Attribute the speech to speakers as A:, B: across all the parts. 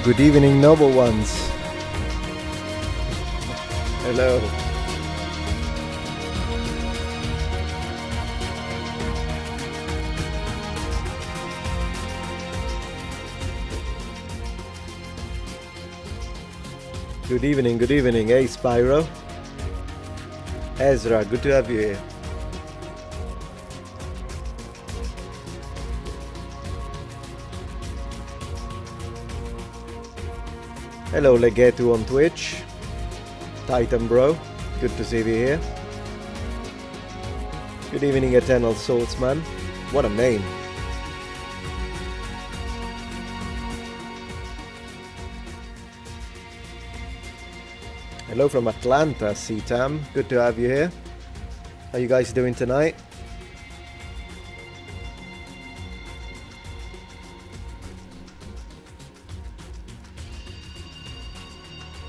A: Good evening, noble ones. Hello. Good evening, good evening. Hey, Spyro. Ezra, good to have you here. Hello, Legetu on Twitch. Titan Bro, good to see you here. Good evening, Eternal Swordsman. What a name. Hello from Atlanta, C-Tam. Good to have you here. How you guys doing tonight?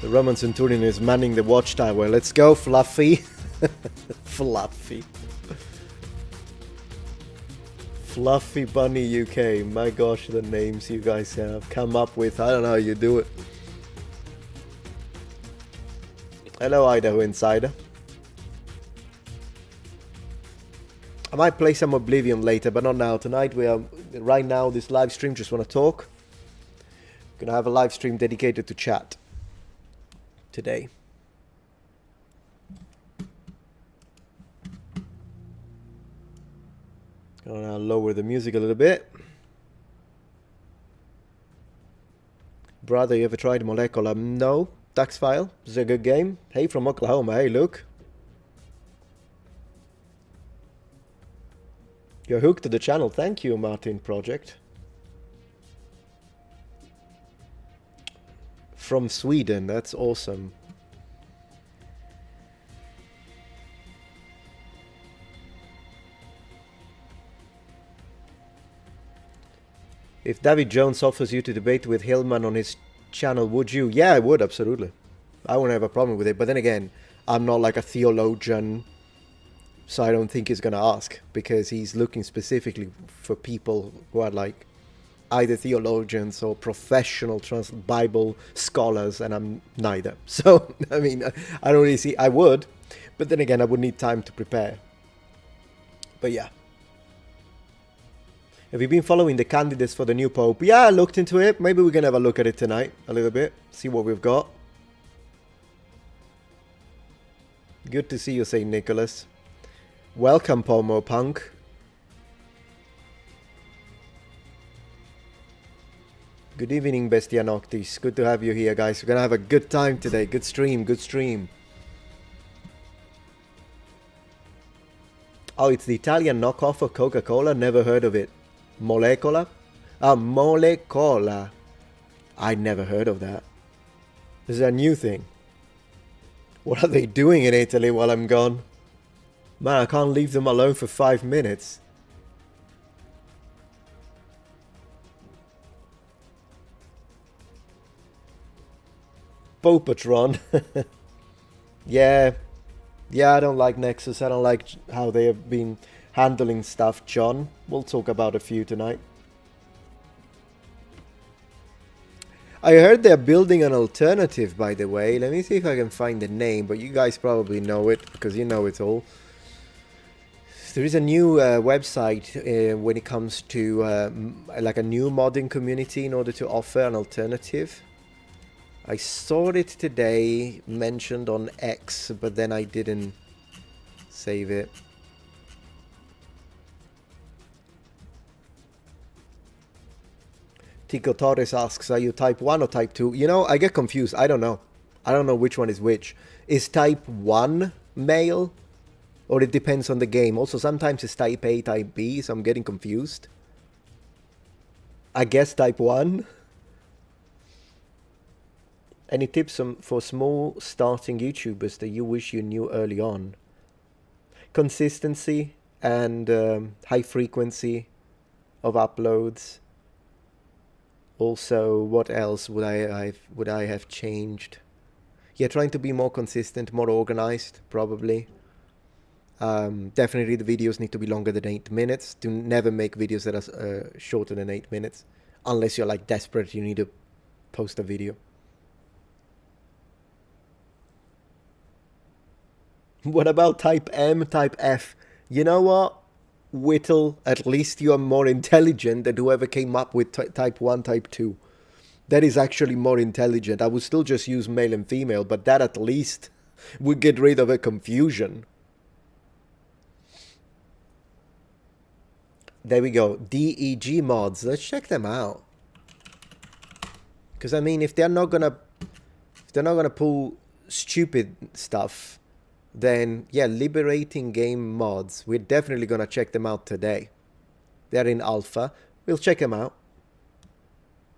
A: The Roman Centurion is manning the watchtower. Let's go, Fluffy. Fluffy. Fluffy Bunny UK. My gosh, the names you guys have come up with. I don't know how you do it. Hello, Idaho Insider. I might play some Oblivion later, but not now. Tonight we are, right now, this live stream, just want to talk. Gonna have a live stream dedicated to chat today. Gonna lower the music a little bit. Brother, you ever tried Molecular? No. Daxfile, this is a good game. Hey, from Oklahoma. Hey, look. You're hooked to the channel. Thank you, Martin Project. From Sweden. That's awesome. If David Jones offers you to debate with Hillman on his channel, would you? Yeah, I would, absolutely. I wouldn't have a problem with it. But then again, I'm not like a theologian, so I don't think he's going to ask, because he's looking specifically for people who are like either theologians or professional Bible scholars, and I'm neither. So, I mean, I don't really see... I would, but then again, I would need time to prepare. But yeah. Have you been following the candidates for the new Pope? Yeah, I looked into it. Maybe we can have a look at it tonight a little bit. See what we've got. Good to see you, St. Nicholas. Welcome, Pomo Punk. Good evening, Bestia Noctis. Good to have you here, guys. We're going to have a good time today. Good stream, good stream. Oh, it's the Italian knockoff of Coca-Cola? Never heard of it. Molecola? Molecola. I never heard of that. This is a new thing. What are they doing in Italy while I'm gone? Man, I can't leave them alone for 5 minutes. Popatron. Yeah. Yeah, I don't like Nexus. I don't like how they have been handling stuff, John. We'll talk about a few tonight. I heard they're building an alternative, by the way. Let me see if I can find the name, but you guys probably know it, because you know it all. There is a new website when it comes to like a new modding community in order to offer an alternative. I saw it today mentioned on X, but then I didn't save it. Tico Torres asks, are you type 1 or type 2? You know, I get confused. I don't know. I don't know which one is which. Is type 1 male? Or it depends on the game. Also, sometimes it's type A, type B, so I'm getting confused. I guess type 1. Any tips for small starting YouTubers that you wish you knew early on? Consistency and high frequency of uploads. Also, what else would I have changed? Yeah, trying to be more consistent, more organized, probably. Definitely the videos need to be longer than 8 minutes. Do never make videos that are shorter than 8 minutes. Unless you're like desperate, you need to post a video. What about type M, type F? You know what? Whittle, at least you are more intelligent than whoever came up with type 1, type 2. That is actually more intelligent. I would still just use male and female, but that at least would get rid of a confusion. There we go. DEG mods. Let's check them out. Because I mean, if they're not gonna pull stupid stuff, then yeah, Liberating Game mods. We're definitely gonna check them out today. They're in alpha. We'll check them out.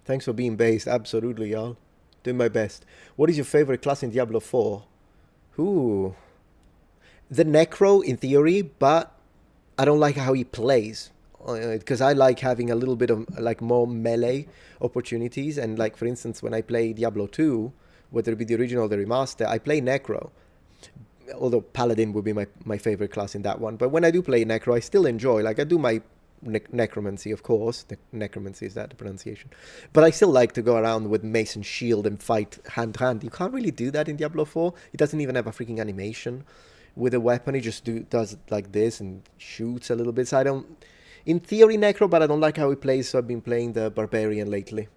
A: Thanks for being based. Absolutely, y'all. Doing my best. What is your favorite class in Diablo 4? Ooh. The Necro in theory, but I don't like how he plays. Because I like having a little bit of like more melee opportunities, and like for instance when I play Diablo 2, whether it be the original or the remaster, I play Necro, although Paladin would be my favorite class in that one. But when I do play Necro, I still enjoy, like I do my necromancy, of course. Necromancy, is that the pronunciation? But I still like to go around with mace and shield and fight hand to hand. You can't really do that in Diablo 4. It doesn't even have a freaking animation with a weapon. It just does it like this and shoots a little bit. So I don't, in theory, Necro, but I don't like how he plays, so I've been playing the Barbarian lately.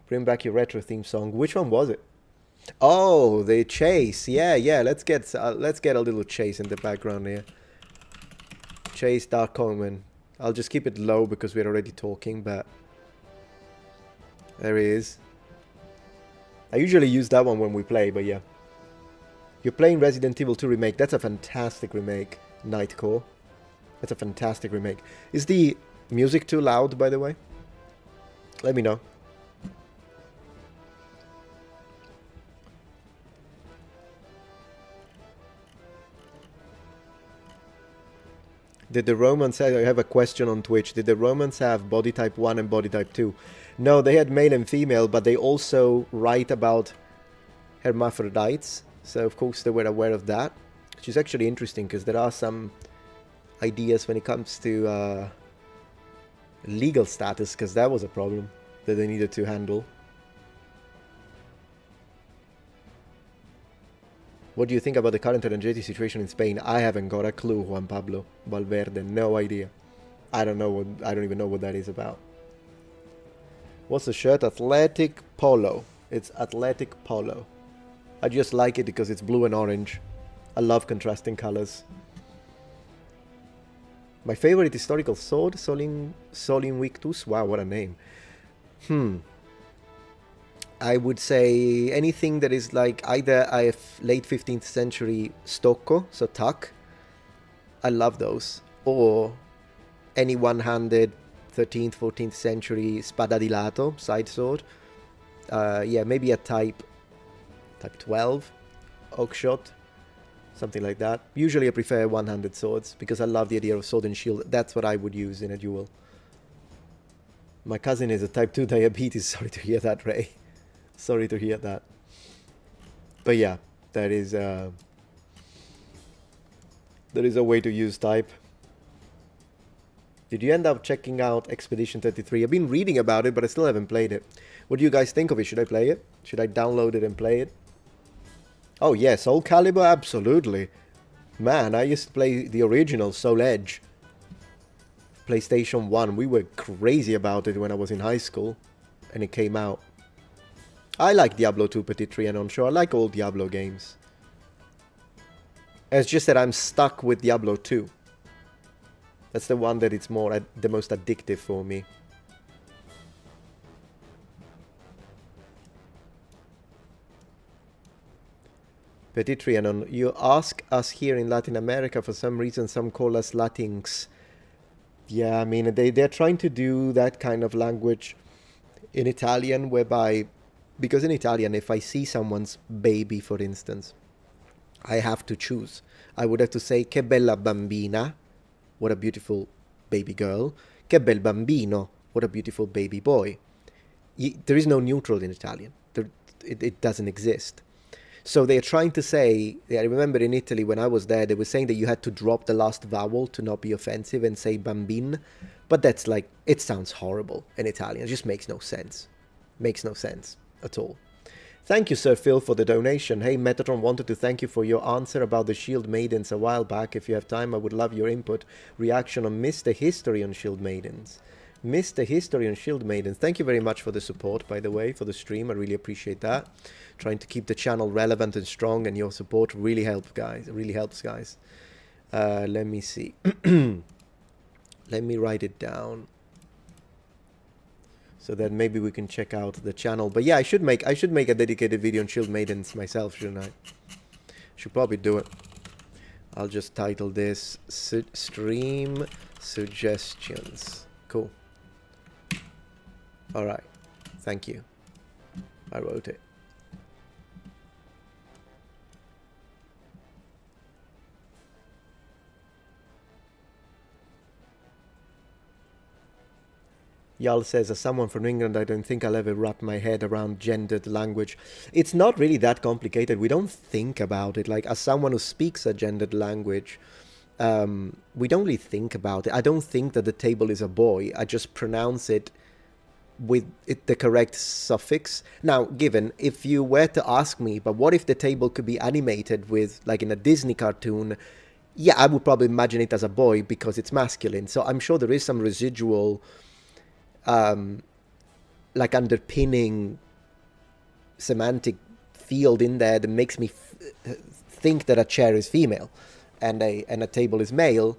A: Bring back your retro theme song. Which one was it? Oh, the chase. Yeah. Let's get a little chase in the background here. Chase Dark Omen. I'll just keep it low because we're already talking, but there he is. I usually use that one when we play, but yeah. You're playing Resident Evil 2 Remake. That's a fantastic remake. Nightcore. That's a fantastic remake. Is the music too loud, by the way? Let me know. Did the Romans have, I have a question on Twitch, did the Romans have body type 1 and body type 2? No, they had male and female, but they also write about hermaphrodites. So of course they were aware of that, which is actually interesting because there are some ideas when it comes to legal status, because that was a problem that they needed to handle. What do you think about the current energetic situation in Spain? I haven't got a clue, Juan Pablo Valverde. No idea. I don't even know what that is about. What's the shirt? Athletic Polo. It's Athletic Polo. I just like it because it's blue and orange. I love contrasting colors. My favorite historical sword, Solin Victus. Wow, what a name. I would say anything that is like either a late 15th century stocco, so tuck. I love those. Or any one-handed 13th, 14th century spada di lato, side sword. Yeah, maybe a type 12 oak shot, something like that. Usually I prefer one-handed swords because I love the idea of sword and shield. That's what I would use in a duel. My cousin is a type 2 diabetes. Sorry to hear that, Ray. Sorry to hear that. But yeah, there is a way to use type. Did you end up checking out Expedition 33? I've been reading about it, but I still haven't played it. What do you guys think of it? Should I play it? Should I download it and play it? Oh yes, Soul Calibur, absolutely. Man, I used to play the original Soul Edge. PlayStation 1. We were crazy about it when I was in high school and it came out. I like Diablo 2 Petit Trianon, sure. I like all Diablo games. It's just that I'm stuck with Diablo 2. That's the one that it's more the most addictive for me. Petit Trianon, you ask us here in Latin America, for some reason some call us Latinx. Yeah, I mean, they're trying to do that kind of language in Italian, whereby, because in Italian, if I see someone's baby, for instance, I have to choose. I would have to say, che bella bambina, what a beautiful baby girl. Che bel bambino, what a beautiful baby boy. There is no neutral in Italian. It doesn't exist. So they're trying to say, I remember in Italy when I was there, they were saying that you had to drop the last vowel to not be offensive and say bambin. But that's like, it sounds horrible in Italian. It just makes no sense. Makes no sense at all. Thank you, Sir Phil, for the donation. Hey, Metatron wanted to thank you for your answer about the Shield Maidens a while back. If you have time, I would love your input, reaction on Mr. History on Shield Maidens. Mr. History on Shield Maidens. Thank you very much for the support, by the way, for the stream. I really appreciate that. Trying to keep the channel relevant and strong, and your support really helps, guys. It really helps, guys. Let me see. Let me write it down, so that maybe we can check out the channel. But yeah, I should make a dedicated video on Shield Maidens myself, shouldn't I? Should probably do it. I'll just title this Stream Suggestions. Cool. All right. Thank you. I wrote it. Yal says, as someone from England, I don't think I'll ever wrap my head around gendered language. It's not really that complicated. We don't think about it. Like, as someone who speaks a gendered language, we don't really think about it. I don't think that the table is a boy. I just pronounce it with the correct suffix. Now, given, if you were to ask me, but what if the table could be animated with, like in a Disney cartoon, yeah, I would probably imagine it as a boy because it's masculine. So I'm sure there is some residual like underpinning semantic field in there that makes me think that a chair is female and a table is male,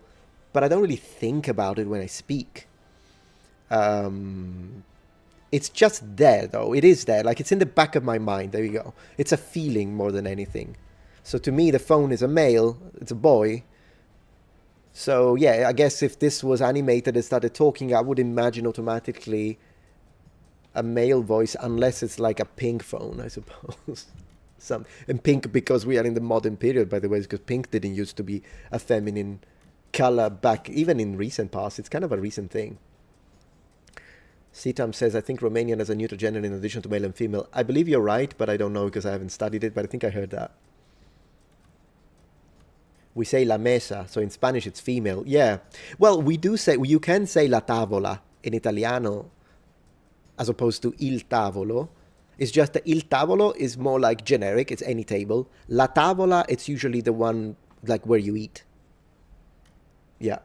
A: but I don't really think about it when I speak. It's just there, though. It is there. Like, it's in the back of my mind. There you go. It's a feeling more than anything. So to me, the phone is a male. It's a boy. So, yeah, I guess if this was animated and started talking, I would imagine automatically a male voice, unless it's like a pink phone, I suppose. And pink because we are in the modern period, by the way, because pink didn't used to be a feminine color back, even in recent past. It's kind of a recent thing. Sitam says, I think Romanian has a neuter gender in addition to male and female. I believe you're right, but I don't know because I haven't studied it, but I think I heard that. We say la mesa, so in Spanish it's female. Yeah. Well, we do say, you can say la tavola in Italiano as opposed to il tavolo. It's just that il tavolo is more like generic, it's any table. La tavola, it's usually the one like where you eat. Yeah.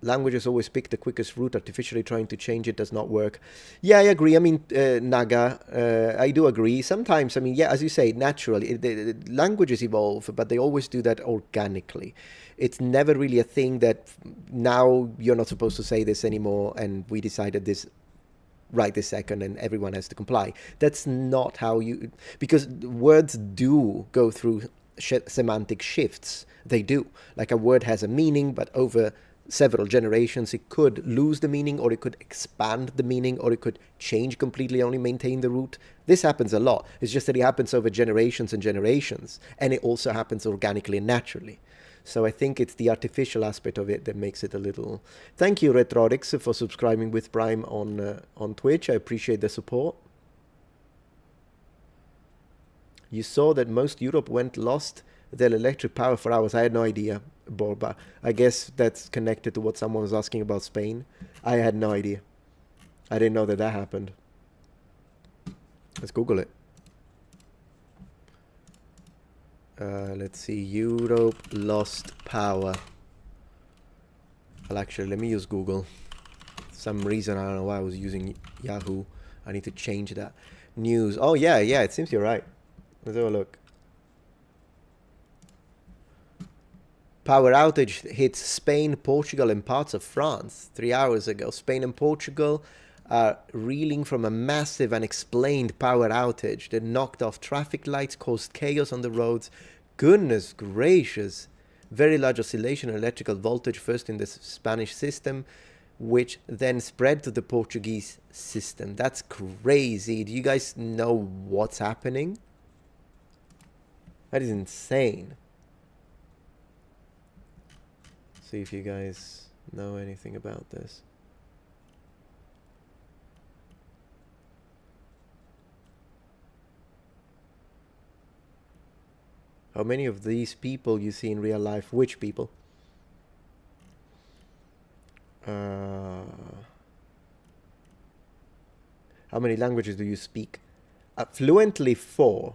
A: Languages always pick the quickest route. Artificially trying to change it does not work. Yeah, I agree. I mean, Naga, I do agree. Sometimes, I mean, yeah, as you say, naturally, the languages evolve, but they always do that organically. It's never really a thing that now you're not supposed to say this anymore, and we decided this right this second, and everyone has to comply. That's not how you... Because words do go through semantic shifts. They do. Like, a word has a meaning, but over several generations it could lose the meaning, or it could expand the meaning, or it could change completely, only maintain the root. This happens a lot. It's just that it happens over generations and generations, and it also happens organically and naturally. So I think it's the artificial aspect of it that makes it a little... Thank you, Retrorix, for subscribing with Prime on Twitch. I appreciate the support. You saw that most Europe went lost their electric power for hours. I had no idea, Borba. I guess that's connected to what someone was asking about Spain. I had no idea. I didn't know that that happened. Let's Google it. Let's see. Europe lost power. Well, actually, let me use Google. For some reason, I don't know why I was using Yahoo. I need to change that. News. Oh, yeah, it seems you're right. Let's have a look. Power outage hits Spain, Portugal, and parts of France 3 hours ago. Spain and Portugal are reeling from a massive unexplained power outage that knocked off traffic lights, caused chaos on the roads. Goodness gracious. Very large oscillation in electrical voltage, first in the Spanish system, which then spread to the Portuguese system. That's crazy. Do you guys know what's happening? That is insane. See if you guys know anything about this. How many of these people you see in real life? Which people? How many languages do you speak? Fluently 4.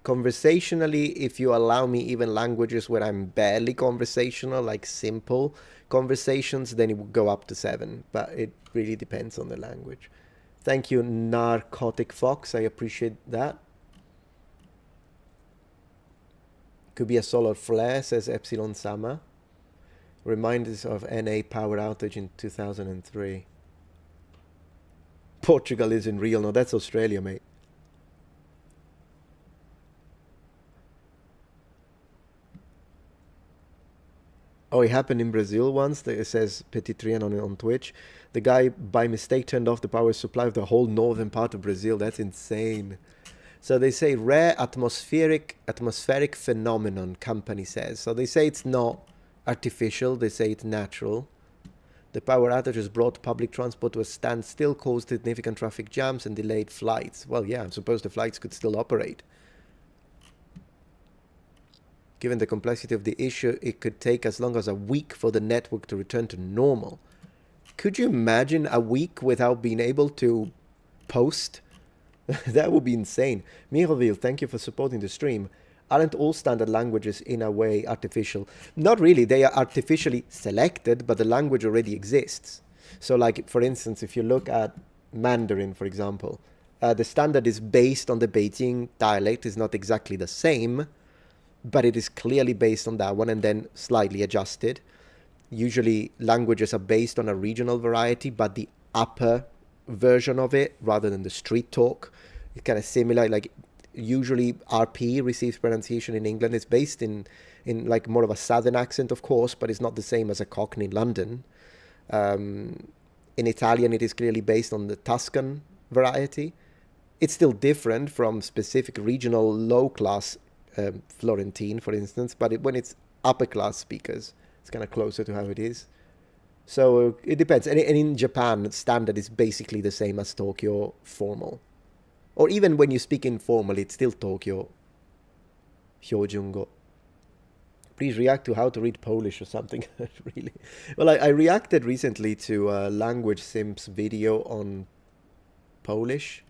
A: Conversationally, if you allow me even languages where I'm barely conversational, like simple conversations, then it would go up to 7. But it really depends on the language. Thank you, Narcotic Fox. I appreciate that. Could be a solar flare, says Epsilon Sama. Reminders of NA power outage in 2003. Portugal isn't real. No, that's Australia, mate. Oh, it happened in Brazil once. It says Petit Trian on Twitch. The guy, by mistake, turned off the power supply of the whole northern part of Brazil. That's insane. So they say rare atmospheric phenomenon, company says. So they say it's not artificial. They say it's natural. The power outage has brought public transport to a standstill, caused significant traffic jams and delayed flights. Well, yeah, I suppose the flights could still operate. Given the complexity of the issue, it could take as long as a week for the network to return to normal. Could you imagine a week without being able to post? That would be insane. Miroville, thank you for supporting the stream. Aren't all standard languages in a way artificial? Not really. They are artificially selected, but the language already exists. So like, for instance, if you look at Mandarin, for example, the standard is based on the Beijing dialect. It's not exactly the same, but it is clearly based on that one and then slightly adjusted. Usually languages are based on a regional variety, but the upper version of it, rather than the street talk, it's kind of similar. Like usually RP receives pronunciation in England. It's based in like more of a southern accent, of course, but it's not the same as a Cockney in London. In Italian, it is clearly based on the Tuscan variety. It's still different from specific regional low-class Florentine, for instance, but when it's upper-class speakers, it's kind of closer to how it is. So it depends. And in Japan, standard is basically the same as Tokyo formal. Or even when you speak informal, it's still Tokyo Hyojungo. Please react to how to read Polish or something. Really. Well, I reacted recently to a Language Sims video on Polish,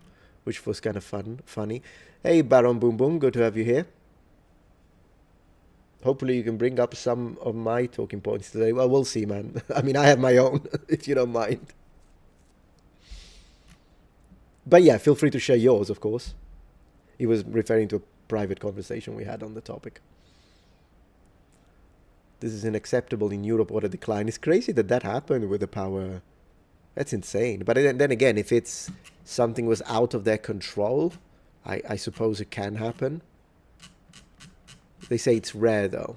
A: which was kind of funny. Hey, Baron Boom Boom, good to have you here. Hopefully you can bring up some of my talking points today. Well, we'll see, man. I mean, I have my own, if you don't mind. But yeah, feel free to share yours, of course. He was referring to a private conversation we had on the topic. This is unacceptable in Europe, or a decline. It's crazy that happened with the power. That's insane. But then again, if it's something was out of their control, I suppose it can happen. They say it's rare, though.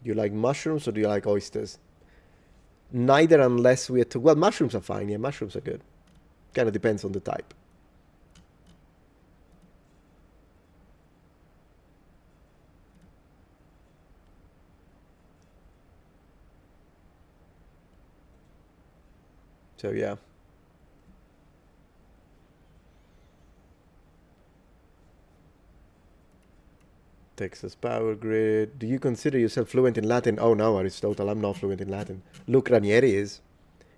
A: Do you like mushrooms or do you like oysters? Neither, unless we're too... Well, mushrooms are fine. Yeah, mushrooms are good. Kind of depends on the type. So, yeah. Texas Power Grid. Do you consider yourself fluent in Latin? Oh no, Aristotle, I'm not fluent in Latin. Luke Ranieri is.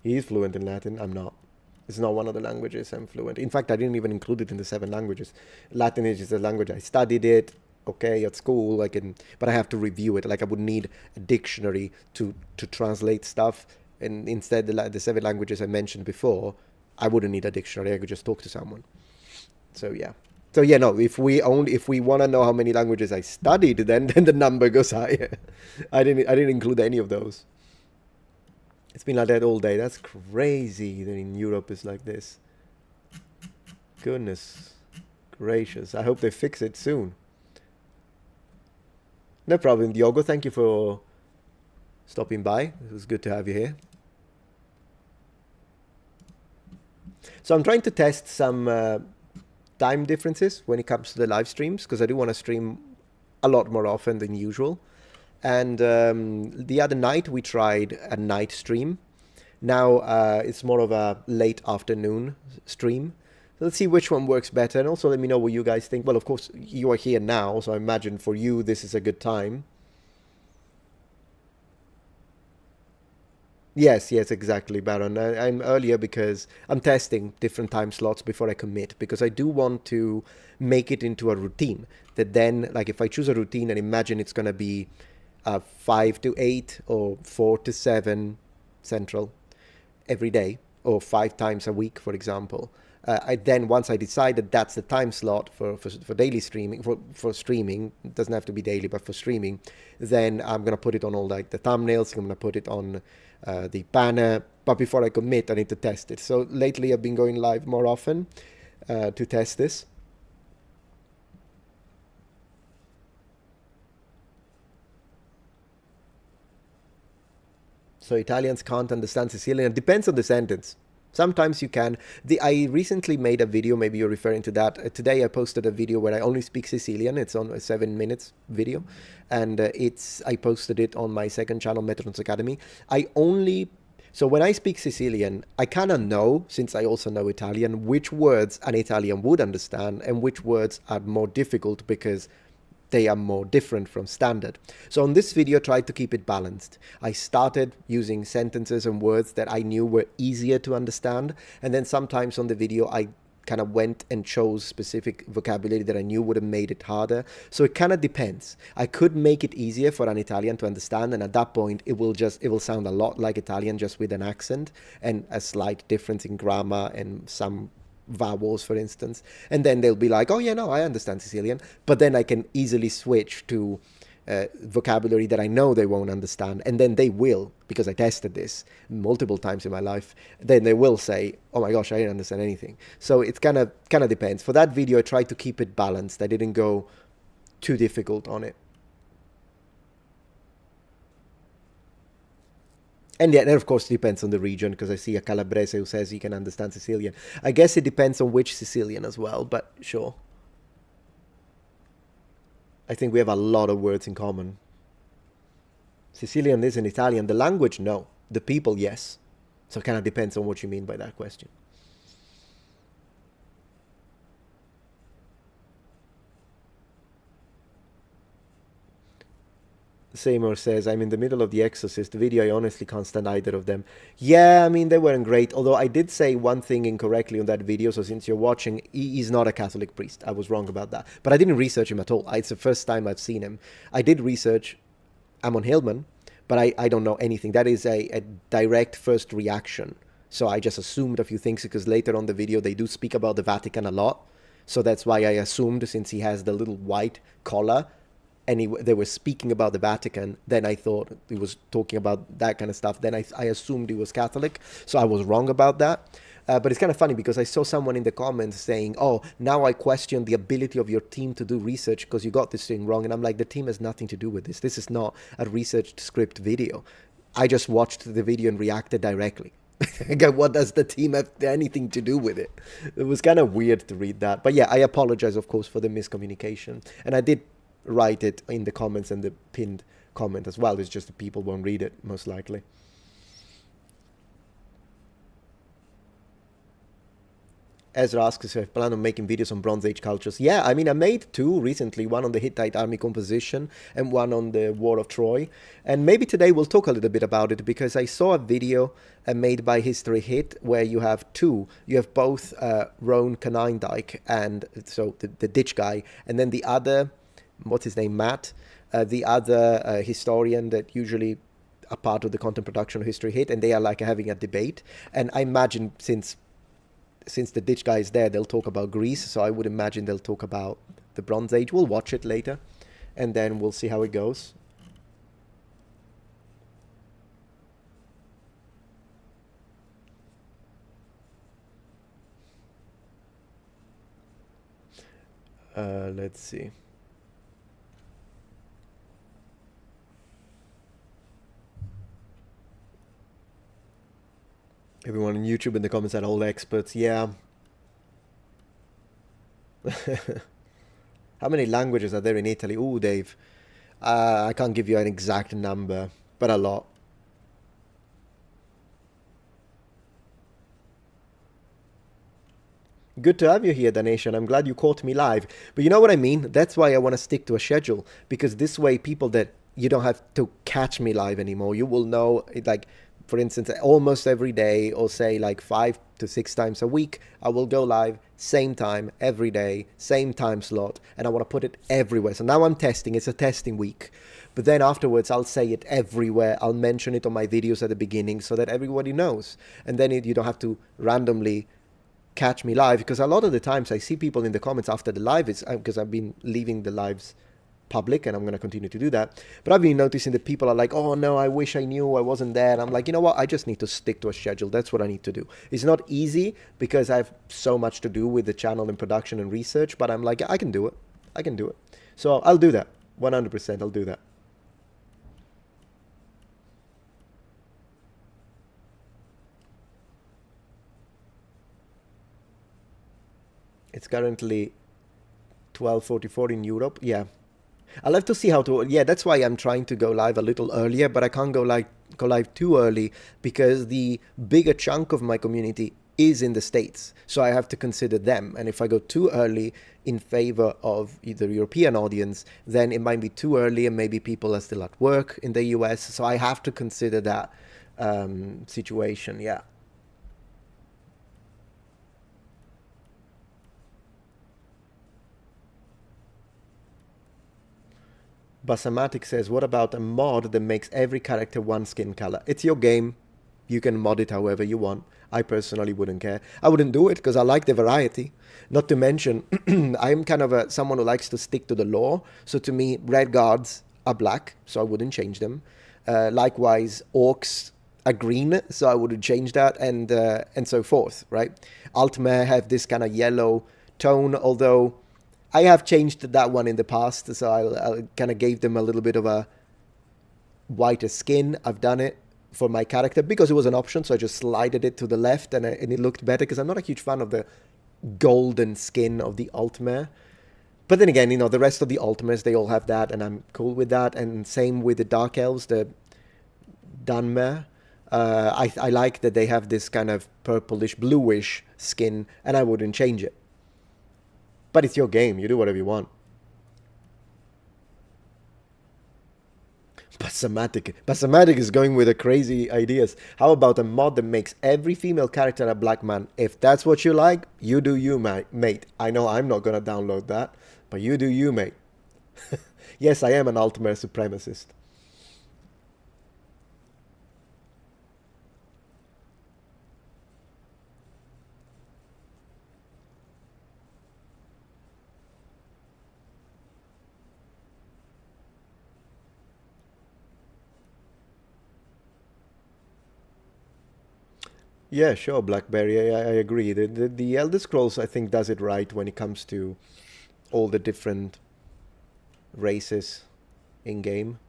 A: He is fluent in Latin. I'm not. It's not one of the languages I'm fluent. In fact, I didn't even include it in the 7 languages. Latin is just a language. I studied it, okay, at school. But I have to review it. Like I would need a dictionary to translate stuff. And instead, the 7 languages I mentioned before, I wouldn't need a dictionary. I could just talk to someone. So yeah. So yeah, no. If we want to know how many languages I studied, then the number goes higher. I didn't include any of those. It's been like that all day. That's crazy that in Europe it's like this. Goodness gracious! I hope they fix it soon. No problem, Diogo. Thank you for stopping by. It was good to have you here. So I'm trying to test some time differences when it comes to the live streams, because I do want to stream a lot more often than usual. And the other night we tried a night stream. Now it's more of a late afternoon stream. Let's see which one works better, and also let me know what you guys think. Well, of course, you are here now, so I imagine for you this is a good time. Yes, yes, exactly, Baron. I'm earlier because I'm testing different time slots before I commit, because I do want to make it into a routine. That then, like, if I choose a routine and imagine it's going to be 5 to 8 or 4 to 7 central every day, or 5 times a week, for example. I then, once I decide that that's the time slot for daily streaming, for streaming, it doesn't have to be daily, but for streaming, then I'm going to put it on all like the thumbnails, I'm going to put it on the banner, but before I commit, I need to test it. So lately I've been going live more often to test this. So Italians can't understand Sicilian. It depends on the sentence. Sometimes you can. I recently made a video, maybe you're referring to that. Today I posted a video where I only speak Sicilian. It's on a 7 minutes video. And I posted it on my second channel, Metatron's Academy. So when I speak Sicilian, I kind of know, since I also know Italian, which words an Italian would understand and which words are more difficult because they are more different from standard. So on this video, I tried to keep it balanced. I started using sentences and words that I knew were easier to understand. And then sometimes on the video, I kind of went and chose specific vocabulary that I knew would have made it harder. So it kind of depends. I could make it easier for an Italian to understand. And at that point, it will sound a lot like Italian, just with an accent and a slight difference in grammar and some vowels, for instance, and then they'll be like, oh yeah, no, I understand Sicilian, but then I can easily switch to vocabulary that I know they won't understand, and then they will, because I tested this multiple times in my life, then they will say, oh my gosh, I didn't understand anything. So it kind of depends. For that video, I tried to keep it balanced. I didn't go too difficult on it. And yeah, and of course, it depends on the region, because I see a Calabrese who says he can understand Sicilian. I guess it depends on which Sicilian as well, but sure. I think we have a lot of words in common. Sicilian isn't Italian. The language, no. The people, yes. So it kind of depends on what you mean by that question. Seymour says, I'm in the middle of The Exorcist video. I honestly can't stand either of them. Yeah, I mean, they weren't great. Although I did say one thing incorrectly on that video. So since you're watching, he's not a Catholic priest. I was wrong about that. But I didn't research him at all. It's the first time I've seen him. I did research Amon Hillman, but I don't know anything. That is a direct first reaction. So I just assumed a few things, because later on the video, they do speak about the Vatican a lot. So that's why I assumed, since he has the little white collar, and they were speaking about the Vatican, then I thought he was talking about that kind of stuff. Then I assumed he was Catholic, so I was wrong about that. But it's kind of funny, because I saw someone in the comments saying, oh, now I question the ability of your team to do research because you got this thing wrong. And I'm like, the team has nothing to do with this. This is not a researched script video. I just watched the video and reacted directly. Again, what does the team have anything to do with it? It was kind of weird to read that. But yeah, I apologize, of course, for the miscommunication. And I did write it in the comments and the pinned comment as well. It's just that people won't read it, most likely. Ezra asks if I plan on making videos on Bronze Age cultures. Yeah, I mean, I made 2 recently, one on the Hittite army composition and one on the War of Troy. And maybe today we'll talk a little bit about it, because I saw a video made by History Hit where you have 2. You have both Roan Canindike, and so the ditch guy, and then the other, what's his name, Matt, the other historian that usually are part of the content production of History Hit, and they are like having a debate. And I imagine since the ditch guy is there, they'll talk about Greece, so I would imagine they'll talk about the Bronze Age. We'll watch it later, and then we'll see how it goes. Let's see. Everyone on YouTube in the comments are all experts. Yeah. How many languages are there in Italy? Ooh, Dave. I can't give you an exact number, but a lot. Good to have you here, Daneshan. I'm glad you caught me live. But you know what I mean? That's why I want to stick to a schedule, because this way people that you don't have to catch me live anymore. You will know, like, for instance, almost every day, or say like 5 to 6 times a week, I will go live, same time, every day, same time slot, and I want to put it everywhere. So now I'm testing, it's a testing week. But then afterwards, I'll say it everywhere. I'll mention it on my videos at the beginning so that everybody knows. And then you don't have to randomly catch me live, because a lot of the times I see people in the comments after the live, it's because I've been leaving the lives public, and I'm going to continue to do that. But I've been noticing that people are like, oh no, I wish I knew, I wasn't there. And I'm like, you know what, I just need to stick to a schedule. That's what I need to do. It's not easy because I have so much to do with the channel and production and research, but I'm like, I can do it. I can do it. So I'll do that. 100% I'll do that. It's currently 12:44 in Europe. Yeah, I'll have to see how to. Yeah, that's why I'm trying to go live a little earlier, but I can't go live too early, because the bigger chunk of my community is in the States, so I have to consider them. And if I go too early in favor of the European audience, then it might be too early, and maybe people are still at work in the US. So I have to consider that situation. Yeah. Basamatic says, what about a mod that makes every character one skin color? It's your game. You can mod it however you want. I personally wouldn't care. I wouldn't do it because I like the variety. Not to mention, I'm kind of someone who likes to stick to the lore. So to me, red guards are black, so I wouldn't change them. Likewise, orcs are green, so I wouldn't change that, and so forth, right? Altmer have this kind of yellow tone, although I have changed that one in the past, so I'll kind of gave them a little bit of a whiter skin. I've done it for my character because it was an option, so I just slided it to the left, and it looked better, because I'm not a huge fan of the golden skin of the Altmer. But then again, you know, the rest of the Altmers, they all have that, and I'm cool with that. And same with the Dark Elves, the Dunmer. I like that they have this kind of purplish, bluish skin, and I wouldn't change it. But it's your game. You do whatever you want. Basamatic is going with the crazy ideas. How about a mod that makes every female character a black man? If that's what you like, you do you, mate. I know I'm not going to download that, but you do you, mate. Yes, I am an Altmer supremacist. Yeah, sure, Blackberry. I agree. The Elder Scrolls, I think, does it right when it comes to all the different races in game.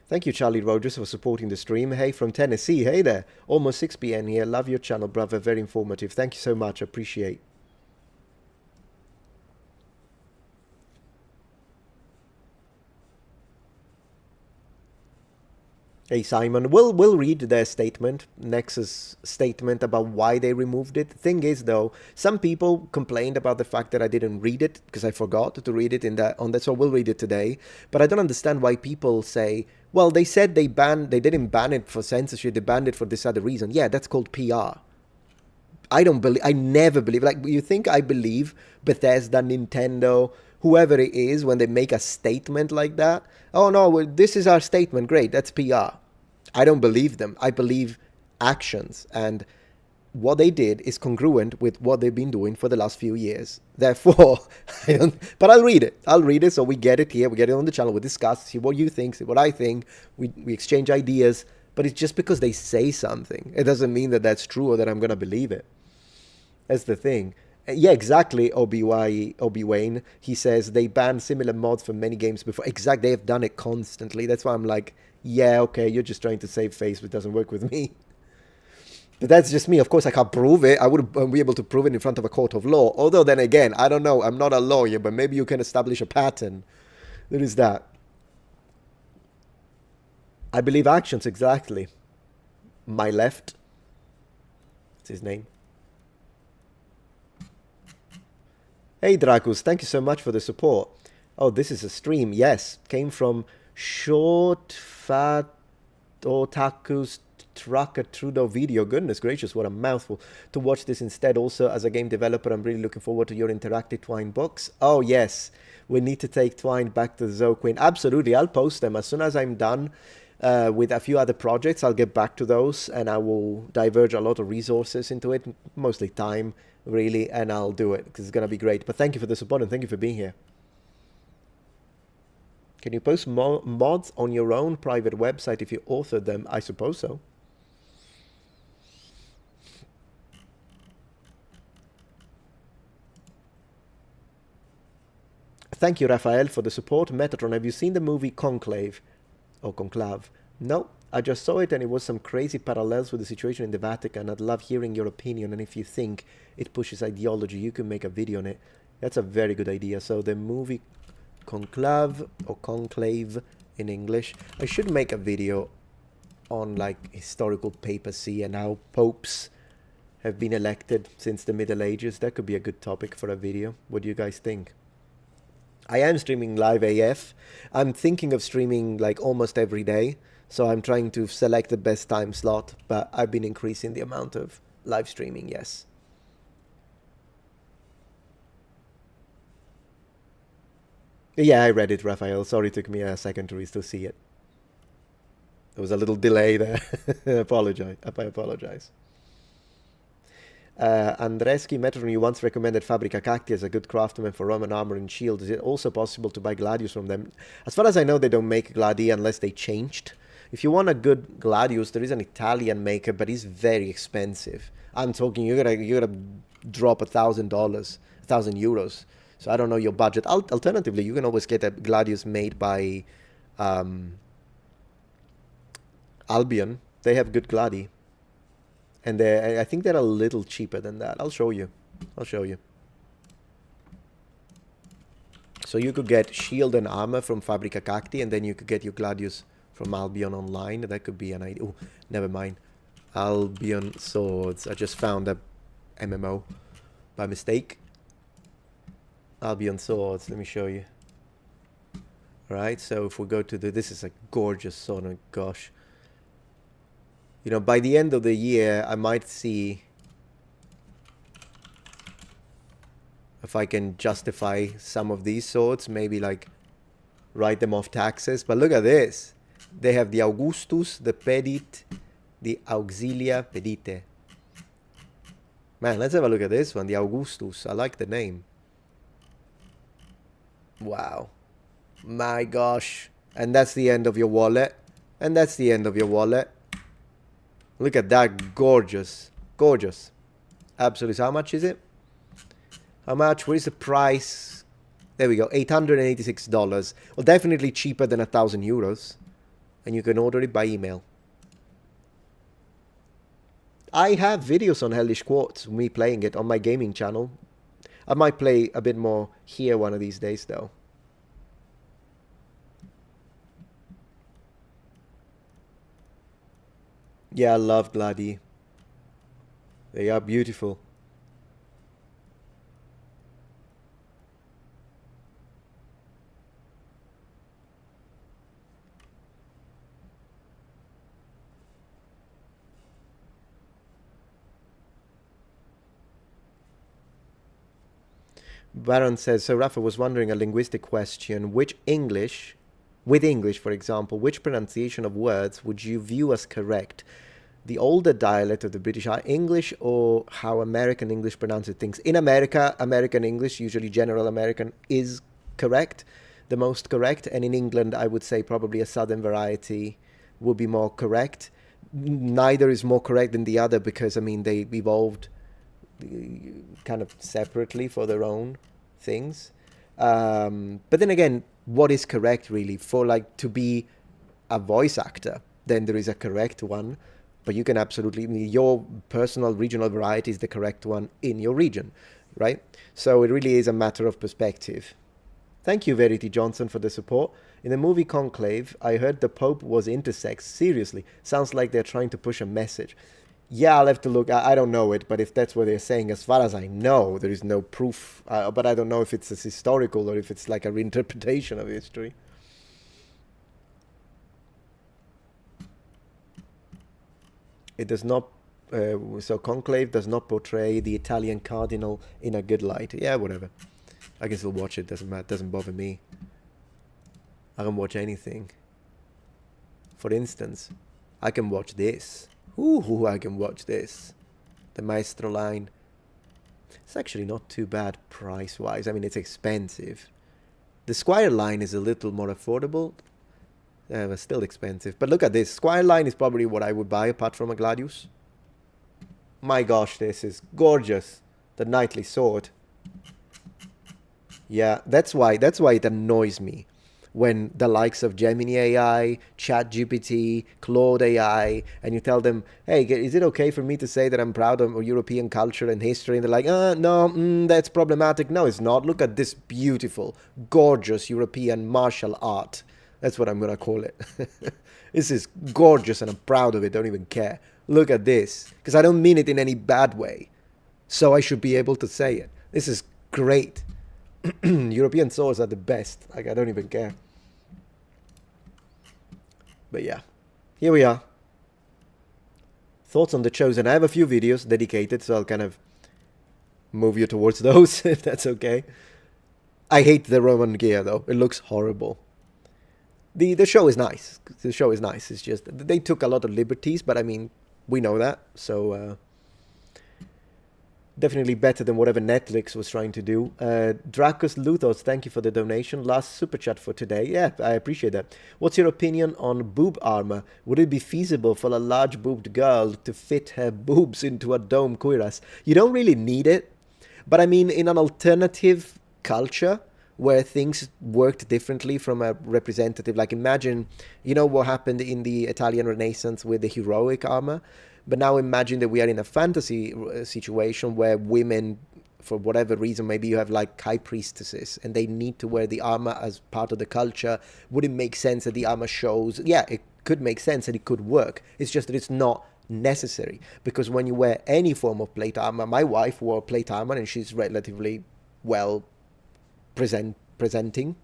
A: Thank you, Charlie Rogers, for supporting the stream. Hey, from Tennessee. Hey there. Almost 6 p.m. here. Love your channel, brother. Very informative. Thank you so much. Appreciate. Hey Simon, we'll read their statement, Nexus statement about why they removed it. Thing is though, some people complained about the fact that I didn't read it because I forgot to read it on that, so we'll read it today. But I don't understand why people say, well, they said they didn't ban it for censorship, they banned it for this other reason. Yeah, that's called PR. I never believe, like, you think I believe Bethesda, Nintendo, whoever it is, when they make a statement like that? Oh no, well, this is our statement, great, that's PR. I don't believe them. I believe actions, and what they did is congruent with what they've been doing for the last few years. Therefore, I don't, but I'll read it. I'll read it, so we get it here, we get it on the channel, we discuss, see what you think, see what I think, we exchange ideas, but it's just because they say something. It doesn't mean that that's true or that I'm going to believe it. That's the thing. Yeah, exactly, Obi-Wan. He says they banned similar mods for many games before. Exactly, they have done it constantly. That's why I'm like, yeah, okay, you're just trying to save face, but it doesn't work with me. But that's just me. Of course, I can't prove it. I wouldn't be able to prove it in front of a court of law. Although, then again, I don't know. I'm not a lawyer, but maybe you can establish a pattern. There is that. I believe actions, exactly. My left. What's his name? Hey Dracus, thank you so much for the support. Oh, this is a stream. Yes, came from Short Fat Otaku's Trucker Trudeau video. Goodness gracious, what a mouthful. To watch this instead. Also, as a game developer, I'm really looking forward to your interactive Twine books. Oh yes, we need to take Twine back to the Zo Queen. Absolutely, I'll post them as soon as I'm done with a few other projects. I'll get back to those, and I will diverge a lot of resources into it, mostly time, really, and I'll do it because it's gonna be great. But thank you for the support and thank you for being here. Can you post mods on your own private website if you authored them? I suppose so. Thank you, Raphael, for the support. Metatron, have you seen the movie Conclave? Or Conclave? No, I just saw it and it was some crazy parallels with the situation in the Vatican. I'd love hearing your opinion, and if you think it pushes ideology, you can make a video on it. That's a very good idea. So the movie Conclave or Conclave in English. I should make a video on like historical papacy and how popes have been elected since the Middle Ages. That could be a good topic for a video. What do you guys think? I am streaming live AF. I'm thinking of streaming like almost every day. So I'm trying to select the best time slot, but I've been increasing the amount of live streaming, yes. Yeah, I read it, Raphael. Sorry, it took me a second to see it. There was a little delay there. I apologize. Andreski Metatron, you once recommended Fabrica Cacti as a good craftsman for Roman armor and shield. Is it also possible to buy gladius from them? As far as I know, they don't make gladi unless they changed. If you want a good gladius, there is an Italian maker, but he's very expensive. I'm talking you're gonna drop $1,000, €1,000. So I don't know your budget. Alternatively, you can always get a gladius made by Albion. They have good gladi. And I think they're a little cheaper than that. I'll show you. So you could get shield and armor from Fabrica Cacti, and then you could get your gladius from Albion online. That could be an idea. Oh, never mind. Albion swords. I just found a MMO by mistake. Albion swords. Let me show you. Right. So if we go to this is a gorgeous sword. Oh gosh. You know, by the end of the year, I might see if I can justify some of these swords, maybe like write them off taxes. But look at this. They have the Augustus, the Pedit, the Auxilia Pedite. Man, let's have a look at this one, the Augustus. I like the name. Wow. My gosh. And that's the end of your wallet. Look at that. Gorgeous. Absolutely. So how much is it? What is the price? There we go. $886. Well, definitely cheaper than €1,000. And you can order it by email. I have videos on Hellish Quartz, me playing it on my gaming channel. I might play a bit more here one of these days, though. Yeah, I love gladi. They are beautiful. Baron says, so Rafa was wondering a linguistic question. With English, for example, which pronunciation of words would you view as correct? The older dialect of the British English, or how American English pronounces things? In America, American English, usually General American, is correct, the most correct. And in England, I would say probably a Southern variety would be more correct. Neither is more correct than the other because, I mean, they evolved kind of separately for their own things. But then again, what is correct really? For like to be a voice actor, then there is a correct one. But you can absolutely, your personal regional variety is the correct one in your region, right? So it really is a matter of perspective. Thank you, Verity Johnson, for the support. In the movie Conclave, I heard the Pope was intersex. Seriously, sounds like they're trying to push a message. Yeah, I'll have to look. I don't know it, but if that's what they're saying, as far as I know, there is no proof. But I don't know if it's historical or if it's like a reinterpretation of history. It does not. So Conclave does not portray the Italian cardinal in a good light. Yeah, whatever. I can still watch it. Doesn't matter. Doesn't bother me. I can watch anything. For instance, I can watch this. Ooh, I can watch this. The Maestro line. It's actually not too bad price-wise. I mean, it's expensive. The Squire line is a little more affordable. But still expensive. But look at this. Squire line is probably what I would buy apart from a Gladius. My gosh, this is gorgeous. The Knightly Sword. Yeah, that's why it annoys me when the likes of Gemini AI, ChatGPT, Claude AI, and you tell them, hey, is it okay for me to say that I'm proud of European culture and history? And they're like, no, that's problematic. No, it's not. Look at this beautiful, gorgeous European martial art. That's what I'm going to call it. This is gorgeous and I'm proud of it. Don't even care. Look at this. Because I don't mean it in any bad way. So I should be able to say it. This is great. European swords are the best. Like, I don't even care. But yeah, here we are. Thoughts on The Chosen. I have a few videos dedicated, so I'll kind of move you towards those, if that's okay. I hate the Roman gear, though. It looks horrible. The show is nice. The show is nice. It's just, they took a lot of liberties, but I mean, we know that, so... definitely better than whatever Netflix was trying to do. Dracus Luthos, thank you for the donation. Last super chat for today. Yeah, I appreciate that. What's your opinion on boob armor? Would it be feasible for a large boobed girl to fit her boobs into a dome cuirass? You don't really need it, but I mean, in an alternative culture where things worked differently from a representative, like imagine, you know what happened in the Italian Renaissance with the heroic armor? But now imagine that we are in a fantasy situation where women, for whatever reason, maybe you have like high priestesses and they need to wear the armor as part of the culture. Would it make sense that the armor shows? Yeah, it could make sense and it could work. It's just that it's not necessary. Because when you wear any form of plate armor, my wife wore plate armor and she's relatively well presenting.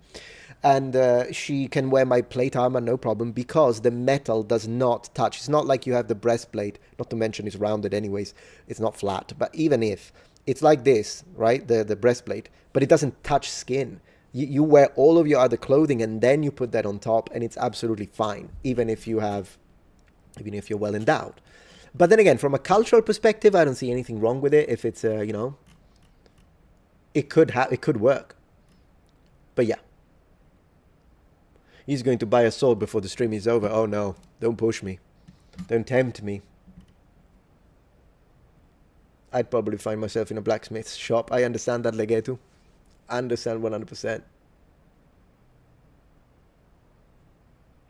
A: And she can wear my plate armor no problem because the metal does not touch. It's not like you have the breastplate, not to mention it's rounded anyways, it's not flat, but even if it's like this, right, the breastplate, but it doesn't touch skin. You wear all of your other clothing and then you put that on top and it's absolutely fine, even if you're well endowed. But then again, from a cultural perspective, I don't see anything wrong with it. If it's you know, it could work. But yeah. He's going to buy a sword before the stream is over. Oh no, don't push me. Don't tempt me. I'd probably find myself in a blacksmith's shop. I understand that, Legetu. I understand 100%.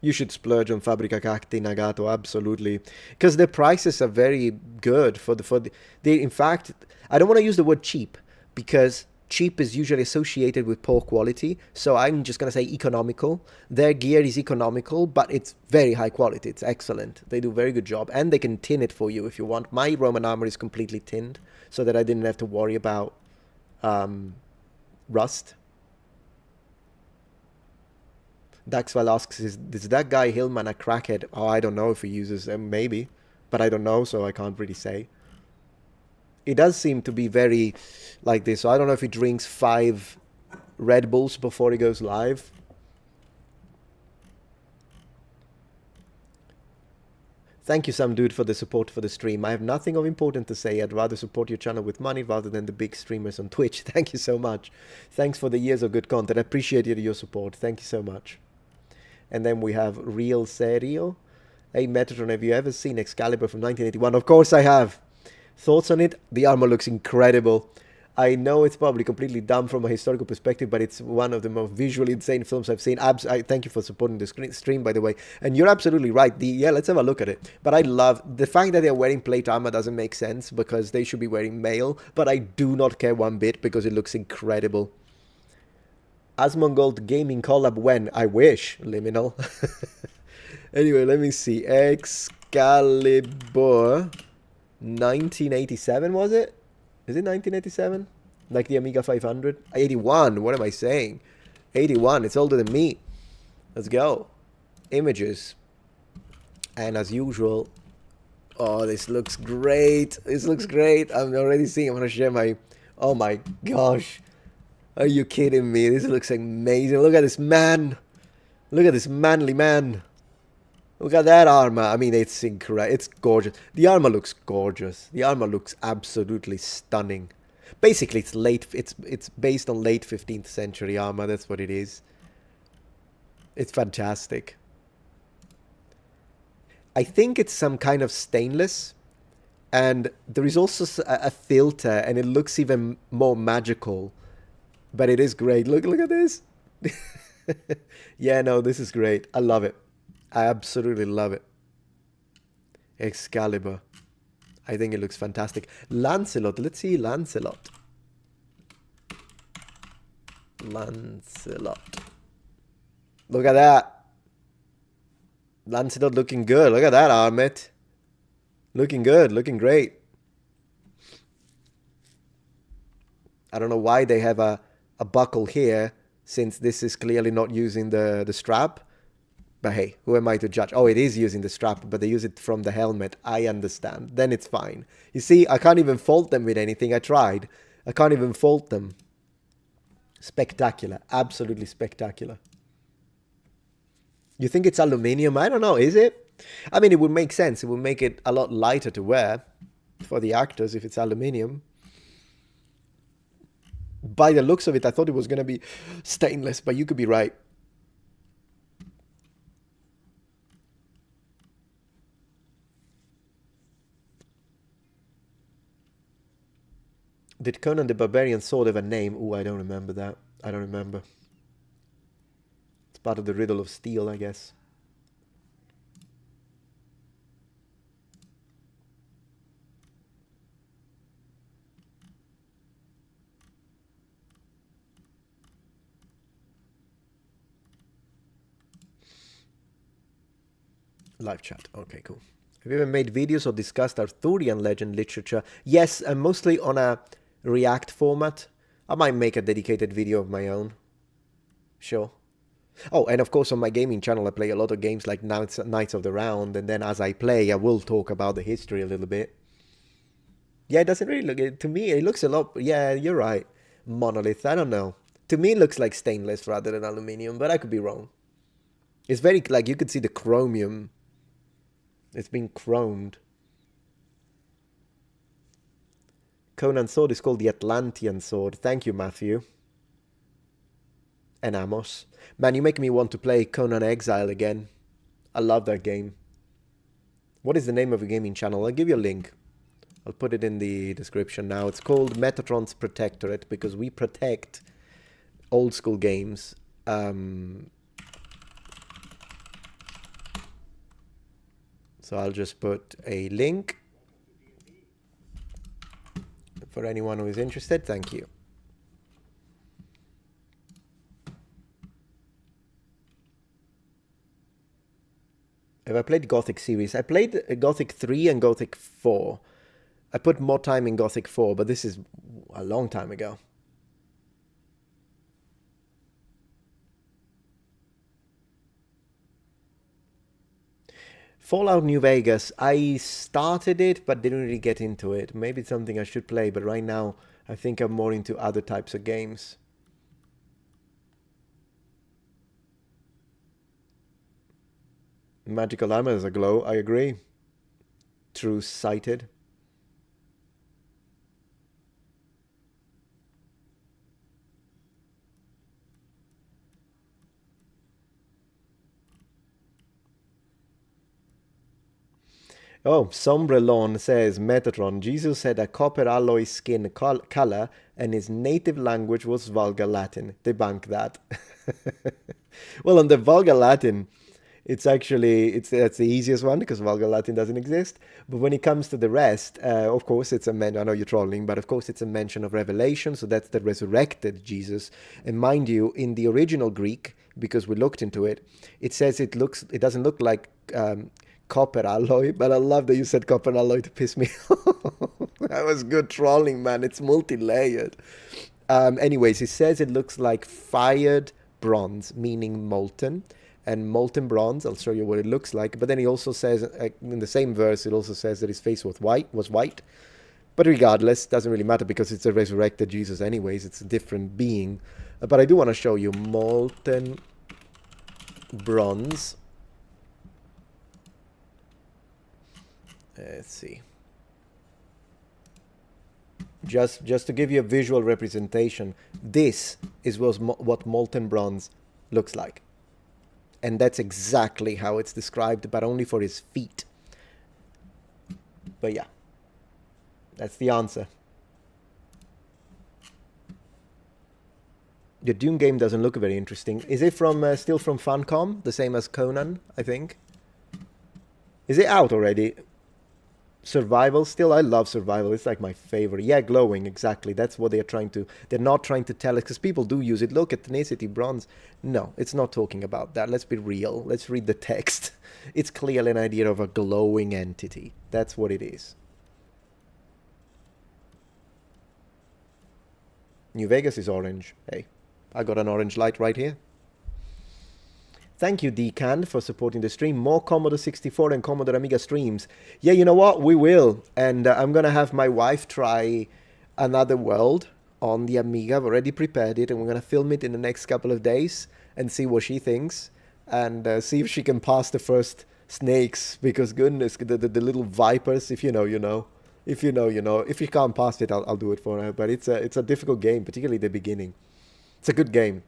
A: You should splurge on Fabrica Cacti Nagato, absolutely. Because the prices are very good for the in fact, I don't want to use the word cheap because cheap is usually associated with poor quality, so I'm just going to say economical. Their gear is economical, but it's very high quality. It's excellent. They do a very good job, and they can tin it for you if you want. My Roman armor is completely tinned, so that I didn't have to worry about rust. Daxwell asks, is that guy Hillman a crackhead? Oh, I don't know if he uses them, maybe, but I don't know, so I can't really say. It does seem to be very like this. So I don't know if he drinks 5 Red Bulls before he goes live. Thank you, some dude, for the support for the stream. I have nothing of important to say. I'd rather support your channel with money rather than the big streamers on Twitch. Thank you so much. Thanks for the years of good content. I appreciate your support. Thank you so much. And then we have Real Serio. Hey, Metatron, have you ever seen Excalibur from 1981? Of course I have. Thoughts on it? The armor looks incredible. I know it's probably completely dumb from a historical perspective, but it's one of the most visually insane films I've seen. I thank you for supporting the stream, by the way. And you're absolutely right. Yeah, let's have a look at it. But I love the fact that they're wearing plate armor doesn't make sense because they should be wearing mail. But I do not care one bit because it looks incredible. Asmongold Gaming collab when? I wish, Liminal. Anyway, let me see. Excalibur 1987, was it? Is it 1987? Like the Amiga 500? 81, what am I saying? 81, it's older than me. Let's go. Images. And as usual, oh, this looks great. This looks great. I'm already seeing, I'm gonna share my, oh my gosh. Are you kidding me? This looks amazing. Look at this man. Look at this manly man. Look at that armor. I mean, it's incredible. It's gorgeous. The armor looks gorgeous. The armor looks absolutely stunning. Basically, it's based on late 15th century armor. That's what it is. It's fantastic. I think it's some kind of stainless, and there is also a filter, and it looks even more magical. But it is great. Look at this. Yeah, no, this is great. I love it. I absolutely love it. Excalibur. I think it looks fantastic. Lancelot. Let's see Lancelot. Lancelot. Look at that. Lancelot looking good. Look at that, Armit. Looking good. Looking great. I don't know why they have a buckle here, since this is clearly not using the strap. But hey, who am I to judge? Oh, it is using the strap, but they use it from the helmet. I understand. Then it's fine. You see, I can't even fault them with anything. I tried. I can't even fault them. Spectacular. Absolutely spectacular. You think it's aluminium? I don't know. Is it? I mean, it would make sense. It would make it a lot lighter to wear for the actors if it's aluminium. By the looks of it, I thought it was going to be stainless, but you could be right. Did Conan the Barbarian sword have a name? Ooh, I don't remember that. I don't remember. It's part of the riddle of steel, I guess. Live chat. Okay, cool. Have you ever made videos or discussed Arthurian legend literature? Yes, and mostly on a React format. I might make a dedicated video of my own. Sure. Oh, and of course on my gaming channel I play a lot of games like Knights of the Round, and then as I play I will talk about the history a little bit. Yeah, it doesn't really look... To me, it looks a lot... Yeah, you're right. Monolith, I don't know. To me, it looks like stainless rather than aluminium, but I could be wrong. It's very... Like, you could see the chromium. It's been chromed. Conan's sword is called the Atlantean sword. Thank you, Matthew. And Amos. Man, you make me want to play Conan Exile again. I love that game. What is the name of the gaming channel? I'll give you a link. I'll put it in the description now. It's called Metatron's Protectorate because we protect old school games. So I'll just put a link for anyone who is interested. Thank you. Have I played Gothic series? I played Gothic 3 and Gothic 4. I put more time in Gothic 4, but this is a long time ago. Fallout New Vegas, I started it, but didn't really get into it. Maybe it's something I should play, but right now I think I'm more into other types of games. Magical armor is a glow, I agree. True-sighted. Oh, Sombrelon says, Metatron, Jesus had a copper alloy skin color and his native language was Vulgar Latin. Debunk that. Well, on the Vulgar Latin, it's actually, that's the easiest one because Vulgar Latin doesn't exist. But when it comes to the rest, of course, it's a mention, I know you're trolling, but of course it's a mention of Revelation. So that's the resurrected Jesus. And mind you, in the original Greek, because we looked into it, it says it doesn't look like copper alloy, but I love that you said copper alloy to piss me off. That was good trolling, man. It's multi-layered. Anyways, it says it looks like fired bronze, meaning molten. And molten bronze, I'll show you what it looks like. But then he also says, in the same verse, it also says that his face was white. But regardless, doesn't really matter because it's a resurrected Jesus anyways. It's a different being. But I do want to show you molten bronze. Let's see. Just to give you a visual representation, this is what molten bronze looks like. And that's exactly how it's described, but only for his feet. But yeah, that's the answer. The Dune game doesn't look very interesting. Is it from still from Funcom? The same as Conan, I think. Is it out already? Survival still? I love survival. It's like my favorite. Yeah, glowing, exactly. That's what they're trying to... They're not trying to tell us, because people do use it. Look, ethnicity, bronze. No, it's not talking about that. Let's be real. Let's read the text. It's clearly an idea of a glowing entity. That's what it is. New Vegas is orange. Hey, I got an orange light right here. Thank you, Decan, for supporting the stream. More Commodore 64 and Commodore Amiga streams. Yeah, you know what? We will. And I'm going to have my wife try Another World on the Amiga. I've already prepared it, and we're going to film it in the next couple of days and see what she thinks. And see if she can pass the first snakes. Because, goodness, the little vipers, if you know, you know. If you know, you know. If you can't pass it, I'll do it for her. But it's a difficult game, particularly the beginning. It's a good game.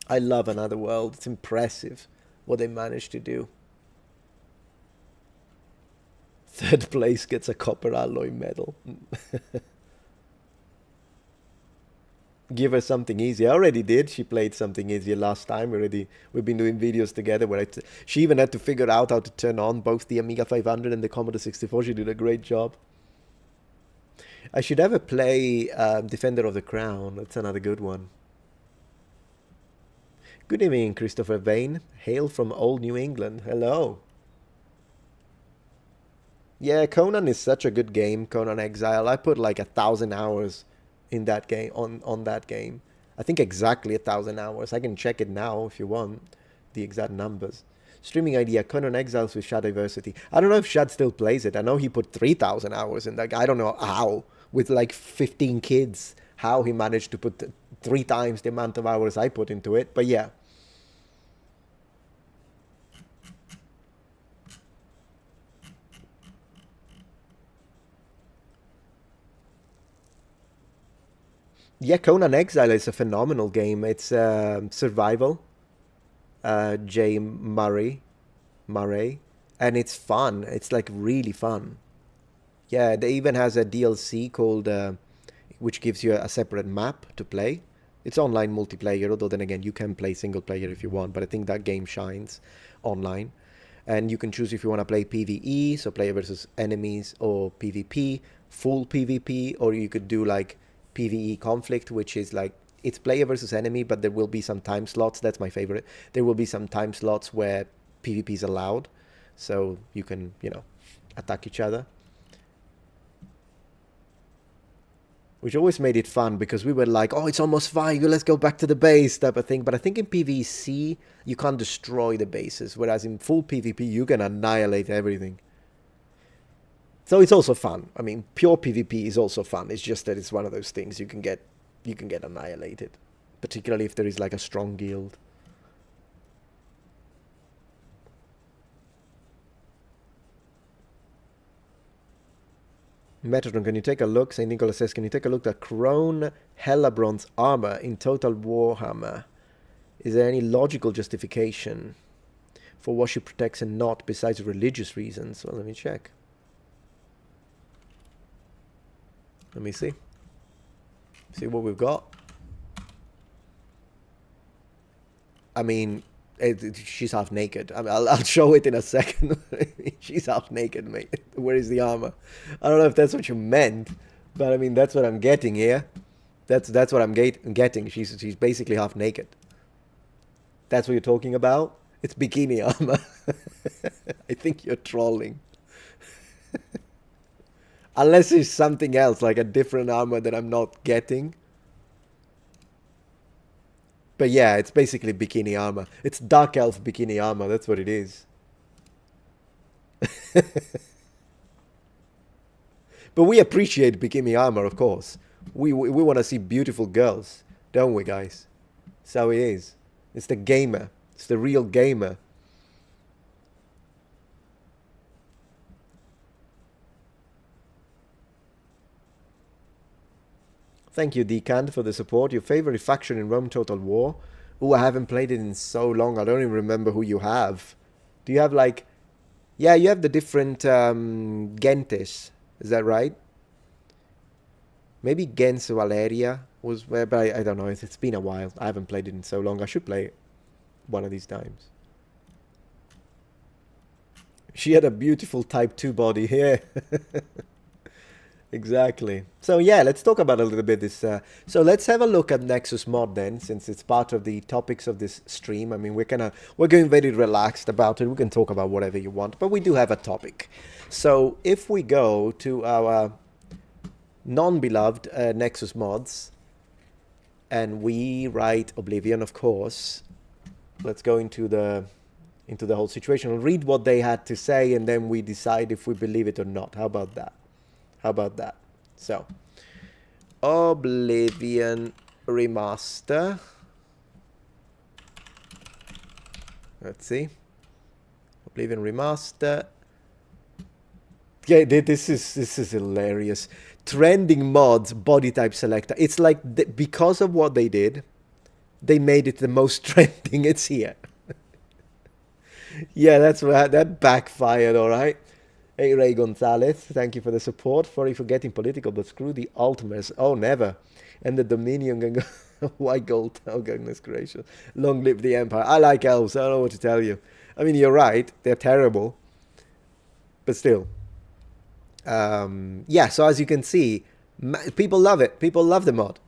A: I love Another World. It's impressive what they managed to do. Third place gets a copper alloy medal. Give her something easy. I already did. She played something easier last time. We've been doing videos together where she even had to figure out how to turn on both the Amiga 500 and the Commodore 64. She did a great job. I should ever play Defender of the Crown. That's another good one. Good evening, Christopher Vane. Hail from old New England. Hello. Yeah, Conan is such a good game, Conan Exile. I put like 1,000 hours in that game, on that game. I think exactly 1,000 hours. I can check it now if you want, the exact numbers. Streaming idea, Conan Exiles with Shadiversity. I don't know if Shad still plays it. I know he put 3,000 hours in that. I don't know how, with like 15 kids, how he managed to put 3 times the amount of hours I put into it. But yeah. Yeah, Conan Exile is a phenomenal game. It's survival. J. Murray. And it's fun. It's like really fun. Yeah, they even has a DLC called... which gives you a separate map to play. It's online multiplayer, although then again, you can play single player if you want, but I think that game shines online. And you can choose if you want to play PvE, so player versus enemies, or PvP, full PvP, or you could do like PvE conflict, which is like, it's player versus enemy, but there will be some time slots. That's my favorite. There will be some time slots where PvP is allowed, so you can, you know, attack each other. Which always made it fun, because we were like, oh, it's almost fine, let's go back to the base type of thing. But I think in PvC, you can't destroy the bases, whereas in full PvP, you can annihilate everything. So it's also fun. I mean, pure PvP is also fun. It's just that it's one of those things you can get annihilated, particularly if there is like a strong guild. Metatron, can you take a look? St. Nicholas says, can you take a look at Crone Hellabron's armor in Total Warhammer? Is there any logical justification for what she protects and not, besides religious reasons? Well, let me check. Let me see. See what we've got. I mean, she's half naked. I mean, I'll show it in a second. She's half naked, mate. Where is the armor? I don't know if that's what you meant, but I mean, that's what I'm getting here. That's what I'm getting. She's basically half naked. That's what you're talking about? It's bikini armor. I think you're trolling. Unless it's something else, like a different armor that I'm not getting. But yeah, it's basically bikini armor. It's dark elf bikini armor, that's what it is. But we appreciate bikini armor, of course. We want to see beautiful girls, don't we, guys? That's how it is. It's the gamer. It's the real gamer. Thank you, Decant, for the support. Your favorite faction in Rome Total War? Ooh, I haven't played it in so long. I don't even remember who you have. Do you have like... Yeah, you have the different Gentes. Is that right? Maybe Gens Valeria was where, but I don't know. It's been a while. I haven't played it in so long. I should play it one of these times. She had a beautiful Type 2 body here. Exactly. So yeah, let's talk about a little bit this. So let's have a look at Nexus Mod then, since it's part of the topics of this stream. I mean, we're going very relaxed about it. We can talk about whatever you want, but we do have a topic. So if we go to our non-beloved Nexus Mods, and we write Oblivion, of course. Let's go into the whole situation. We'll read what they had to say, and then we decide if we believe it or not. How about that? How about that? So, Oblivion Remaster. Let's see. Oblivion Remaster. Yeah, this is hilarious. Trending mods, body type selector. It's like because of what they did, they made it the most trending. It's here. Yeah, that backfired, all right. Hey, Ray Gonzalez, thank you for the support. Sorry for getting political, but screw the Ultimates. Oh, never. And the Dominion can go. White gold. Oh, goodness gracious. Long live the Empire. I like elves. I don't know what to tell you. I mean, you're right. They're terrible. But still. Yeah, so as you can see, people love it. People love the mod.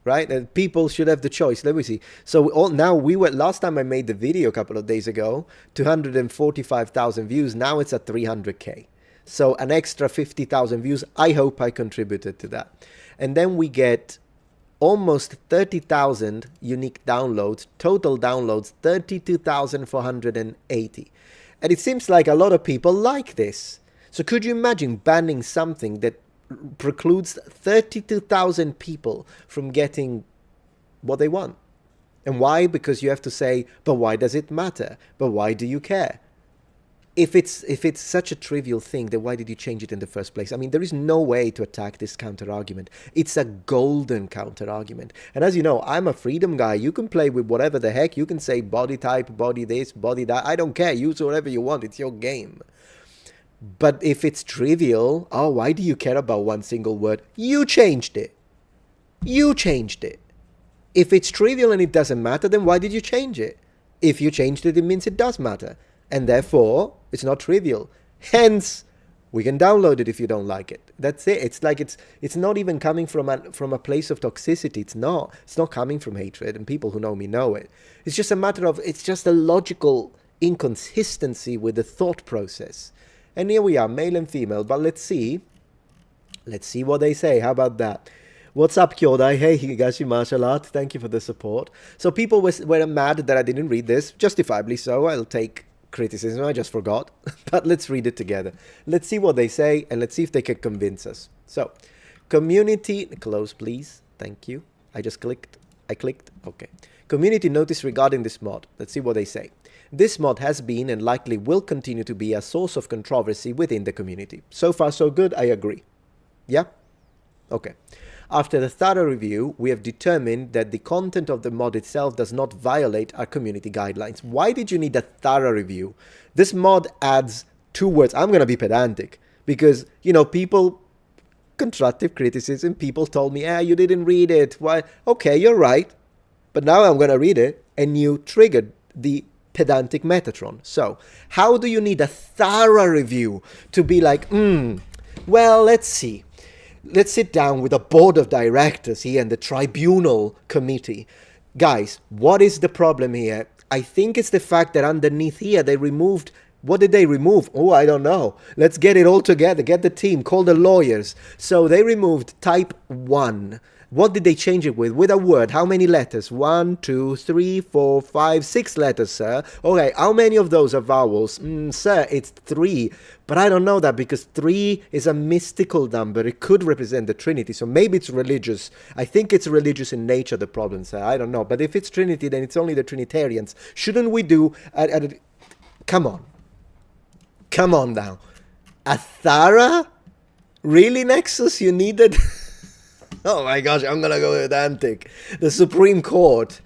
A: Right? And people should have the choice. Let me see. So now we were, last time I made the video a couple of days ago, 245,000 views. Now it's at 300K. So an extra 50,000 views. I hope I contributed to that. And then we get almost 30,000 unique downloads. Total downloads, 32,480. And it seems like a lot of people like this. So could you imagine banning something that precludes 32,000 people from getting what they want? And why? Because you have to say, but why does it matter? But why do you care? If it's such a trivial thing, then why did you change it in the first place? I mean, there is no way to attack this counter-argument. It's a golden counter-argument. And as you know, I'm a freedom guy. You can play with whatever the heck. You can say body type, body this, body that. I don't care. Use whatever you want. It's your game. But if it's trivial, oh, why do you care about one single word? You changed it. You changed it. If it's trivial and it doesn't matter, then why did you change it? If you changed it, it means it does matter. And therefore, it's not trivial. Hence, we can download it if you don't like it. That's it. It's like it's not even coming from a place of toxicity. It's not coming from hatred, and people who know me know it. It's just a matter of, it's just a logical inconsistency with the thought process. And here we are, male and female, but let's see what they say. How about that? What's up, Kyodai? Hey, Higashi Martial Art, thank you for the support. So people were mad that I didn't read this, justifiably so. I'll take criticism, I just forgot. But let's read it together. Let's see what they say, and let's see if they can convince us. So, community, close please, thank you. I clicked, okay. Community notice regarding this mod. Let's see what they say. This mod has been and likely will continue to be a source of controversy within the community. So far so good, I agree. Yeah? Okay. After the thorough review, we have determined that the content of the mod itself does not violate our community guidelines. Why did you need a thorough review? This mod adds 2 words. I'm going to be pedantic because, you know, people, constructive criticism, people told me, you didn't read it. Why? Okay, you're right. But now I'm going to read it, and you triggered the pedantic Metatron. So, how do you need a thorough review to be like, well, let's see. Let's sit down with a board of directors here and the tribunal committee. Guys, what is the problem here? I think it's the fact that underneath here they removed. What did they remove? Oh, I don't know. Let's get it all together. Get the team. Call the lawyers. So they removed type 1. What did they change it with? With a word. How many letters? 1, 2, 3, 4, 5, 6 letters, sir. Okay, how many of those are vowels? Sir, it's 3. But I don't know that because 3 is a mystical number. It could represent the Trinity. So maybe it's religious. I think it's religious in nature, the problem, sir. I don't know. But if it's Trinity, then it's only the Trinitarians. Shouldn't we do... Come on. Come on now. Athara? Really, Nexus? You needed... Oh my gosh, I'm gonna go with Antic. The Supreme Court.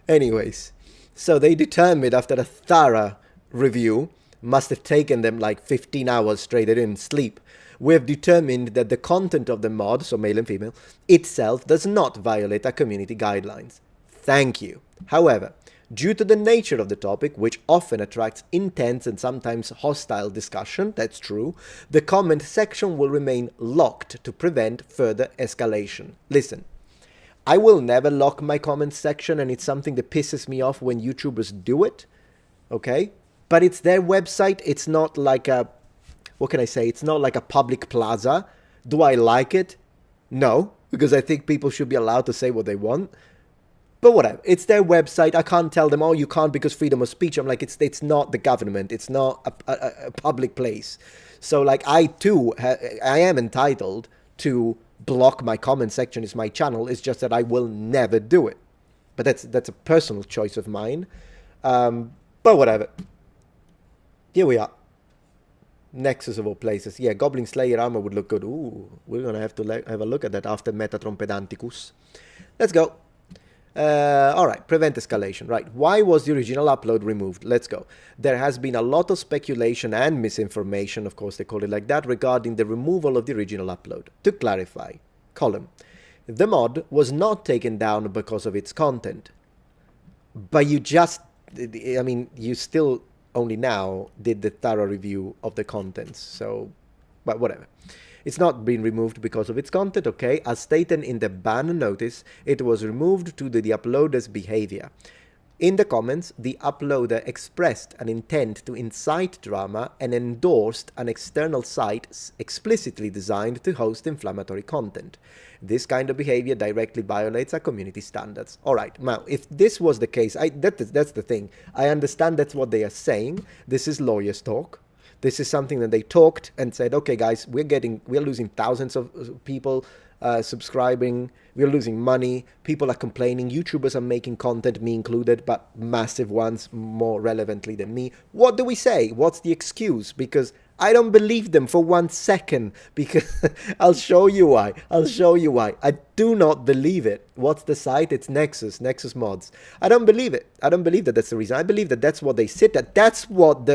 A: Anyways, so they determined after a thorough review, must have taken them like 15 hours straight, they didn't sleep. We have determined that the content of the mod, so male and female, itself does not violate our community guidelines. Thank you. However, due to the nature of the topic, which often attracts intense and sometimes hostile discussion, that's true, the comment section will remain locked to prevent further escalation. Listen, I will never lock my comment section, and it's something that pisses me off when YouTubers do it, okay? But it's their website, it's not like a, what can I say, it's not like a public plaza. Do I like it? No, because I think people should be allowed to say what they want. But whatever, it's their website. I can't tell them, oh, you can't because freedom of speech. I'm like, it's not the government. It's not a public place. So like I too, I am entitled to block my comment section. It's my channel. It's just that I will never do it. But that's a personal choice of mine. But whatever. Here we are. Nexus of all places. Yeah, Goblin Slayer armor would look good. Ooh, we're going to have to have a look at that after Metatron Pedanticus. Let's go. Alright, prevent escalation. Right, why was the original upload removed? Let's go. There has been a lot of speculation and misinformation, of course they call it like that, regarding the removal of the original upload. To clarify, column. The mod was not taken down because of its content. But you just, I mean, you still only now did the thorough review of the contents, so, but whatever. It's not been removed because of its content, okay? As stated in the ban notice, it was removed due to the uploader's behavior. In the comments, the uploader expressed an intent to incite drama and endorsed an external site explicitly designed to host inflammatory content. This kind of behavior directly violates our community standards. Alright, now, if this was the case, that's the thing. I understand that's what they are saying. This is lawyers' talk. This is something that they talked and said, okay, guys, we're losing thousands of people subscribing. We're losing money. People are complaining. YouTubers are making content, me included, but massive ones more relevantly than me. What do we say? What's the excuse? Because I don't believe them for 1 second. Because I'll show you why. I'll show you why. I do not believe it. What's the site? It's Nexus Mods. I don't believe it. I don't believe that that's the reason. I believe that that's what they sit at. That's what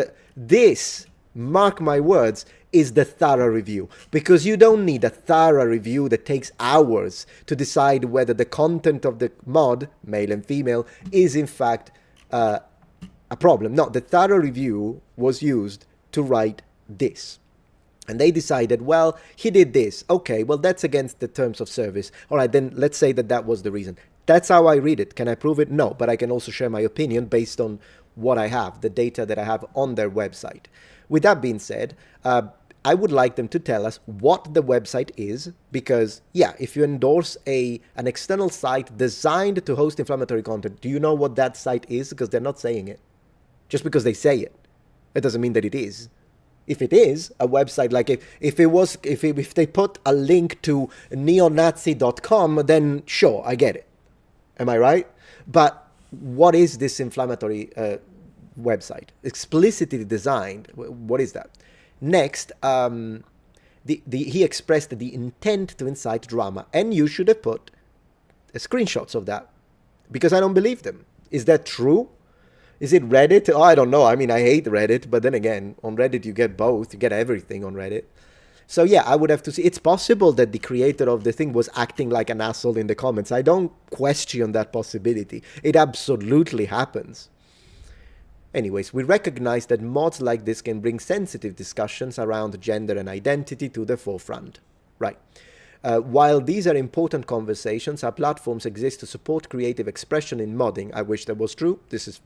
A: mark my words, is the thorough review. Because you don't need a thorough review that takes hours to decide whether the content of the mod, male and female, is in fact a problem. No, the thorough review was used to write this. And they decided, well, he did this. Okay, well, that's against the terms of service. All right, then let's say that that was the reason. That's how I read it. Can I prove it? No, but I can also share my opinion based on what I have, the data that I have on their website. With that being said, I would like them to tell us what the website is, because, yeah, if you endorse an external site designed to host inflammatory content, do you know what that site is? Because they're not saying it. Just because they say it, it doesn't mean that it is. If it is a website, like if they put a link to neonazi.com, then sure, I get it. Am I right? But what is this inflammatory website? Explicitly designed. What is that? Next, he expressed the intent to incite drama, and you should have put screenshots of that, because I don't believe them. Is that true? Is it Reddit? Oh, I don't know. I mean, I hate Reddit, but then again, on Reddit you get both. You get everything on Reddit. So yeah, I would have to see. It's possible that the creator of the thing was acting like an asshole in the comments. I don't question that possibility. It absolutely happens. Anyways, we recognize that mods like this can bring sensitive discussions around gender and identity to the forefront. Right. While these are important conversations, our platforms exist to support creative expression in modding. I wish that was true. This is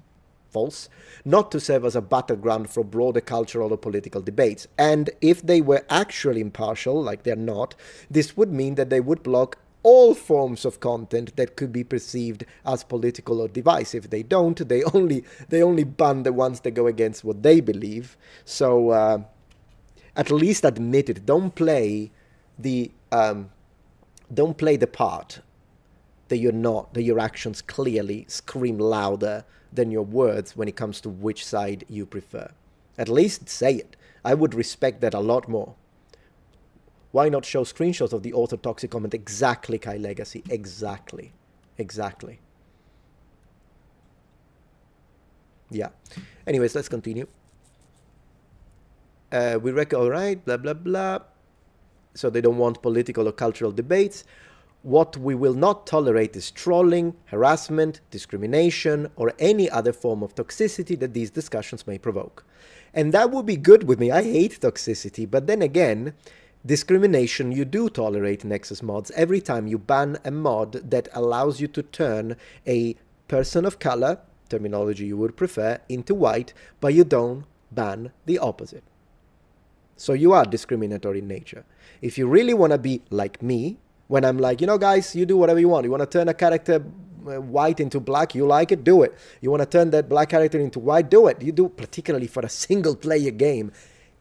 A: false, not to serve as a battleground for broader cultural or political debates. And if they were actually impartial, like they're not, this would mean that they would block all forms of content that could be perceived as political or divisive. They don't. They only ban the ones that go against what they believe. So at least admit it. Don't play the part that you're not, that your actions clearly scream louder than your words when it comes to which side you prefer. At least say it. I would respect that a lot more. Why not show screenshots of the orthodoxy comment? Exactly, Kai Legacy. Exactly. Exactly. Yeah. Anyways, let's continue. We reckon, all right, blah, blah, blah. So they don't want political or cultural debates. What we will not tolerate is trolling, harassment, discrimination, or any other form of toxicity that these discussions may provoke. And that would be good with me. I hate toxicity, but then again, discrimination you do tolerate, Nexus Mods, every time you ban a mod that allows you to turn a person of color, terminology you would prefer, into white, but you don't ban the opposite. So you are discriminatory in nature. If you really want to be like me, when I'm like, you know, guys, you do whatever you want. You want to turn a character white into black, you like it, do it. You want to turn that black character into white, do it. You do, particularly for a single player game.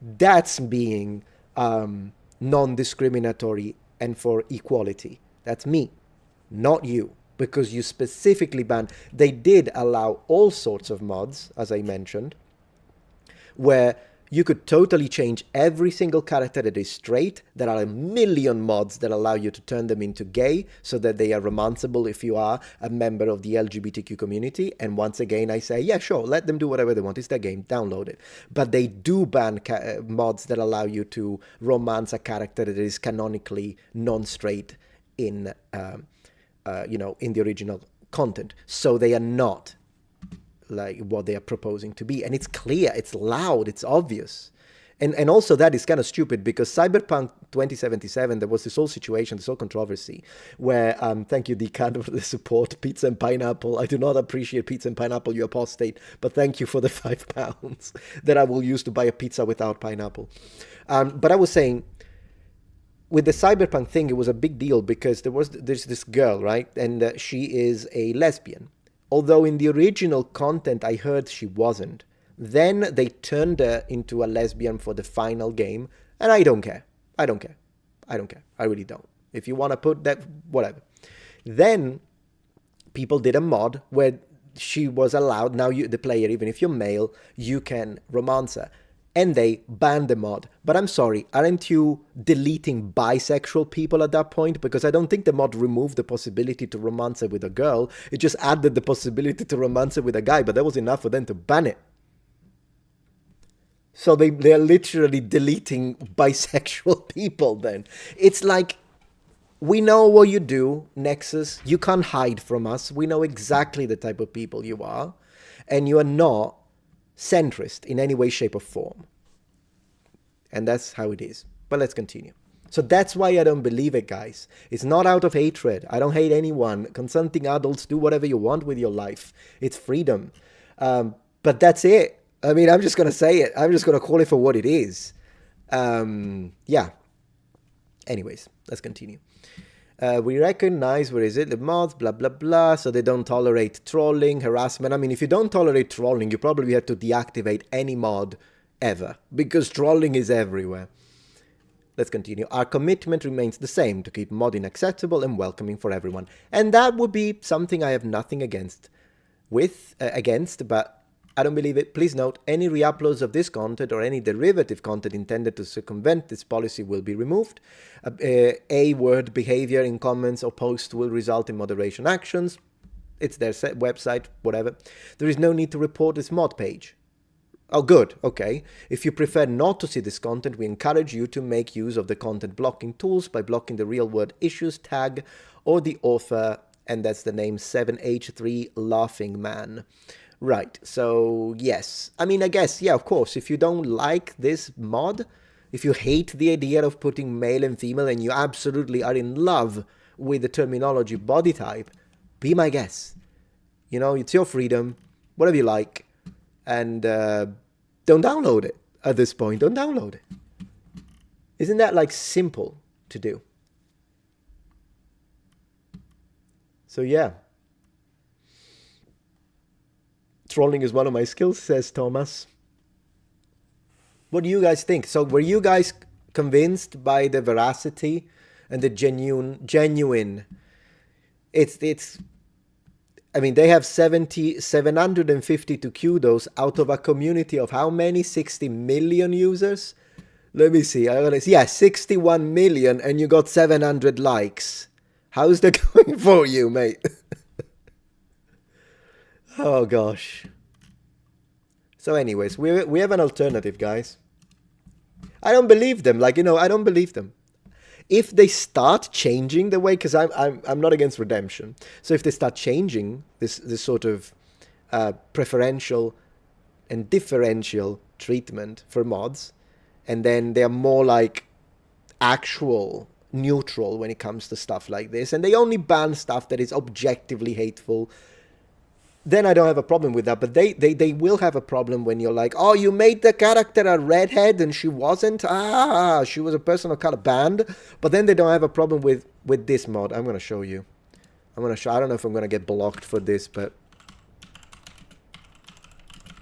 A: That's being non-discriminatory and for equality. That's me, not you, because you specifically banned. They did allow all sorts of mods, as I mentioned, where you could totally change every single character that is straight. There are a million mods that allow you to turn them into gay so that they are romanceable if you are a member of the LGBTQ community. And once again, I say, yeah, sure, let them do whatever they want. It's their game, download it. But they do ban mods that allow you to romance a character that is canonically non-straight in, in the original content. So they are not like what they are proposing to be. And it's clear, it's loud, it's obvious. And also that is kind of stupid because Cyberpunk 2077, there was this whole situation, this whole controversy where, thank you, Decad, for the support, Pizza and Pineapple. I do not appreciate Pizza and Pineapple, you apostate, but thank you for the £5 that I will use to buy a pizza without pineapple. But I was saying, with the Cyberpunk thing, it was a big deal because there's this girl, right? And she is a lesbian. Although in the original content, I heard she wasn't. Then they turned her into a lesbian for the final game, and I don't care. I don't care. I don't care. I really don't. If you want to put that, whatever. Then people did a mod where she was allowed, now you, the player, even if you're male, you can romance her. And they banned the mod. But I'm sorry, aren't you deleting bisexual people at that point? Because I don't think the mod removed the possibility to romance her with a girl. It just added the possibility to romance her with a guy, but that was enough for them to ban it. So they're literally deleting bisexual people then. It's like, we know what you do, Nexus. You can't hide from us. We know exactly the type of people you are. And you are not centrist in any way, shape, or form. And that's how it is. But let's continue. So that's why I don't believe it, guys. It's not out of hatred. I don't hate anyone. Consenting adults, do whatever you want with your life. It's freedom. But that's it. I mean, I'm just going to say it. I'm just going to call it for what it is. Yeah. Anyways, let's continue. We recognize, where is it? The mods, blah, blah, blah. So they don't tolerate trolling, harassment. I mean, if you don't tolerate trolling, you probably have to deactivate any mod ever, because trolling is everywhere. Let's continue. Our commitment remains the same, to keep modding accessible and welcoming for everyone. And that would be something I have nothing against, but I don't believe it. Please note, any re-uploads of this content or any derivative content intended to circumvent this policy will be removed. A-word behavior in comments or posts will result in moderation actions. It's their website, whatever. There is no need to report this mod page. Oh, good. Okay. If you prefer not to see this content, we encourage you to make use of the content blocking tools by blocking the real word issues tag or the author, and that's the name 7H3 Laughing Man. Right, so yes. I mean, I guess, yeah, of course, if you don't like this mod, if you hate the idea of putting male and female and you absolutely are in love with the terminology body type, be my guest. You know, it's your freedom, whatever you like. And don't download it at this point. Don't download it. Isn't that like simple to do? So yeah. Trolling is one of my skills, says Thomas. What do you guys think? So were you guys convinced by the veracity and the genuine? It's I mean, they have 752 kudos out of a community of how many? 60 million users? Let me see. Yeah, 61 million, and you got 700 likes. How's that going for you, mate? Oh, gosh. So anyways, we have an alternative, guys. I don't believe them. Like, I don't believe them. If they start changing the way, because I'm not against redemption. So if they start changing this sort of preferential and differential treatment for mods, and then they're more like actual neutral when it comes to stuff like this, and they only ban stuff that is objectively hateful, then I don't have a problem with that. But they will have a problem when you're like, oh, you made the character a redhead and she wasn't. She was a person of color, banned. But then they don't have a problem with this mod. I'm going to show you. I don't know if I'm going to get blocked for this, but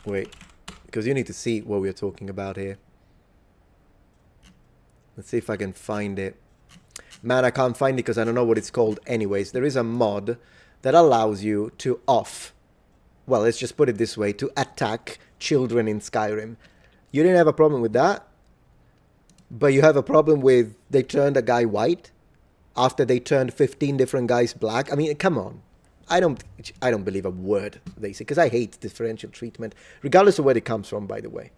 A: wait, because you need to see what we're talking about here. Let's see if I can find it. Man, I can't find it because I don't know what it's called. Anyways, there is a mod that allows you to well, let's just put it this way, to attack children in Skyrim. You didn't have a problem with that, but you have a problem with they turned a guy white after they turned 15 different guys black. I mean, come on. I don't believe a word they say, because I hate differential treatment, regardless of where it comes from, by the way.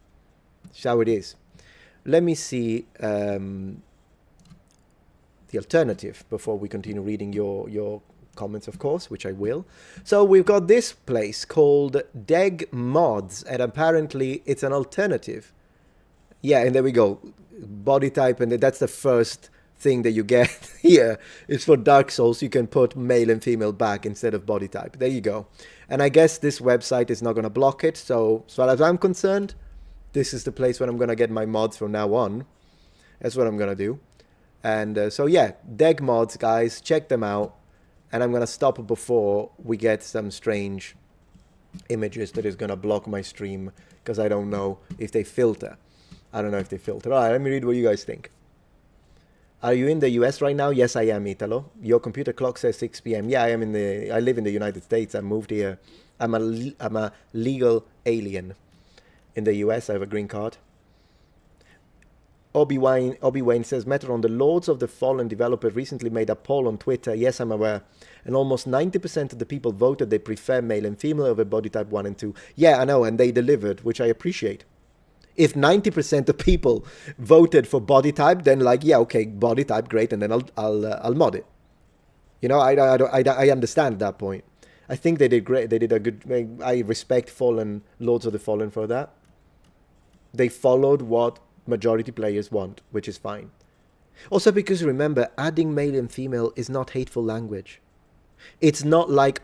A: It's how it is. Let me see the alternative before we continue reading your comments, of course, which I will. So we've got this place called Deg Mods, and apparently it's an alternative. Yeah, and there we go. Body type, and that's the first thing that you get here. It's for Dark Souls. You can put male and female back instead of body type. There you go. And I guess this website is not going to block it. So as far as I'm concerned, this is the place where I'm going to get my mods from now on. That's what I'm going to do. And so yeah, Deg Mods, guys, check them out. And I'm going to stop before we get some strange images that is going to block my stream, because I don't know if they filter. I don't know if they filter. All right, let me read what you guys think. Are you in the US right now? Yes, I am, Italo. Your computer clock says 6 p.m. Yeah, I live in the United States. I moved here. I'm a legal alien in the US. I have a green card. Obi-Wan says, Metatron, the Lords of the Fallen developer recently made a poll on Twitter. Yes, I'm aware. And almost 90% of the people voted they prefer male and female over body type 1 and 2. Yeah, I know, and they delivered, which I appreciate. If 90% of people voted for body type, then like, yeah, okay, body type, great, and then I'll mod it. I understand that point. I think they did great. They did a good. I respect Fallen, Lords of the Fallen, for that. They followed what majority players want, which is fine. Also, because remember, adding male and female is not hateful language. It's not like,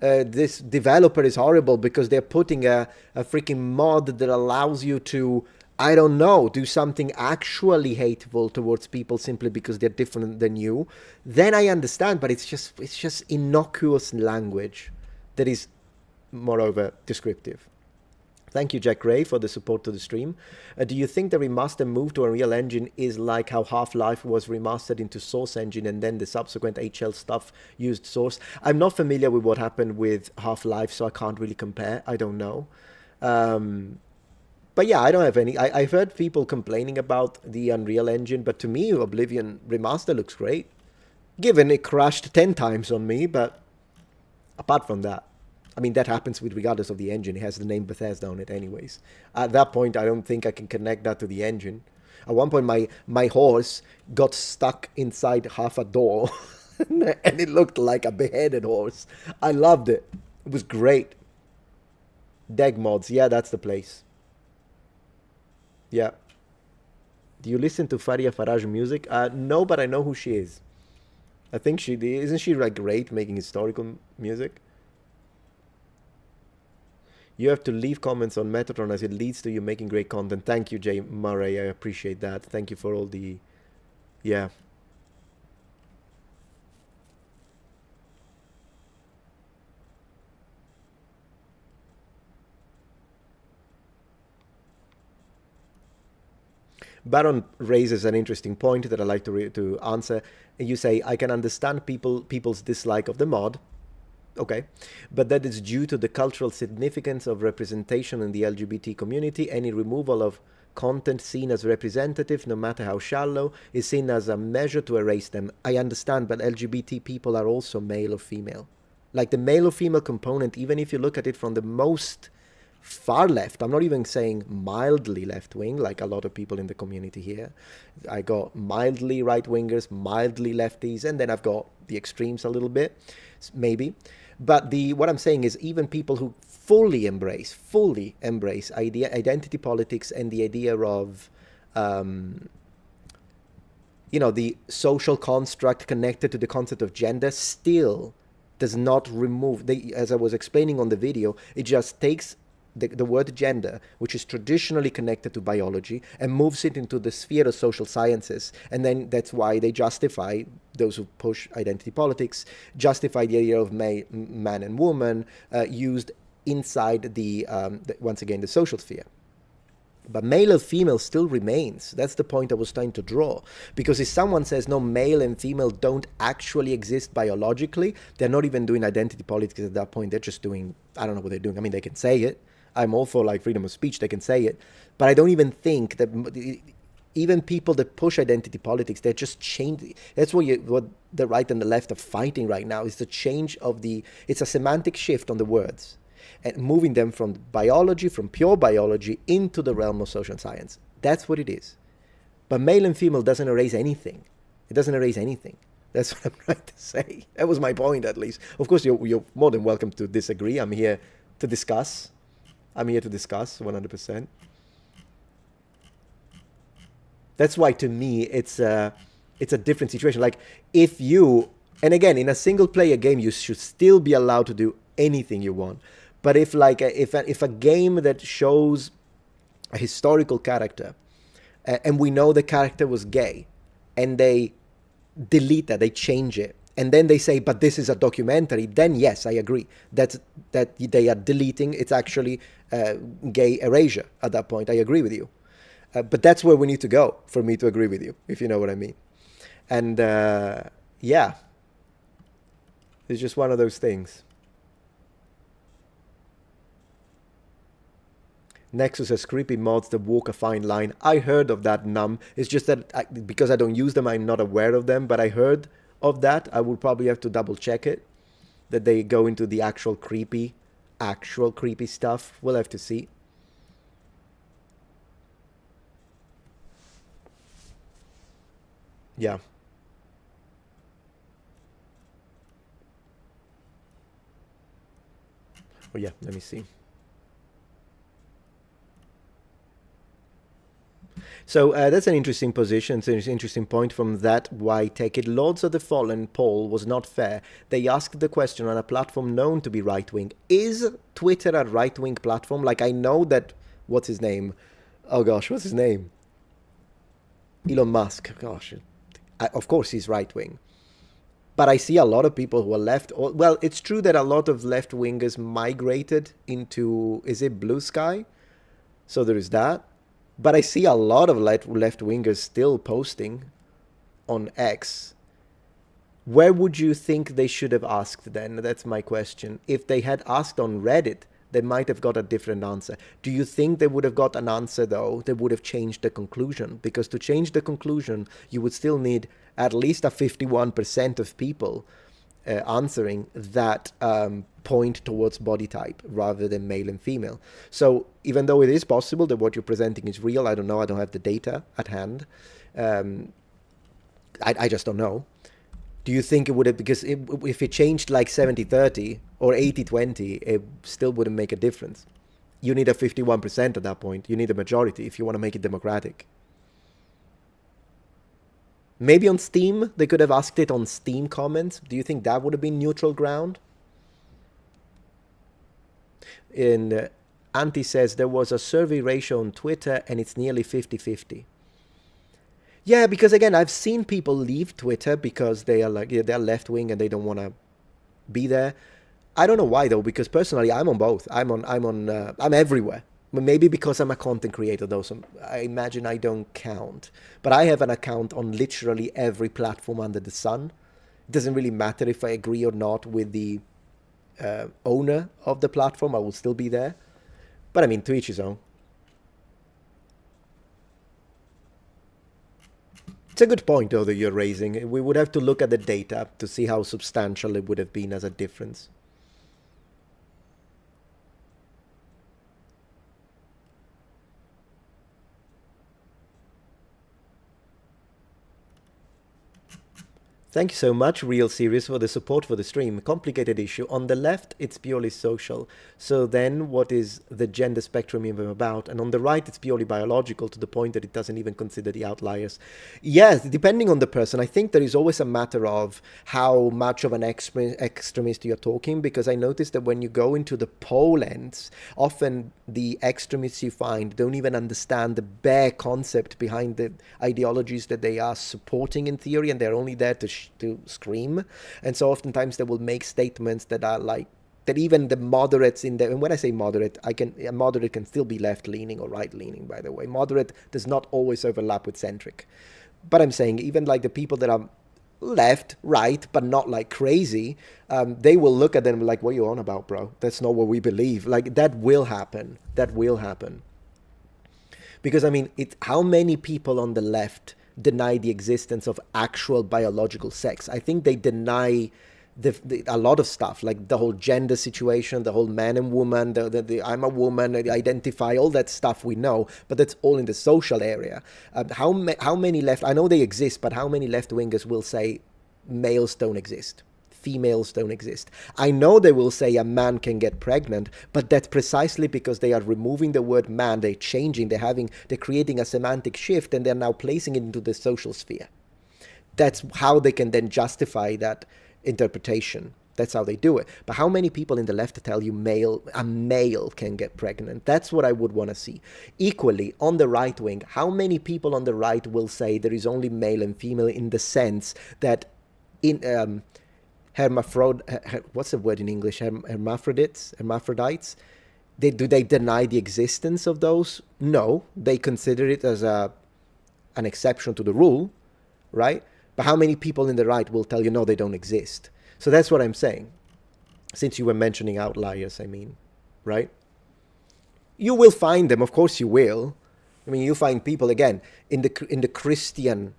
A: this developer is horrible because they're putting a freaking mod that allows you to, I don't know, do something actually hateful towards people simply because they're different than you. Then I understand, but it's just innocuous language that is, moreover, descriptive. Thank you, Jack Ray, for the support to the stream. Do you think the remaster move to Unreal Engine is like how Half-Life was remastered into Source Engine and then the subsequent HL stuff used Source? I'm not familiar with what happened with Half-Life, so I can't really compare. I don't know. But yeah, I don't have any. I've heard people complaining about the Unreal Engine, but to me, Oblivion Remaster looks great. Given it crashed 10 times on me, but apart from that, I mean, that happens with regardless of the engine. It has the name Bethesda on it anyways. At that point, I don't think I can connect that to the engine. At one point, my horse got stuck inside half a door, and it looked like a beheaded horse. I loved it. It was great. Deg Mods, yeah, that's the place. Yeah. Do you listen to Faria Faraj music? No, but I know who she is. I think isn't she like great making historical music? You have to leave comments on Metatron as it leads to you making great content. Thank you, Jay Murray. I appreciate that. Thank you for all the... Yeah. Baron raises an interesting point that I'd like to answer. You say, I can understand people's dislike of the mod. Okay, but that is due to the cultural significance of representation in the LGBT community. Any removal of content seen as representative, no matter how shallow, is seen as a measure to erase them. I understand, but LGBT people are also male or female. Like the male or female component, even if you look at it from the most far left, I'm not even saying mildly left-wing, like a lot of people in the community here. I got mildly right-wingers, mildly lefties, and then I've got the extremes a little bit, maybe. But what I'm saying is even people who fully embrace identity politics and the idea of, the social construct connected to the concept of gender still does not remove, as I was explaining on the video, it just takes the word gender, which is traditionally connected to biology, and moves it into the sphere of social sciences. And then that's why they justify, those who push identity politics, justify the idea of man and woman used inside once again, the social sphere. But male and female still remains. That's the point I was trying to draw. Because if someone says, no, male and female don't actually exist biologically, they're not even doing identity politics at that point. They're just doing, I don't know what they're doing. I mean, they can say it. I'm all for like freedom of speech, they can say it. But I don't even think that even people that push identity politics, they're just changing. That's what the right and the left are fighting right now, is the change of it's a semantic shift on the words and moving them from biology, from pure biology, into the realm of social science. That's what it is. But male and female doesn't erase anything. It doesn't erase anything. That's what I'm trying to say. That was my point, at least. Of course, you're more than welcome to disagree. I'm here to discuss. 100%. That's why, to me, it's a different situation. Like, if you, and again, in a single player game, you should still be allowed to do anything you want. But if a game that shows a historical character, and we know the character was gay, and they delete that, they change it, and then they say, but this is a documentary, then yes, I agree that they are deleting. It's actually gay erasure at that point. I agree with you. But that's where we need to go for me to agree with you, if you know what I mean. And yeah, it's just one of those things. Nexus has creepy mods that walk a fine line. I heard of that, Num. It's just that because I don't use them, I'm not aware of them, but I heard of that. I would probably have to double check it, that they go into the actual creepy stuff. We'll have to see. Yeah. Oh yeah, let me see. So that's an interesting position. It's an interesting point from that. Why take it? Lords of the Fallen poll was not fair. They asked the question on a platform known to be right-wing. Is Twitter a right-wing platform? Like, I know that, what's his name? Oh gosh, what's his name? Elon Musk. Gosh, of course he's right-wing. But I see a lot of people who are left. Well, it's true that a lot of left-wingers migrated into, is it Blue Sky? So there is that. But I see a lot of left-wingers still posting on X. Where would you think they should have asked then? That's my question. If they had asked on Reddit, they might have got a different answer. Do you think they would have got an answer, though, that would have changed the conclusion? Because to change the conclusion, you would still need at least a 51% of people answering that point towards body type rather than male and female. So even though it is possible that what you're presenting is real, I don't know, I don't have the data at hand. I just don't know. Do you think it would have, because if it changed like 70-30 or 80-20, it still wouldn't make a difference. You need a 51% at that point. You need a majority if you want to make it democratic. Maybe on Steam, they could have asked it on Steam comments. Do you think that would have been neutral ground? Auntie says there was a survey ratio on Twitter and it's nearly 50-50. Yeah, because again, I've seen people leave Twitter because they are like, yeah, they're left wing and they don't want to be there. I don't know why though, because personally I'm on both. I'm everywhere. Maybe because I'm a content creator though, so I imagine I don't count. But I have an account on literally every platform under the sun. It doesn't really matter if I agree or not with the owner of the platform, I will still be there. But I mean, to each his own. It's a good point though that you're raising. We would have to look at the data to see how substantial it would have been as a difference. Thank you so much, Real Serious, for the support for the stream. Complicated issue. On the left, it's purely social. So then what is the gender spectrum even about? And on the right, it's purely biological to the point that it doesn't even consider the outliers. Yes, depending on the person. I think there is always a matter of how much of an extremist you're talking, because I noticed that when you go into the pole ends, often the extremists you find don't even understand the bare concept behind the ideologies that they are supporting in theory, and they're only there to scream. And so oftentimes they will make statements that are like that even the moderates in there, and when I say moderate, a moderate can still be left leaning or right leaning, by the way. Moderate does not always overlap with centric. But I'm saying even like the people that are left, right, but not like crazy, they will look at them like, what are you on about, bro? That's not what we believe. Like that will happen. That will happen. Because I mean, how many people on the left deny the existence of actual biological sex? I think they deny a lot of stuff, like the whole gender situation, the whole man and woman, the I'm a woman, I identify, all that stuff we know, but that's all in the social area. How many left, I know they exist, but how many left-wingers will say males don't exist? Females don't exist. I know they will say a man can get pregnant, but that's precisely because they are removing the word man, they're changing, they're creating a semantic shift, and they're now placing it into the social sphere. That's how they can then justify that interpretation. That's how they do it. But how many people in the left tell you a male can get pregnant? That's what I would want to see. Equally, on the right wing, how many people on the right will say there is only male and female in the sense that in what's the word in English? Hermaphrodites? Do they deny the existence of those? No, they consider it as an exception to the rule, right? But how many people in the right will tell you, no, they don't exist? So that's what I'm saying. Since you were mentioning outliers, I mean, right? You will find them, of course you will. I mean, you find people, again, in the Christian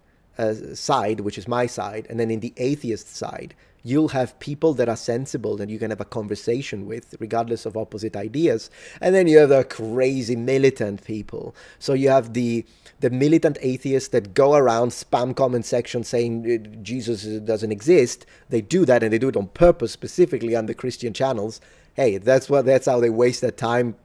A: side, which is my side, and then in the atheist side, you'll have people that are sensible that you can have a conversation with, regardless of opposite ideas. And then you have the crazy militant people. So you have the militant atheists that go around spam comment section saying Jesus doesn't exist. They do that, and they do it on purpose, specifically on the Christian channels. Hey, that's how they waste their time.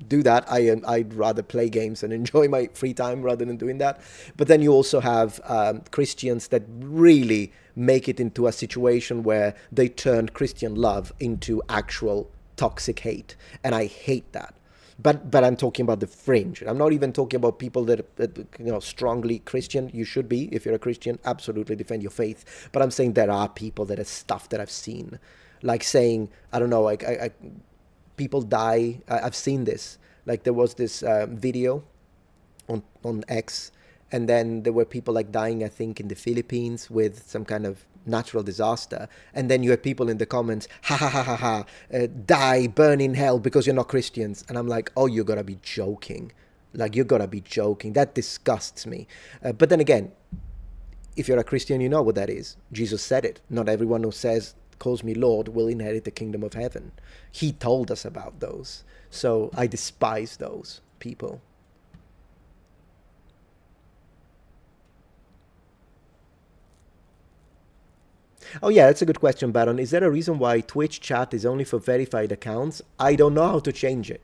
A: Do that. I'd rather play games and enjoy my free time rather than doing that. But then you also have Christians that really make it into a situation where they turn Christian love into actual toxic hate, and I hate that. But I'm talking about the fringe. I'm not even talking about people that strongly Christian. You should be, if you're a Christian, absolutely defend your faith. But I'm saying there are people that are stuff that I've seen, like saying, I don't know, like people die. I've seen this. Like there was this video on X, and then there were people like dying, I think, in the Philippines with some kind of natural disaster. And then you had people in the comments, ha ha ha ha ha, die, burn in hell because you're not Christians. And I'm like, oh, you gotta be joking. Like, you gotta be joking. That disgusts me. But then again, if you're a Christian, you know what that is. Jesus said it. Not everyone who calls me Lord will inherit the kingdom of heaven. He told us about those. So I despise those people. Oh yeah, that's a good question, Baron. Is there a reason why Twitch chat is only for verified accounts? I don't know how to change it.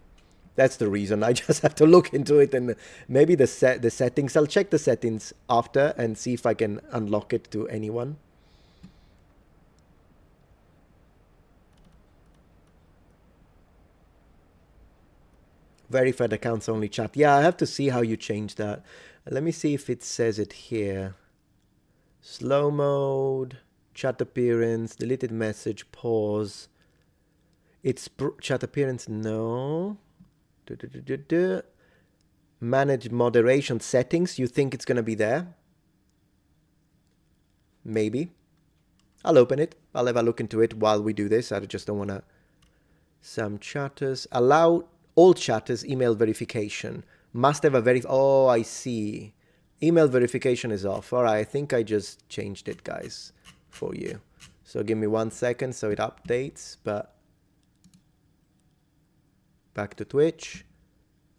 A: That's the reason. I just have to look into it, and maybe the settings. I'll check the settings after and see if I can unlock it to anyone. Verified accounts only chat. Yeah, I have to see how you change that. Let me see if it says it here. Slow mode, chat appearance, deleted message, pause. It's chat appearance, no. Manage moderation settings. You think it's going to be there? Maybe. I'll open it. I'll have a look into it while we do this. I just don't want to... Some chatters. Allow all chatters email verification. Must have a Oh, I see. Email verification is off. All right, I think I just changed it, guys, for you. So give me 1 second so it updates, but... Back to Twitch.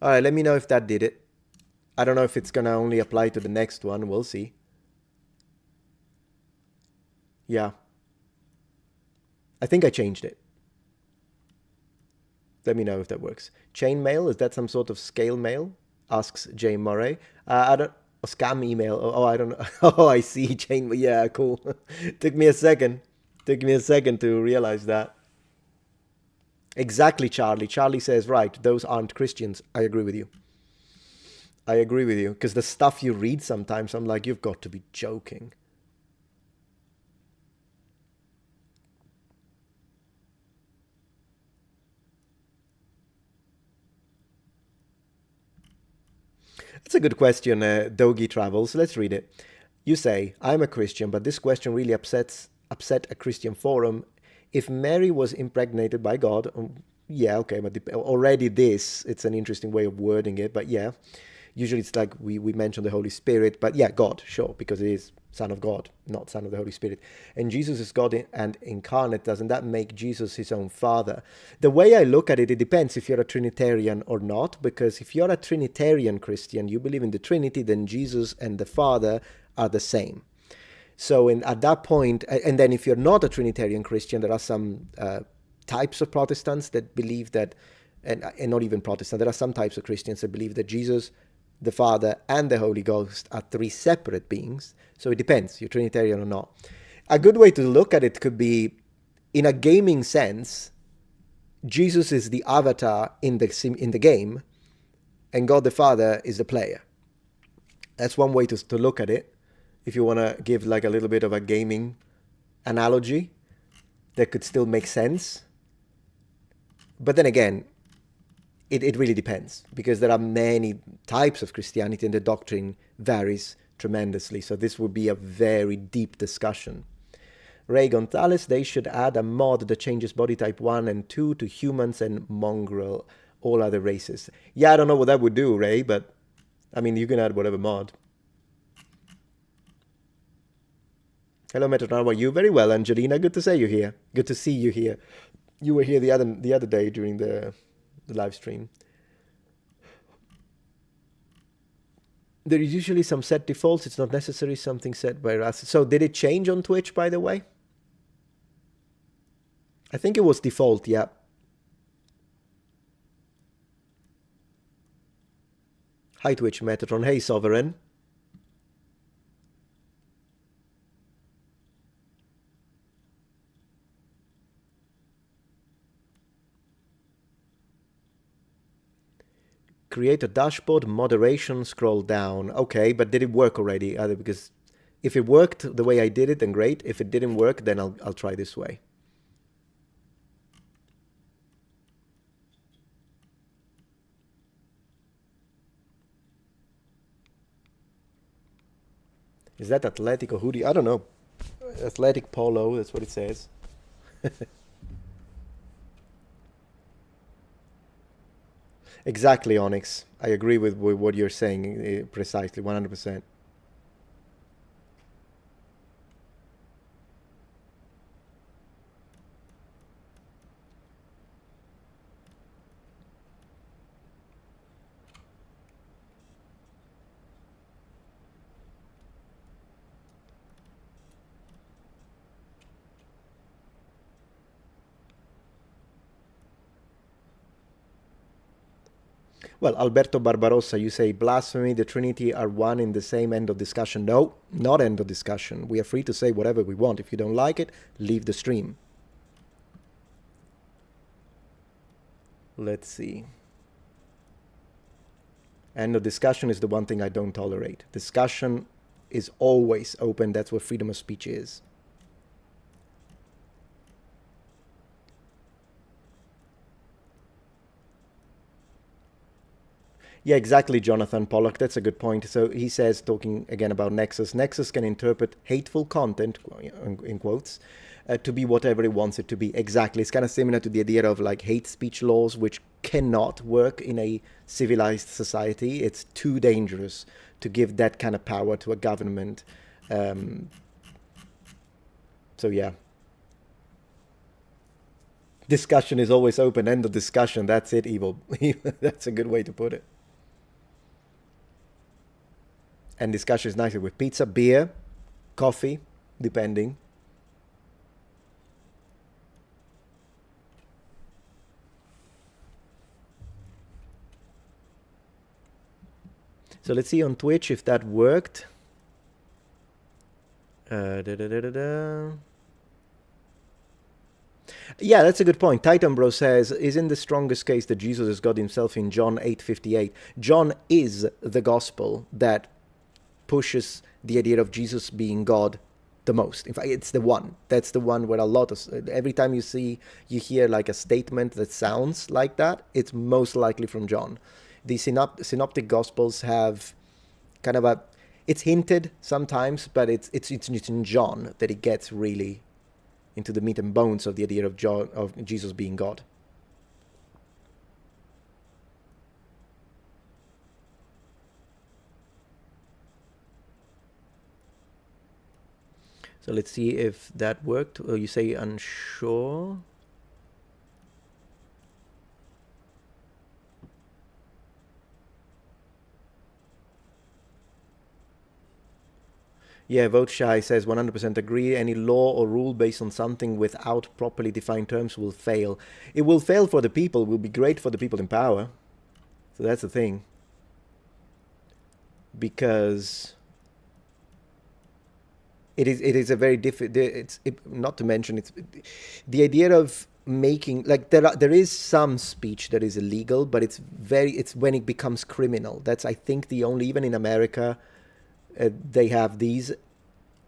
A: All right, let me know if that did it. I don't know if it's going to only apply to the next one. We'll see. Yeah. I think I changed it. Let me know if that works. Chain mail, is that some sort of scale mail? Asks Jay Murray. I don't... A scam email. Oh, I don't know. Oh, I see. Chain... Yeah, cool. Took me a second. Took me a second to realize that. Exactly, Charlie. Charlie says, right, those aren't Christians. I agree with you. I agree with you. Because the stuff you read sometimes, I'm like, you've got to be joking. That's a good question, Dogi Travels. Let's read it. You say, I'm a Christian, but this question really upset a Christian forum. If Mary was impregnated by God, yeah, okay, but already this, it's an interesting way of wording it, but yeah. Usually it's like we mention the Holy Spirit, but yeah, God, sure, because it is Son of God, not Son of the Holy Spirit. And Jesus is God and incarnate. Doesn't that make Jesus his own Father? The way I look at it, it depends if you're a Trinitarian or not, because if you're a Trinitarian Christian, you believe in the Trinity, then Jesus and the Father are the same. So at that point, and then if you're not a Trinitarian Christian, there are some types of Protestants that believe that, and not even Protestant, there are some types of Christians that believe that Jesus, the Father, and the Holy Ghost are three separate beings. So it depends, you're Trinitarian or not. A good way to look at it could be, in a gaming sense, Jesus is the avatar in the game, and God the Father is the player. That's one way to look at it. If you want to give like a little bit of a gaming analogy, that could still make sense. But then again, it really depends, because there are many types of Christianity and the doctrine varies tremendously. So this would be a very deep discussion. Ray Gonzalez, they should add a mod that changes body type 1 and 2 to humans and mongrel, all other races. Yeah, I don't know what that would do, Ray, but I mean, you can add whatever mod. Hello, Metatron, how are you? Very well, Angelina. Good to see you here. Good to see you here. You were here the other day during the live stream. There is usually some set defaults. It's not necessary something set by us. So did it change on Twitch, by the way? I think it was default, yeah. Hi, Twitch, Metatron. Hey, Sovereign. Create a dashboard, moderation, scroll down. Okay, but did it work already? Because if it worked the way I did it, then great. If it didn't work, then I'll try this way. Is that athletic or hoodie? I don't know. Athletic polo, that's what it says. Exactly, Onyx. I agree with what you're saying precisely, 100%. Well, Alberto Barbarossa, you say blasphemy, the Trinity are one in the same, end of discussion. No, not end of discussion. We are free to say whatever we want. If you don't like it, leave the stream. Let's see. And the discussion is the one thing I don't tolerate. Discussion is always open. That's what freedom of speech is. Yeah, exactly, Jonathan Pollock. That's a good point. So he says, talking again about Nexus, Nexus can interpret hateful content, in quotes, to be whatever it wants it to be. Exactly. It's kind of similar to the idea of like hate speech laws, which cannot work in a civilized society. It's too dangerous to give that kind of power to a government. So yeah. Discussion is always open. End of discussion. That's it, evil. That's a good way to put it. And discussion is nicer with pizza, beer, coffee, depending. So let's see on Twitch if that worked. Da, da, da, da, da. Yeah, that's a good point. Titan Bro says, isn't the strongest case that Jesus is God himself in John 8:58? John is the gospel that pushes the idea of Jesus being God the most. In fact, it's the one. That's the one where a lot of, every time you hear like a statement that sounds like that, it's most likely from John. The synoptic gospels have kind of a, it's hinted sometimes, but it's in John that it gets really into the meat and bones of the idea of Jesus being God. So let's see if that worked. Oh, you say unsure. Yeah, Vote Shy says 100% agree. Any law or rule based on something without properly defined terms will fail. It will fail for the people. It will be great for the people in power. So that's the thing. Because it is a very difficult. Not to mention it's the idea of making like there is some speech that is illegal, but it's when it becomes criminal. That's I think the only, even in America. They have these,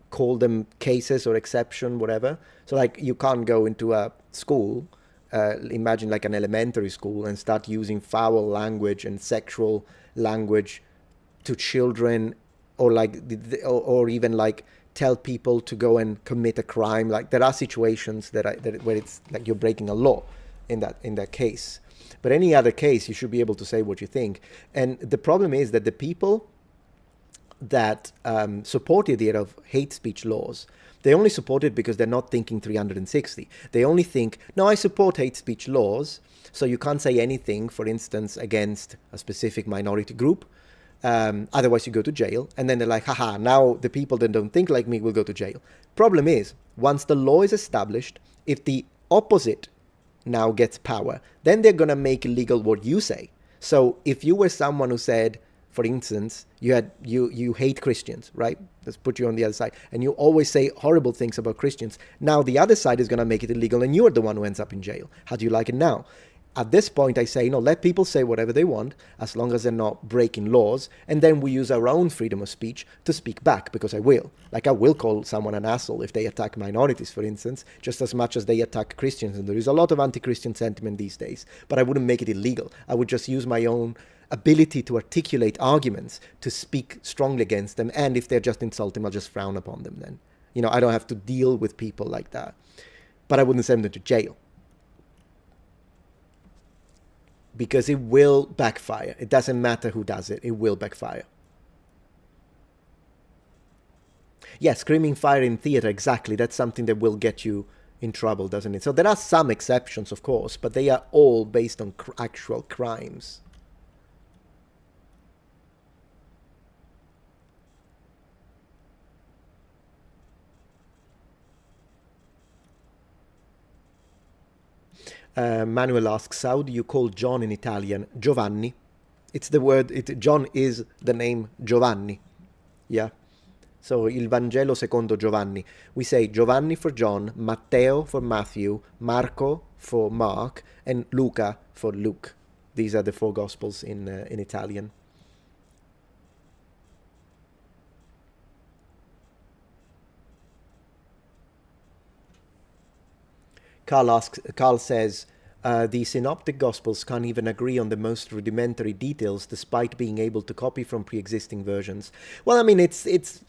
A: call them cases or exception, whatever. So like you can't go into a school, imagine like an elementary school, and start using foul language and sexual language to children, or like or even like tell people to go and commit a crime. Like there are situations where it's like you're breaking a law in that case. But any other case, you should be able to say what you think. And the problem is that the people that support the idea of hate speech laws, they only support it because they're not thinking 360. They only think, no, I support hate speech laws, so you can't say anything, for instance, against a specific minority group. Otherwise you go to jail. And then they're like, haha, now the people that don't think like me will go to jail. Problem is, once the law is established, if the opposite now gets power, then they're going to make illegal what you say. So if you were someone who said, for instance, you hate Christians, right? Let's put you on the other side. And you always say horrible things about Christians. Now the other side is going to make it illegal and you're the one who ends up in jail. How do you like it now? At this point, I say, no, let people say whatever they want, as long as they're not breaking laws. And then we use our own freedom of speech to speak back, because I will. Like, I will call someone an asshole if they attack minorities, for instance, just as much as they attack Christians. And there is a lot of anti-Christian sentiment these days. But I wouldn't make it illegal. I would just use my own ability to articulate arguments to speak strongly against them. And if they're just insulting, I'll just frown upon them then. You know, I don't have to deal with people like that. But I wouldn't send them to jail. Because it will backfire. It doesn't matter who does it. It will backfire. Yeah, screaming fire in theater, exactly. That's something that will get you in trouble, doesn't it? So there are some exceptions, of course, but they are all based on actual crimes. Manuel asks, how do you call John in Italian? Giovanni. It's the word, John is the name Giovanni. Yeah. So, il Vangelo secondo Giovanni. We say Giovanni for John, Matteo for Matthew, Marco for Mark, and Luca for Luke. These are the four Gospels in Italian. Carl says, the synoptic gospels can't even agree on the most rudimentary details despite being able to copy from pre-existing versions. Well, I mean, it's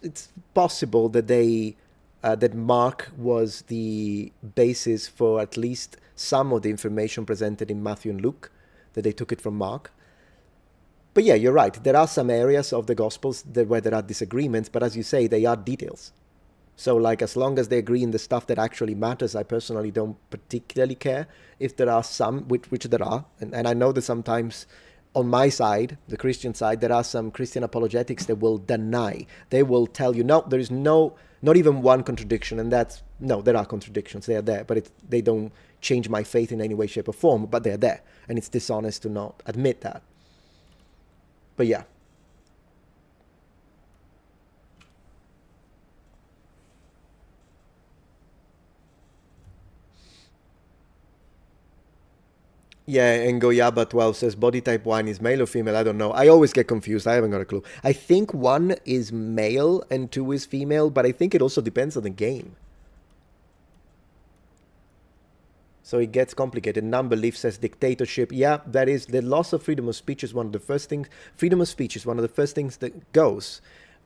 A: possible that that Mark was the basis for at least some of the information presented in Matthew and Luke, that they took it from Mark. But yeah, you're right. There are some areas of the Gospels where there are disagreements, but as you say, they are details. So like, as long as they agree in the stuff that actually matters, I personally don't particularly care. If there are some, which there are, and I know that sometimes on my side, the Christian side, there are some Christian apologetics that will deny. They will tell you, no, there is not even one contradiction, and there are contradictions, they are there, but they don't change my faith in any way, shape, or form, but they're there, and it's dishonest to not admit that. But yeah. Yeah, and Goyaba12 says body type 1 is male or female. I don't know. I always get confused. I haven't got a clue. I think 1 is male and 2 is female, but I think it also depends on the game. So it gets complicated. Numberleaf says dictatorship. Yeah, that is the loss of freedom of speech is one of the first things. Freedom of speech is one of the first things that goes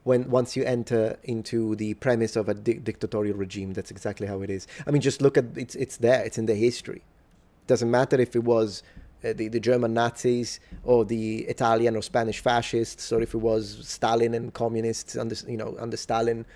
A: once you enter into the premise of a dictatorial regime. That's exactly how it is. I mean, just look at it's there. It's in the history. Doesn't matter if it was the German Nazis or the Italian or Spanish fascists, or if it was Stalin and communists under Stalin.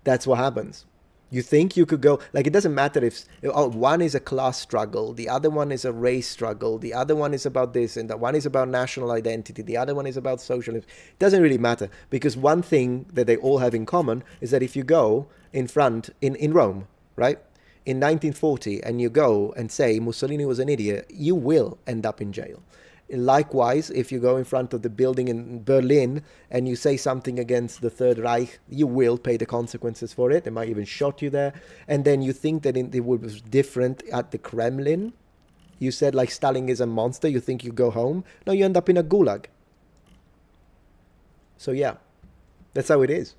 A: That's what happens. You think you could go, like, it doesn't matter if one is a class struggle, the other one is a race struggle, the other one is about this, and the one is about national identity, the other one is about socialism. It doesn't really matter, because one thing that they all have in common is that if you go in Rome, right, in 1940, and you go and say Mussolini was an idiot, you will end up in jail. Likewise, if you go in front of the building in Berlin and you say something against the Third Reich, you will pay the consequences for it. They might even shot you there. And then you think that it was different at the Kremlin. You said, like, Stalin is a monster. You think you go home. No, you end up in a gulag. So yeah, that's how it is.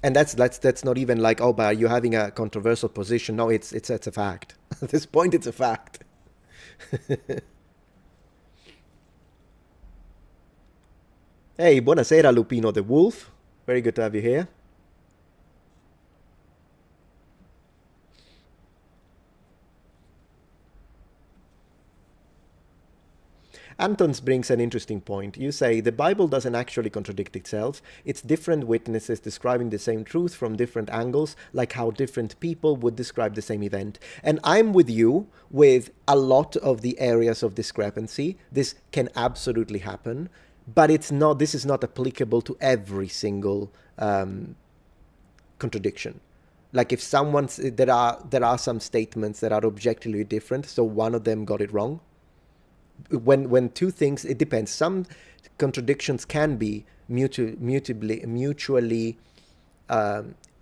A: And that's not even like, oh, but you're having a controversial position. No, it's a fact. At this point, it's a fact. Hey, buonasera, Lupino the Wolf. Very good to have you here. Antons brings an interesting point. You say the Bible doesn't actually contradict itself. It's different witnesses describing the same truth from different angles, like how different people would describe the same event. And I'm with you with a lot of the areas of discrepancy. This can absolutely happen, but this is not applicable to every single contradiction. Like, if there are some statements that are objectively different, so one of them got it wrong. When two things, it depends. Some contradictions can be mutually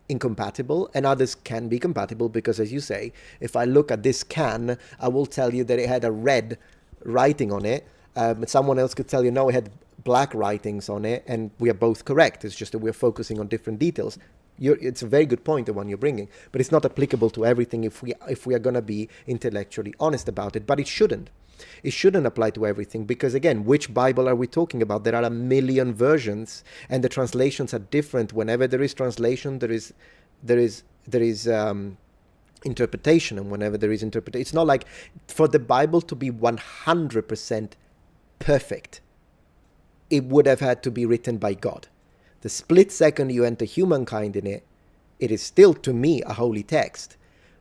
A: incompatible, and others can be compatible, because, as you say, if I look at this can, I will tell you that it had a red writing on it. Someone else could tell you, no, it had black writings on it, and we are both correct. It's just that we're focusing on different details. It's a very good point, the one you're bringing, but it's not applicable to everything if we are going to be intellectually honest about it. But it shouldn't. It shouldn't apply to everything, because, again, which Bible are we talking about? There are a million versions, and the translations are different. Whenever there is translation, there is interpretation, and whenever there is interpretation, it's not like for the Bible to be 100% perfect, it would have had to be written by God. The split second you enter humankind in it, it is still, to me, a holy text.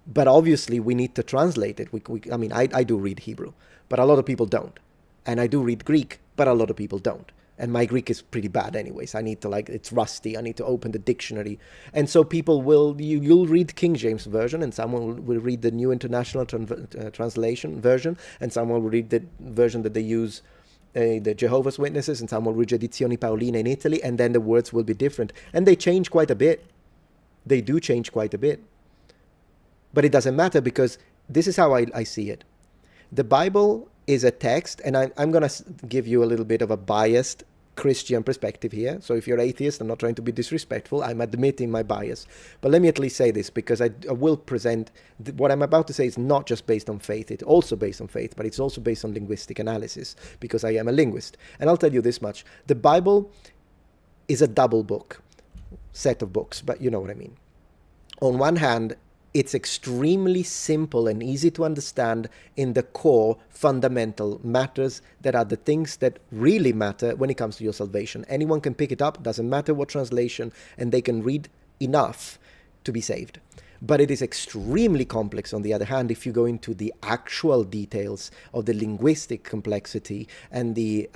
A: But obviously, we need to translate it. I mean, I do read Hebrew, but a lot of people don't. And I do read Greek, but a lot of people don't. And my Greek is pretty bad anyways. I need to, it's rusty. I need to open the dictionary. And so people you'll read King James Version, and someone will read the New International Translation version, and someone will read the version that they use, the Jehovah's Witnesses, and someone will read Edizioni Paoline in Italy, and then the words will be different. And they change quite a bit. They do change quite a bit. But it doesn't matter, because this is how I see it. The Bible is a text, and I'm going to give you a little bit of a biased Christian perspective here. So if you're atheist, I'm not trying to be disrespectful. I'm admitting my bias. But let me at least say this, because I will present what I'm about to say is not just based on faith. It's also based on faith, but it's also based on linguistic analysis, because I am a linguist. And I'll tell you this much. The Bible is a double book, set of books, but you know what I mean. On one hand, it's extremely simple and easy to understand in the core fundamental matters that are the things that really matter when it comes to your salvation. Anyone can pick it up, doesn't matter what translation, and they can read enough to be saved. But it is extremely complex, on the other hand, if you go into the actual details of the linguistic complexity and the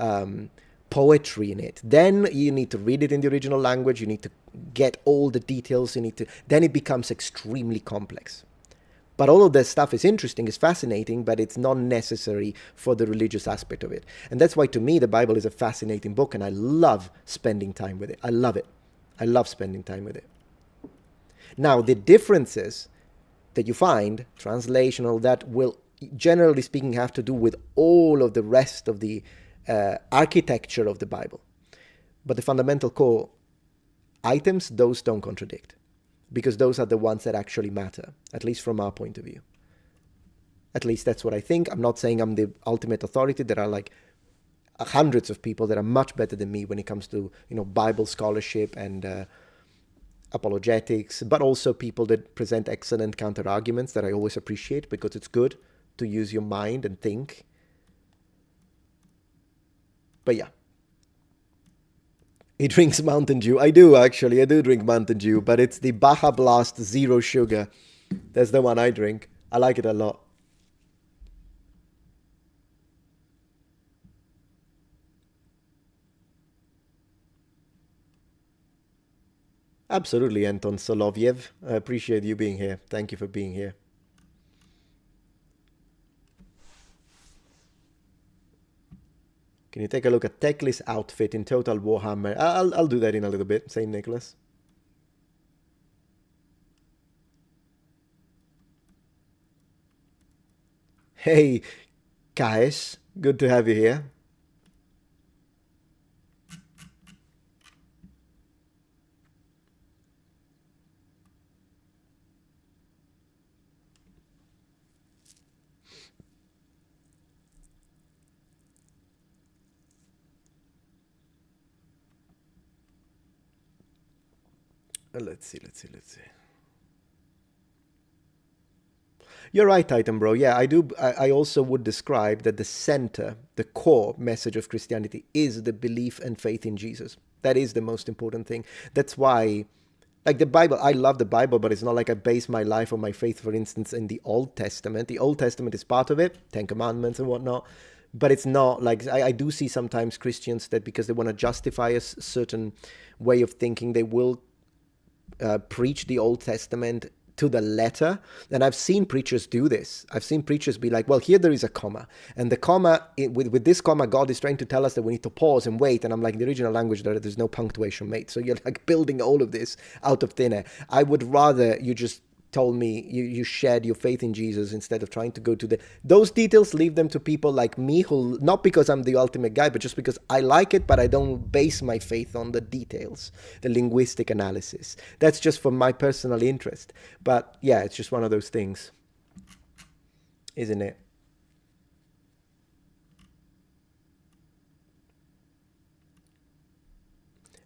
A: poetry in it. Then you need to read it in the original language, you need to get all the details, then it becomes extremely complex. But all of this stuff is interesting, is fascinating, but it's not necessary for the religious aspect of it. And that's why, to me, the Bible is a fascinating book, and I love spending time with it. I love it. I love spending time with it. Now, the differences that you find, translation, all that, will, generally speaking, have to do with all of the rest of the architecture of the Bible. But the fundamental core items, those don't contradict, because those are the ones that actually matter, at least from our point of view. At least that's what I think. I'm not saying I'm the ultimate authority. There are like hundreds of people that are much better than me when it comes to, Bible scholarship and apologetics, but also people that present excellent counter arguments that I always appreciate, because it's good to use your mind and think. But yeah, he drinks Mountain Dew. I do, actually. I do drink Mountain Dew, but it's the Baja Blast Zero Sugar. That's the one I drink. I like it a lot. Absolutely, Anton Soloviev. I appreciate you being here. Thank you for being here. Can you take a look at Techless outfit in Total Warhammer? I'll do that in a little bit, St. Nicholas. Hey, Kaesh. Good to have you here. Let's see. You're right, Titan Bro. Yeah, I do. I also would describe that the center, the core message of Christianity is the belief and faith in Jesus. That is the most important thing. That's why, like the Bible, I love the Bible, but it's not like I base my life or my faith, for instance, in the Old Testament. The Old Testament is part of it, Ten Commandments and whatnot. But it's not like, I do see sometimes Christians that because they want to justify a certain way of thinking, they will preach the Old Testament to the letter. And I've seen preachers do this. I've seen preachers be like, well, here there is a comma, and the comma, with this comma, God is trying to tell us that we need to pause and wait. And I'm like, in the original language, there's no punctuation, mate. So you're like building all of this out of thin air. I would rather you just told me you shared your faith in Jesus instead of trying to go to those details. Leave them to people like me, who, not because I'm the ultimate guy, but just because I like it, but I don't base my faith on the details, the linguistic analysis. That's just for my personal interest. But yeah, it's just one of those things, isn't it?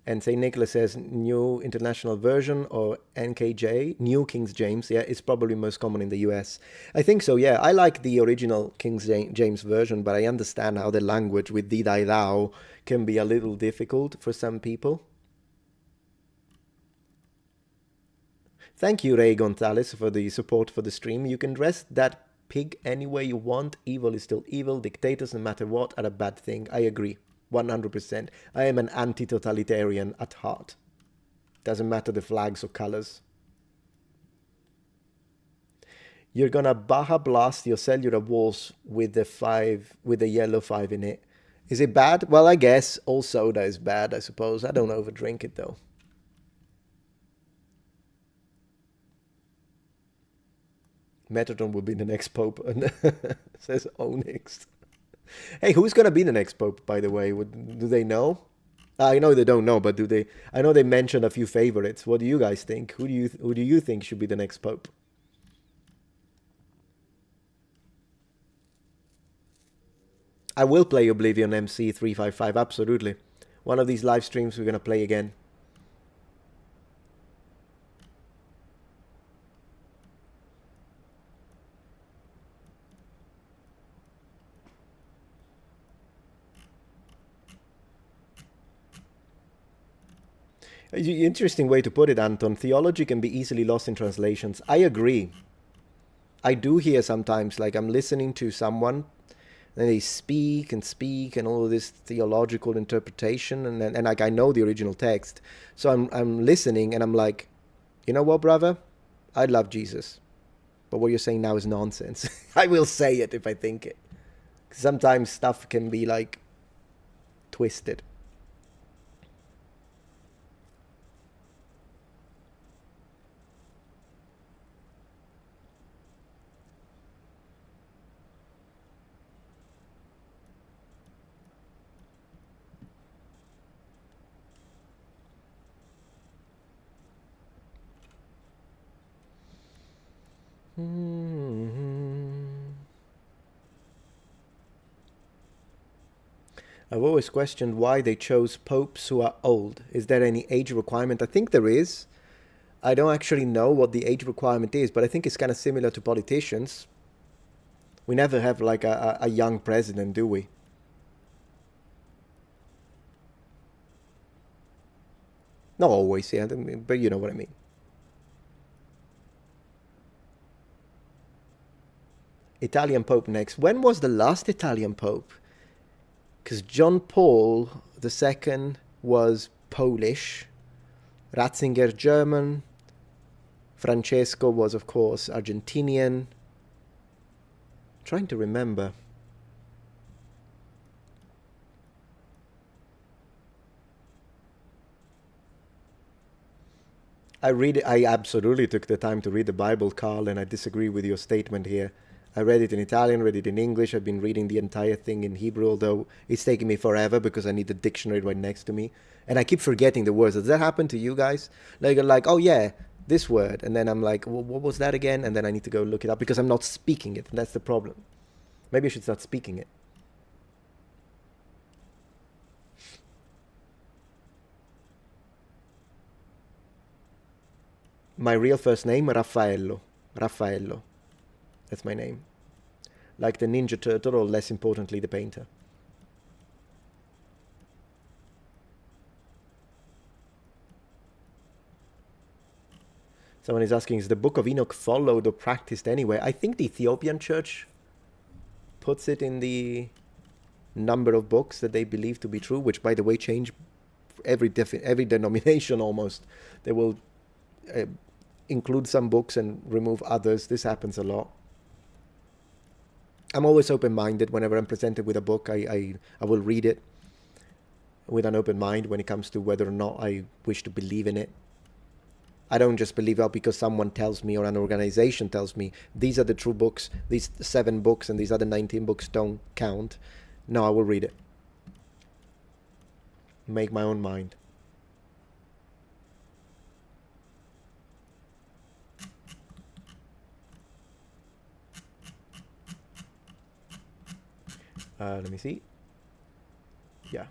A: And St. Nicholas says New International Version, or NKJ, New King James. Yeah, it's probably most common in the US. I think so, yeah. I like the original King James Version, but I understand how the language with thee, thy, thou can be a little difficult for some people. Thank you, Ray Gonzalez, for the support for the stream. You can dress that pig any way you want. Evil is still evil. Dictators, no matter what, are a bad thing. I agree. 100%. I am an anti-totalitarian at heart. Doesn't matter the flags or colors. You're gonna Baja Blast your cellular walls with the yellow 5 in it. Is it bad? Well, I guess all soda is bad, I suppose. I don't overdrink it though. Metatron will be the next pope, says Onyx. Hey, who's going to be the next pope, by the way? Do they know? I know they don't know, but do they? I know they mentioned a few favorites. What do you guys think? Who do you think should be the next pope? I will play Oblivion MC 355. Absolutely. One of these live streams we're gonna play again. Interesting way to put it, Anton. Theology can be easily lost in translations. I agree. I do hear sometimes, like I'm listening to someone, and they speak and all of this theological interpretation, and like I know the original text, so I'm listening, and I'm like, you know what, brother, I love Jesus, but what you're saying now is nonsense. I will say it if I think it. Sometimes stuff can be like twisted. I've always questioned why they chose popes who are old. Is there any age requirement? I think there is. I don't actually know what the age requirement is, but I think it's kind of similar to politicians. We never have like a young president, do we? Not always, yeah, but you know what I mean. Italian Pope next. When was the last Italian Pope? Because John Paul II was Polish, Ratzinger German, Francesco was, of course, Argentinian. Trying to remember. I absolutely took the time to read the Bible, Carl, and I disagree with your statement here. I read it in Italian, read it in English. I've been reading the entire thing in Hebrew, although it's taking me forever because I need the dictionary right next to me. And I keep forgetting the words. Does that happen to you guys? Like, oh yeah, this word. And then I'm like, well, what was that again? And then I need to go look it up because I'm not speaking it. And that's the problem. Maybe I should start speaking it. My real first name, Raffaello. Raffaello. That's my name. Like the Ninja Turtle, or less importantly, the painter. Someone is asking, is the Book of Enoch followed or practiced anywhere? I think the Ethiopian church puts it in the number of books that they believe to be true, which, by the way, change every denomination almost. They will include some books and remove others. This happens a lot. I'm always open-minded. Whenever I'm presented with a book, I will read it with an open mind when it comes to whether or not I wish to believe in it. I don't just believe it because someone tells me or an organization tells me these are the true books, these 7 books and these other 19 books don't count. No, I will read it. Make my own mind. Let me see. Yeah.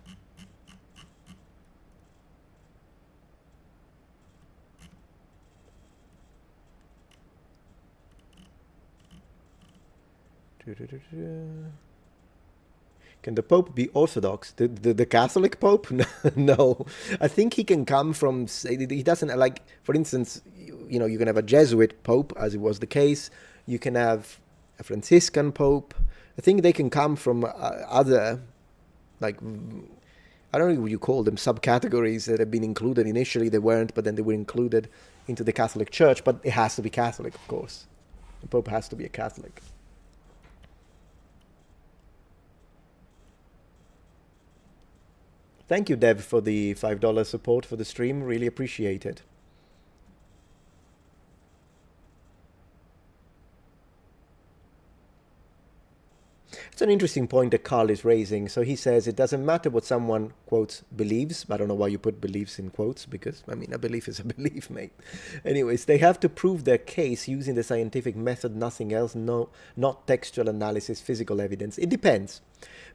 A: Can the Pope be Orthodox? The Catholic Pope? No. I think he can come from... He doesn't... Like, for instance, you know, you can have a Jesuit Pope, as it was the case. You can have a Franciscan Pope. I think they can come from other... Like, I don't know what you call them, subcategories that have been included. Initially they weren't, but then they were included into the Catholic Church. But it has to be Catholic, of course. The Pope has to be a Catholic. Thank you, Dev, for the $5 support for the stream. Really appreciate it. It's an interesting point that Carl is raising. So he says it doesn't matter what someone, quotes, believes. I don't know why you put beliefs in quotes, because, I mean, a belief is a belief, mate. Anyways, they have to prove their case using the scientific method, nothing else, no, not textual analysis, physical evidence. It depends,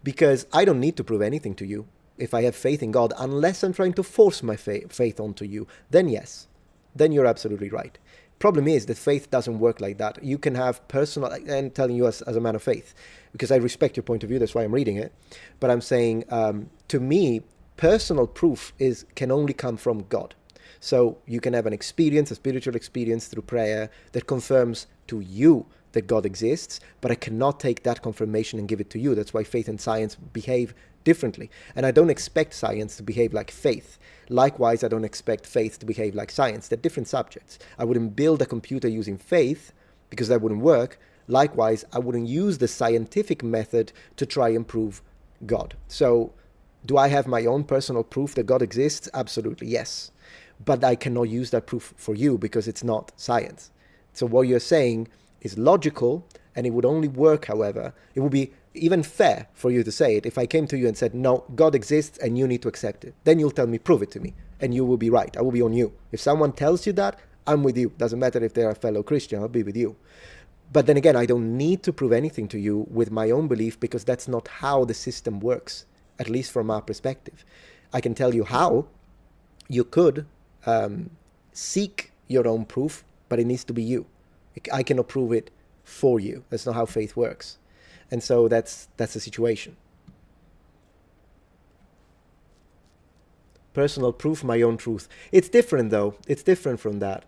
A: because I don't need to prove anything to you if I have faith in God, unless I'm trying to force my faith onto you. Then yes, then you're absolutely right. Problem is that faith doesn't work like that. You can have personal, and telling you as a man of faith, because I respect your point of view, that's why I'm reading it. But I'm saying, to me, personal proof can only come from God. So you can have an experience, a spiritual experience through prayer that confirms to you that God exists, but I cannot take that confirmation and give it to you. That's why faith and science behave differently. And I don't expect science to behave like faith. Likewise, I don't expect faith to behave like science. They're different subjects. I wouldn't build a computer using faith, because that wouldn't work. Likewise, I wouldn't use the scientific method to try and prove God. So, do I have my own personal proof that God exists? Absolutely, yes. But I cannot use that proof for you because it's not science. So what you're saying is logical, and it would only work, however, it would be even fair for you to say it if I came to you and said, no, God exists and you need to accept it. Then you'll tell me, prove it to me, and you will be right. I will be on you. If someone tells you that, I'm with you. Doesn't matter if they're a fellow Christian, I'll be with you. But then again, I don't need to prove anything to you with my own belief, because that's not how the system works, at least from our perspective. I can tell you how you could seek your own proof, but it needs to be you. I cannot prove it for you. That's not how faith works. And so that's the situation. Personal proof, my own truth. It's different, though. It's different from that.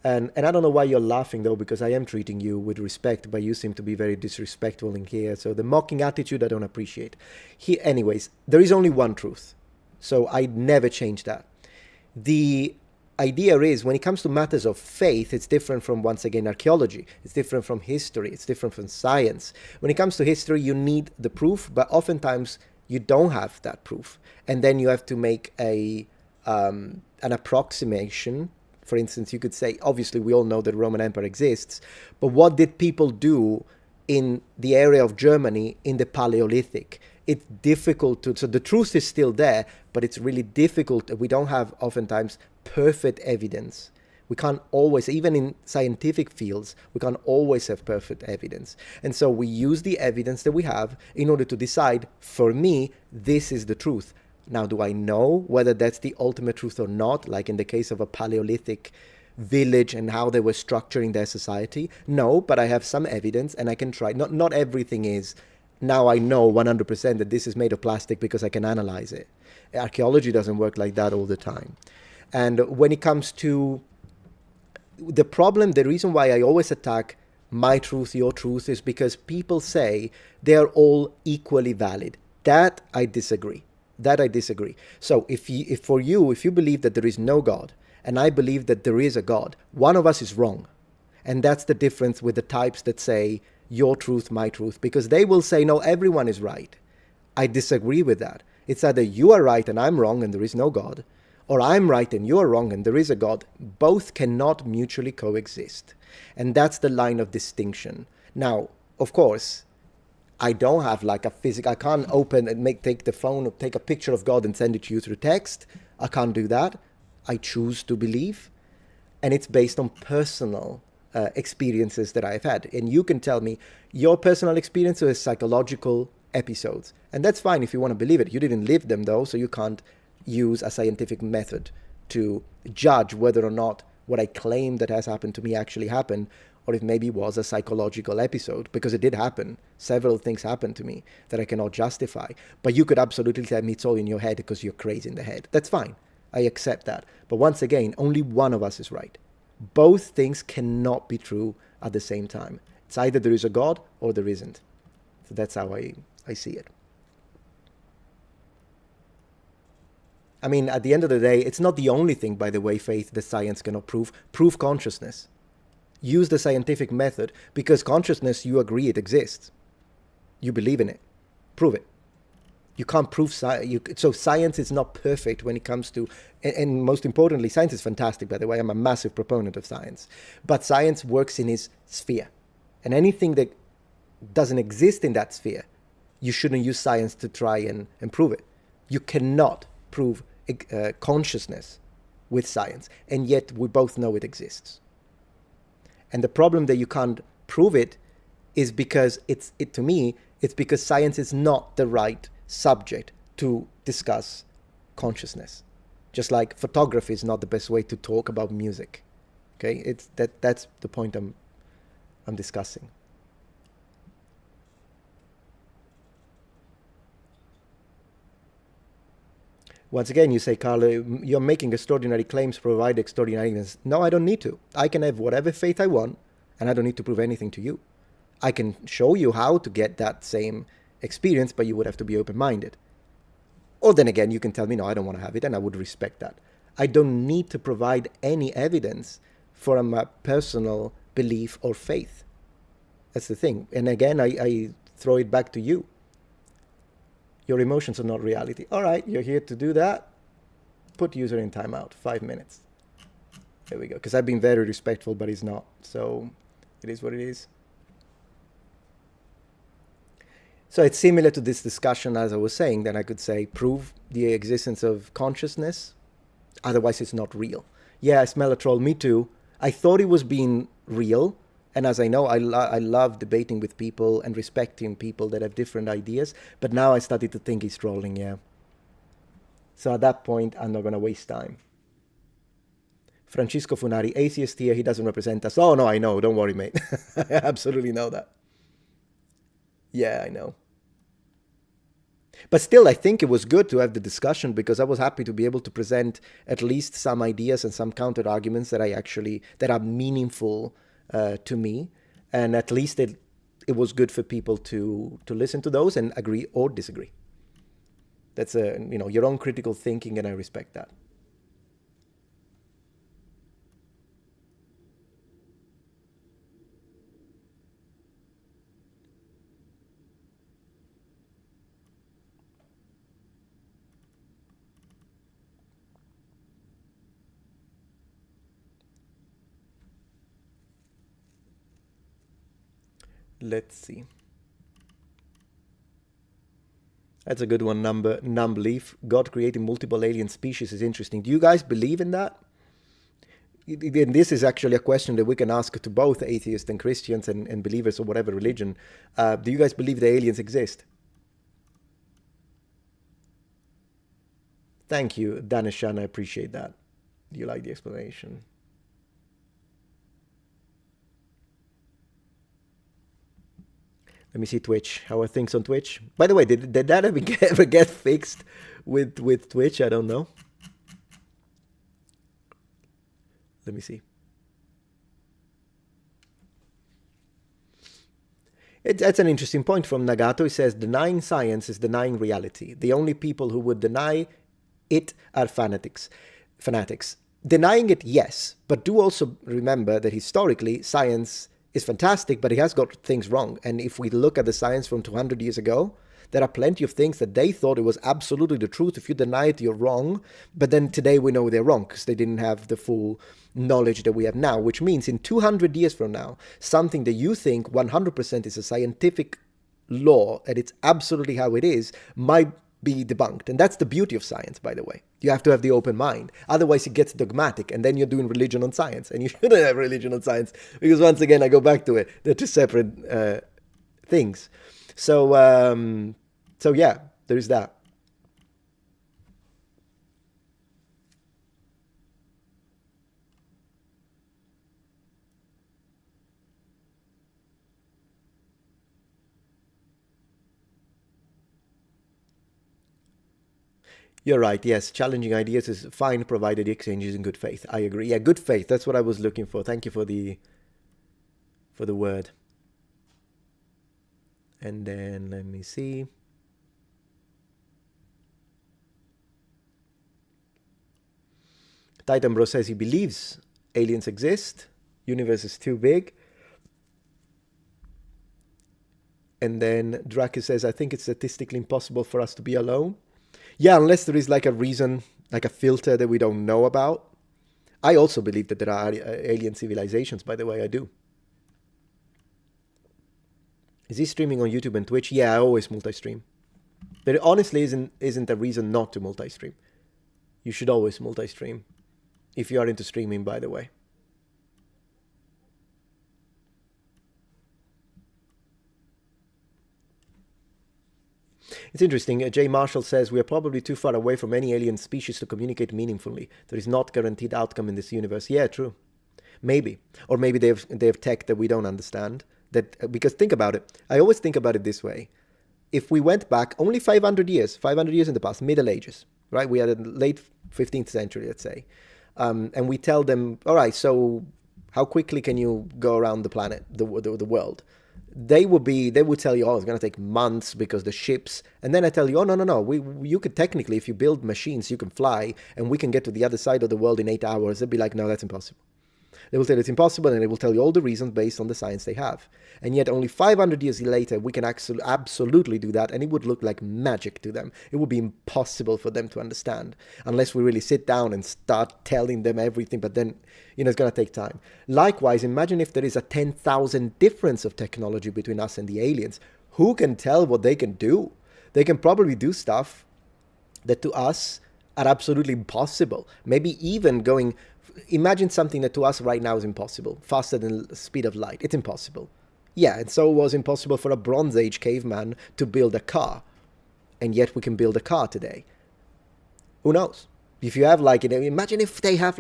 A: And I don't know why you're laughing, though, because I am treating you with respect, but you seem to be very disrespectful in here. So the mocking attitude I don't appreciate. Anyways, there is only one truth. So I'd never change that. The idea is, when it comes to matters of faith, it's different from, once again, archaeology. It's different from history. It's different from science. When it comes to history, you need the proof, but oftentimes you don't have that proof. And then you have to make an approximation. For instance, you could say, obviously, we all know that the Roman Empire exists, but what did people do in the area of Germany in the Paleolithic? It's difficult to, so the truth is still there, but it's really difficult. We don't have oftentimes perfect evidence. We can't always, even in scientific fields, we can't always have perfect evidence. And so we use the evidence that we have in order to decide, for me, this is the truth. Now, do I know whether that's the ultimate truth or not, like in the case of a Paleolithic village and how they were structuring their society? No, but I have some evidence and I can try. Not everything is, now I know 100% that this is made of plastic because I can analyze it. Archaeology doesn't work like that all the time. And when it comes to the problem, the reason why I always attack my truth, your truth, is because people say they're all equally valid. That I disagree. So if you believe that there is no God, and I believe that there is a God, one of us is wrong. And that's the difference with the types that say your truth, my truth, because they will say, no, everyone is right. I disagree with that. It's either you are right and I'm wrong and there is no God, or I'm right and you're wrong and there is a God. Both cannot mutually coexist. And that's the line of distinction. Now, of course, I don't have like a physical, I can't open and take the phone, take a picture of God and send it to you through text. I can't do that. I choose to believe. And it's based on personal experiences that I've had. And you can tell me your personal experience is psychological episodes. And that's fine if you want to believe it. You didn't live them though, so you can't use a scientific method to judge whether or not what I claim that has happened to me actually happened, or if maybe it was a psychological episode, because it did happen. Several things happened to me that I cannot justify. But you could absolutely tell me it's all in your head because you're crazy in the head. That's fine. I accept that. But once again, only one of us is right. Both things cannot be true at the same time. It's either there is a God or there isn't. So that's how I see it. I mean, at the end of the day, it's not the only thing, by the way, faith that science cannot prove. Prove consciousness. Use the scientific method, because consciousness, you agree it exists. You believe in it. Prove it. You can't prove science. So science is not perfect when it comes to, and most importantly, science is fantastic, by the way. I'm a massive proponent of science. But science works in its sphere. And anything that doesn't exist in that sphere you shouldn't use science to try and prove it. You cannot prove consciousness with science, and yet we both know it exists. And the problem that you can't prove it is because to me, it's because science is not the right subject to discuss consciousness. Just like photography is not the best way to talk about music. Okay, that's the point I'm discussing. Once again, you say, Carlo, you're making extraordinary claims, provide extraordinary evidence. No, I don't need to. I can have whatever faith I want, and I don't need to prove anything to you. I can show you how to get that same experience, but you would have to be open-minded. Or then again, you can tell me, no, I don't want to have it, and I would respect that. I don't need to provide any evidence for my personal belief or faith. That's the thing. And again, I throw it back to you. Your emotions are not reality. All right, you're here to do that. Put user in timeout, 5 minutes. There we go. Because I've been very respectful, but he's not. So it is what it is. So it's similar to this discussion as I was saying. Then I could say, prove the existence of consciousness. Otherwise, it's not real. Yeah, I smell a troll. Me too. I thought it was being real. And as I know, I love debating with people and respecting people that have different ideas. But now I started to think he's trolling, yeah. So at that point, I'm not going to waste time. Francisco Funari, atheist here, he doesn't represent us. Oh, no, I know. Don't worry, mate. I absolutely know that. Yeah, I know. But still, I think it was good to have the discussion because I was happy to be able to present at least some ideas and some counter arguments that that are meaningful to me, and at least it was good for people to listen to those and agree or disagree. That's your own critical thinking, and I respect that. Let's see. That's a good one. Non-belief. God creating multiple alien species is interesting. Do you guys believe in that? And this is actually a question that we can ask to both atheists and Christians and believers of whatever religion. Do you guys believe the aliens exist? Thank you, Danishan. I appreciate that. Do you like the explanation? Let me see Twitch. How are things on Twitch? By the way, did that ever get fixed with Twitch? I don't know. Let me see. That's an interesting point from Nagato. He says, denying science is denying reality. The only people who would deny it are fanatics. Denying it, yes. But do also remember that historically, science is fantastic, but it has got things wrong. And if we look at the science from 200 years ago, there are plenty of things that they thought it was absolutely the truth. If you deny it, you're wrong. But then today we know they're wrong because they didn't have the full knowledge that we have now, which means in 200 years from now, something that you think 100% is a scientific law, and it's absolutely how it is, might be debunked. And that's the beauty of science, by the way. You have to have the open mind. Otherwise, it gets dogmatic, and then you're doing religion on science. And you shouldn't have religion on science, because once again, I go back to it. They're two separate things. So yeah, there is that. You're right. Yes, challenging ideas is fine provided the exchange is in good faith. I agree. Yeah, good faith. That's what I was looking for. Thank you for the word. And then let me see. Titan Bro says he believes aliens exist. Universe is too big. And then Drake says, I think it's statistically impossible for us to be alone. Yeah, unless there is like a reason, like a filter that we don't know about. I also believe that there are alien civilizations, by the way, I do. Is he streaming on YouTube and Twitch? Yeah, I always multi-stream. But it honestly isn't a reason not to multi-stream. You should always multi-stream. If you are into streaming, by the way. It's interesting. Jay Marshall says, we are probably too far away from any alien species to communicate meaningfully. There is not guaranteed outcome in this universe. Yeah, true. Maybe. Or maybe they have tech that we don't understand. Because think about it. I always think about it this way. If we went back only 500 years in the past, Middle Ages, right? We are in the late 15th century, let's say. And we tell them, all right, so how quickly can you go around the planet, the world? They would tell you, oh, it's going to take months because the ships. And then I tell you, oh, no. You could technically, if you build machines, you can fly and we can get to the other side of the world in 8 hours. They'd be like, no, that's impossible. They will tell you it's impossible, and they will tell you all the reasons based on the science they have. And yet only 500 years later, we can absolutely do that, and it would look like magic to them. It would be impossible for them to understand unless we really sit down and start telling them everything, but then, it's going to take time. Likewise, imagine if there is a 10,000 difference of technology between us and the aliens. Who can tell what they can do? They can probably do stuff that to us are absolutely impossible. Maybe even going... Imagine something that to us right now is impossible, faster than the speed of light. It's impossible. Yeah, and so it was impossible for a Bronze Age caveman to build a car. And yet we can build a car today. Who knows? If you have imagine if they have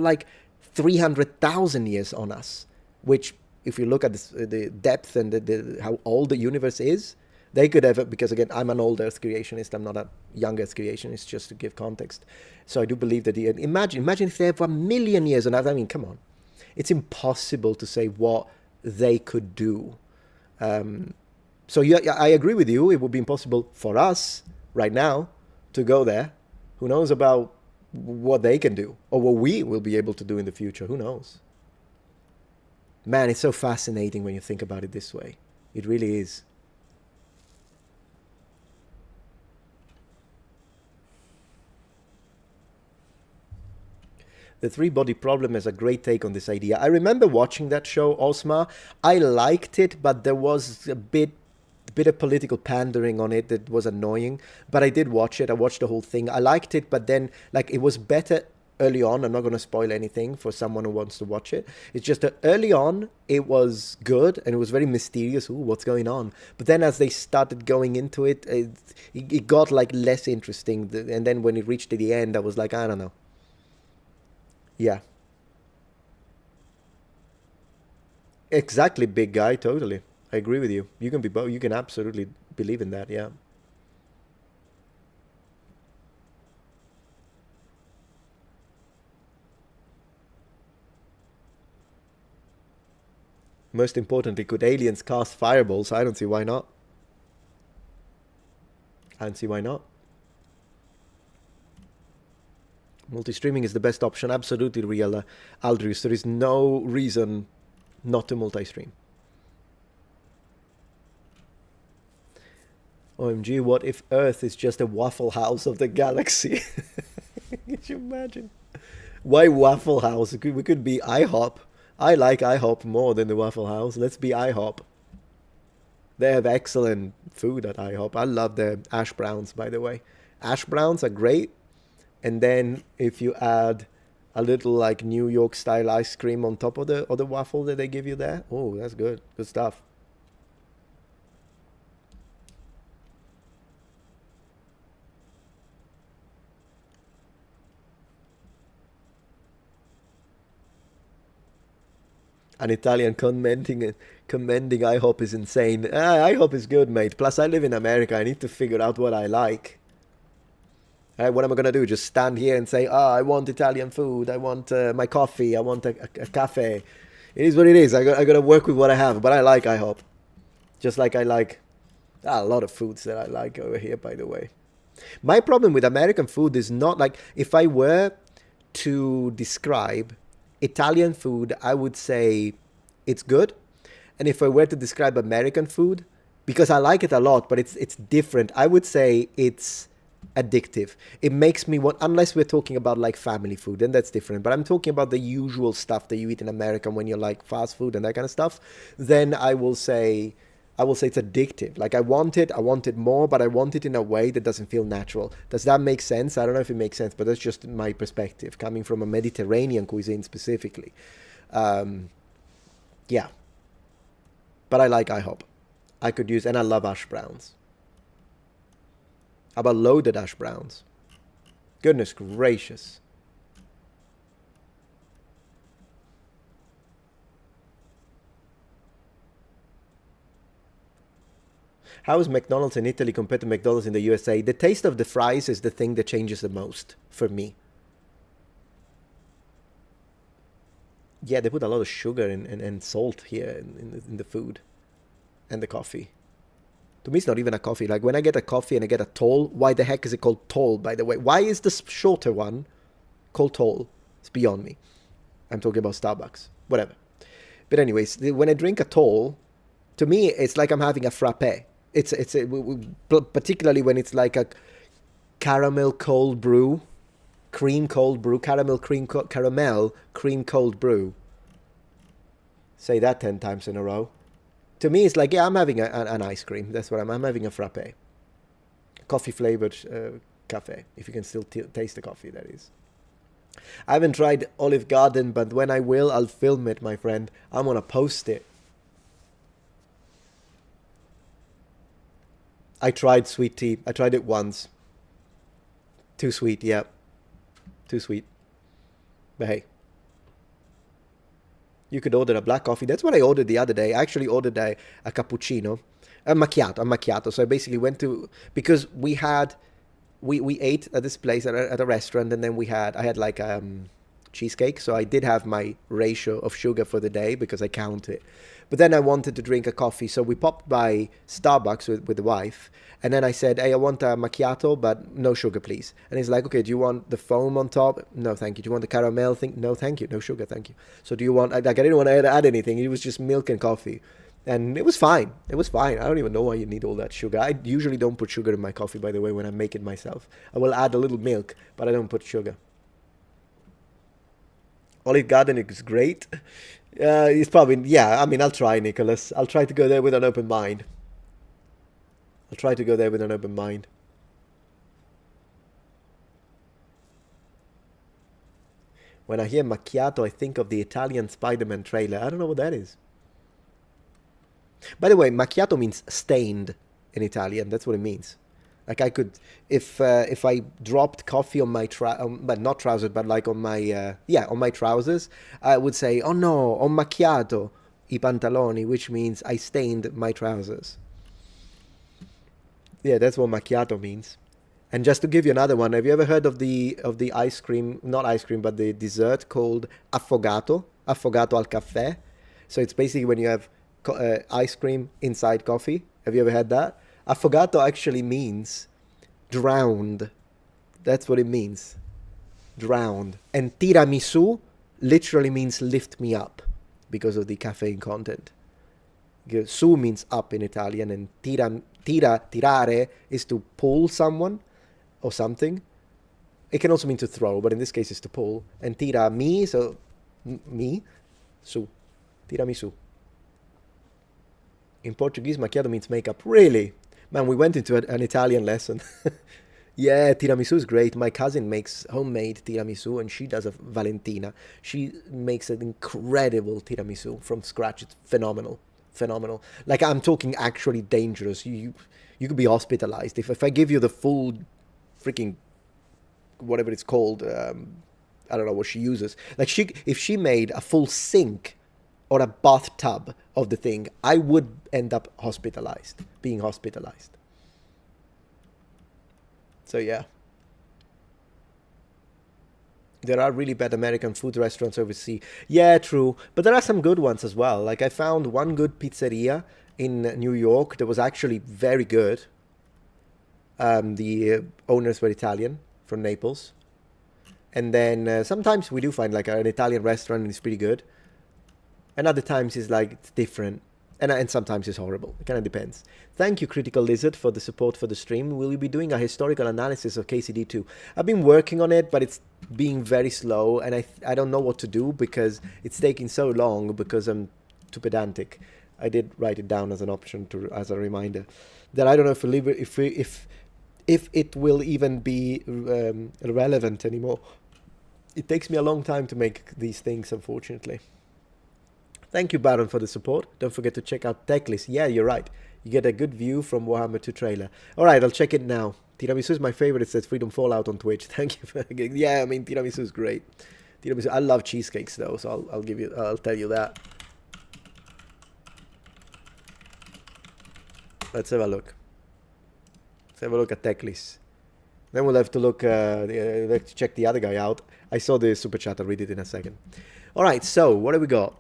A: 300,000 years on us, which if you look at the depth and how old the universe is, they could have, because again, I'm an old Earth creationist, I'm not a young Earth creationist, just to give context. So I do believe that, imagine if they have 1 million years on us. I mean, come on. It's impossible to say what they could do. So yeah, I agree with you. It would be impossible for us right now to go there. Who knows about what they can do or what we will be able to do in the future? Who knows? Man, it's so fascinating when you think about it this way. It really is. The three-body problem is a great take on this idea. I remember watching that show, Osma. I liked it, but there was a bit of political pandering on it that was annoying. But I did watch it. I watched the whole thing. I liked it, but then it was better early on. I'm not going to spoil anything for someone who wants to watch it. It's just that early on, it was good, and it was very mysterious. Ooh, what's going on? But then as they started going into it, it got less interesting. And then when it reached the end, I was like, I don't know. Yeah. Exactly, big guy, totally. I agree with you. You can be both. You can absolutely believe in that, yeah. Most importantly, could aliens cast fireballs? I don't see why not. I don't see why not. Multi-streaming is the best option. Absolutely real, Aldrius. There is no reason not to multi-stream. OMG, what if Earth is just a Waffle House of the galaxy? Can you imagine? Why Waffle House? We could be IHOP. I like IHOP more than the Waffle House. Let's be IHOP. They have excellent food at IHOP. I love their hash browns, by the way. Hash browns are great. And then if you add a little New York style ice cream on top of the waffle that they give you there, oh, that's good. Good stuff. An Italian commending IHOP is insane. IHOP is good, mate. Plus, I live in America. I need to figure out what I like. What am I going to do? Just stand here and say, I want Italian food. I want my coffee. I want a cafe. It is what it is. I got to work with what I have. But I like IHOP. Just like I like a lot of foods that I like over here, by the way. My problem with American food is not if I were to describe Italian food, I would say it's good. And if I were to describe American food, because I like it a lot, but it's different, I would say it's addictive. It makes me want, unless we're talking about family food, then that's different. But I'm talking about the usual stuff that you eat in America when you're fast food and that kind of stuff. Then I will say I will say it's addictive. Like I want it more, but I want it in a way that doesn't feel natural. Does that make sense? I don't know if it makes sense, but that's just my perspective, coming from a Mediterranean cuisine specifically. Yeah. But I like IHOP. I could use, and I love hash browns. How about loaded hash browns? Goodness gracious. How is McDonald's in Italy compared to McDonald's in the USA? The taste of the fries is the thing that changes the most for me. Yeah, they put a lot of sugar and salt here in the food and the coffee. To me, it's not even a coffee. Like when I get a coffee and I get a tall, why the heck is it called tall, by the way? Why is the shorter one called tall? It's beyond me. I'm talking about Starbucks. Whatever. But anyways, when I drink a tall, to me, it's like I'm having a frappe. Particularly when it's like a caramel cold brew, cream cold brew, caramel cream cold brew. Say that 10 times in a row. To me, it's like, yeah, I'm having an ice cream. That's what I'm having a frappe. Coffee flavored cafe. If you can still taste the coffee, that is. I haven't tried Olive Garden, but when I will, I'll film it, my friend. I'm gonna post it. I tried sweet tea. I tried it once. Too sweet, yeah. Too sweet. But hey. You could order a black coffee. That's what I ordered the other day. I actually ordered a cappuccino. A macchiato. So I basically went to... Because we ate at this place at a restaurant, and then I had like cheesecake. So I did have my ratio of sugar for the day because I count it. But then I wanted to drink a coffee, so we popped by Starbucks with the wife, and then I said, hey, I want a macchiato, but no sugar, please. And he's like, okay, do you want the foam on top? No, thank you. Do you want the caramel thing? No, thank you. No sugar, thank you. So do you want, like, I didn't want to add anything. It was just milk and coffee. And it was fine. It was fine. I don't even know why you need all that sugar. I usually don't put sugar in my coffee, by the way, when I make it myself. I will add a little milk, but I don't put sugar. Olive Garden is great. It's probably, yeah, I mean, I'll try, Nicholas. I'll try to go there with an open mind. When I hear macchiato, I think of the Italian Spider-Man trailer. I don't know what that is. By the way, macchiato means stained in Italian. That's what it means. Like I could, if I dropped coffee on my but not trousers, but like on my on my trousers, I would say, oh no, ho macchiato I pantaloni, which means I stained my trousers. Yeah, that's what macchiato means. And just to give you another one, have you ever heard of the ice cream, not ice cream, but the dessert called affogato al caffè? So it's basically when you have ice cream inside coffee. Have you ever had that? Affogato actually means drowned. That's what it means. Drowned. And tiramisu literally means lift me up because of the caffeine content. Su means up in Italian, and tirare is to pull someone or something. It can also mean to throw, but in this case it's to pull. And tirami, so me, su. Tiramisu. In Portuguese, macchiato means makeup. Really? Man, we went into an Italian lesson. Yeah, tiramisu is great. My cousin makes homemade tiramisu, and she does a Valentina. She makes an incredible tiramisu from scratch. It's phenomenal. Phenomenal. Like, I'm talking actually dangerous. You could be hospitalized. If I give you the full freaking, whatever it's called, I don't know what she uses. Like, if she made a full sink or a bathtub of the thing, I would end up being hospitalized. So yeah. There are really bad American food restaurants overseas. Yeah, true. But there are some good ones as well. Like I found one good pizzeria in New York that was actually very good. The owners were Italian, from Naples. And then sometimes we do find like an Italian restaurant and it's pretty good. And other times it's like it's different. And sometimes it's horrible. It kind of depends. Thank you, Critical Lizard, for the support for the stream. Will you be doing a historical analysis of KCD2? I've been working on it, but it's being very slow, and I don't know what to do because it's taking so long because I'm too pedantic. I did write it down as an option to as a reminder. That I don't know if it will even be relevant anymore. It takes me a long time to make these things, unfortunately. Thank you, Baron, for the support. Don't forget to check out Techlist. Yeah, you're right. You get a good view from Warhammer 2 trailer. All right, I'll check it now. Tiramisu is my favorite. It says Freedom Fallout on Twitch. Thank you for yeah, I mean, tiramisu is great. Tiramisu. I love cheesecakes though, so I'll tell you that. Let's have a look. Let's have a look at Techlist. Then we'll have to look. We'll have to check the other guy out. I saw the super chat. I'll read it in a second. All right. So what have we got?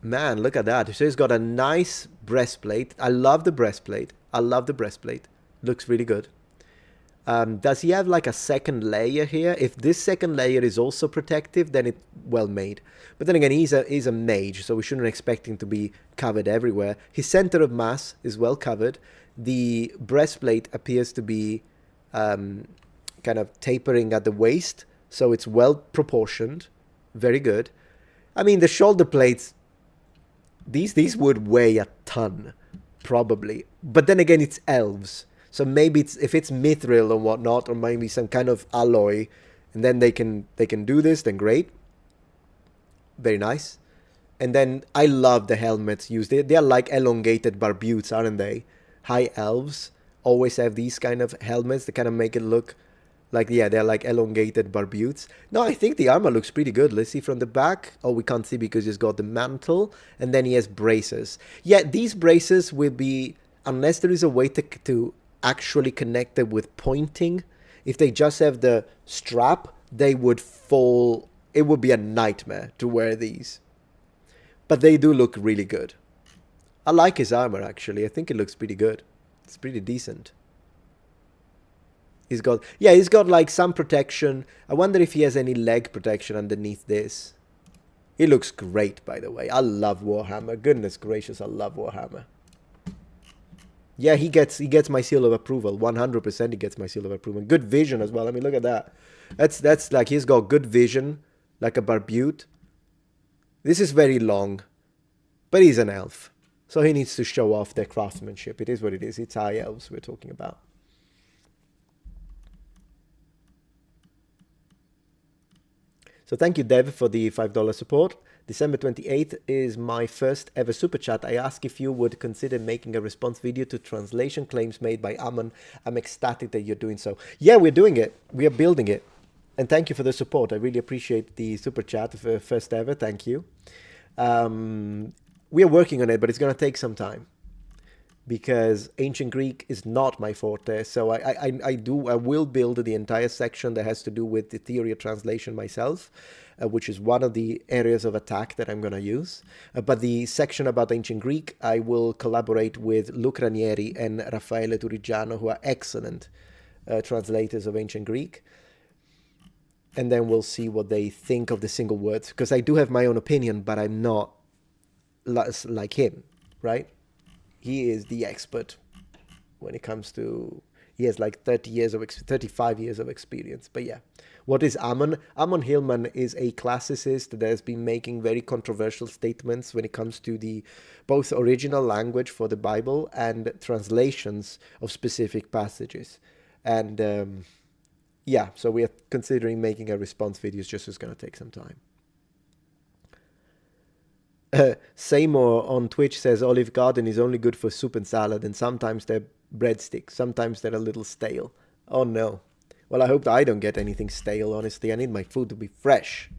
A: Man, look at that. So he's got a nice breastplate. I love the breastplate. I love the breastplate. Looks really good. Does he have like a second layer here? If this second layer is also protective, then it's well made. But then again, he's a mage, so we shouldn't expect him to be covered everywhere. His center of mass is well covered. The breastplate appears to be kind of tapering at the waist, so it's well proportioned. Very good. I mean, the shoulder plates, these would weigh a ton, probably. But then again, it's elves. So maybe if it's mithril or whatnot, or maybe some kind of alloy, and then they can do this, then great. Very nice. And then I love the helmets used. They are like elongated barbutes, aren't they? High elves always have these kind of helmets that kind of make it look like, yeah, they're like elongated barbutes. No, I think the armor looks pretty good. Let's see from the back. Oh, we can't see because he's got the mantle, and then he has braces. Yeah, these braces will be, unless there is a way to actually connect them with pointing. If they just have the strap, they would fall. It would be a nightmare to wear these. But they do look really good. I like his armor, actually. I think it looks pretty good. It's pretty decent. He's got like some protection. I wonder if he has any leg protection underneath this. He looks great, by the way. I love Warhammer. Goodness gracious, I love Warhammer. Yeah, he gets my seal of approval. 100% he gets my seal of approval. Good vision as well. I mean, look at that. That's like, he's got good vision, like a barbute. This is very long, but he's an elf, so he needs to show off their craftsmanship. It is what it is. It's high elves we're talking about. So thank you, Dev, for the $5 support. December 28th is my first ever super chat. I ask if you would consider making a response video to translation claims made by Ammon. I'm ecstatic that you're doing so. Yeah, we're doing it. We are building it. And thank you for the support. I really appreciate the super chat for first ever. Thank you. We are working on it, but it's going to take some time, because ancient Greek is not my forte. So I will build the entire section that has to do with the theory of translation myself, which is one of the areas of attack that I'm going to use. But the section about ancient Greek, I will collaborate with Luc Ranieri and Raffaele Turigiano, who are excellent translators of ancient Greek. And then we'll see what they think of the single words, because I do have my own opinion, but I'm not like him, right? He is the expert when it comes to, he has like 35 years of experience. But yeah, what is Ammon? Ammon Hillman is a classicist that has been making very controversial statements when it comes to the both original language for the Bible and translations of specific passages. And yeah, so we are considering making a response video. It's just going to take some time. Seymour on Twitch says Olive Garden is only good for soup and salad, and sometimes they're breadsticks. Sometimes they're a little stale. Oh no. Well, I hope that I don't get anything stale, honestly. I need my food to be fresh.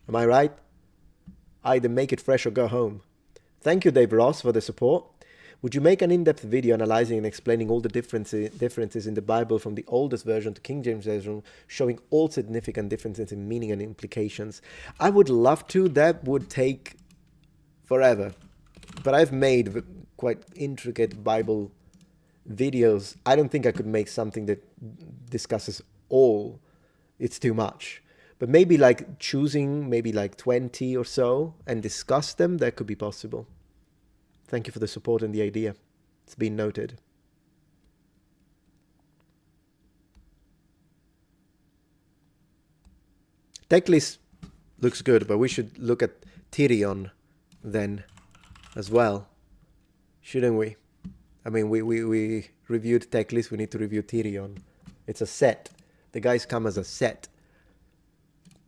A: Am I right? Either make it fresh or go home. Thank you, Dave Ross, for the support. Would you make an in-depth video analyzing and explaining all the differences in the Bible from the oldest version to King James Version, showing all significant differences in meaning and implications? I would love to. That would take forever. But I've made quite intricate Bible videos. I don't think I could make something that discusses all. It's too much. But maybe like choosing maybe like 20 or so and discuss them, that could be possible. Thank you for the support and the idea. It's been noted. Techlist looks good, but we should look at Tyrion then as well. Shouldn't we? I mean, we reviewed Teclis, we need to review Tyrion. It's a set. The guys come as a set.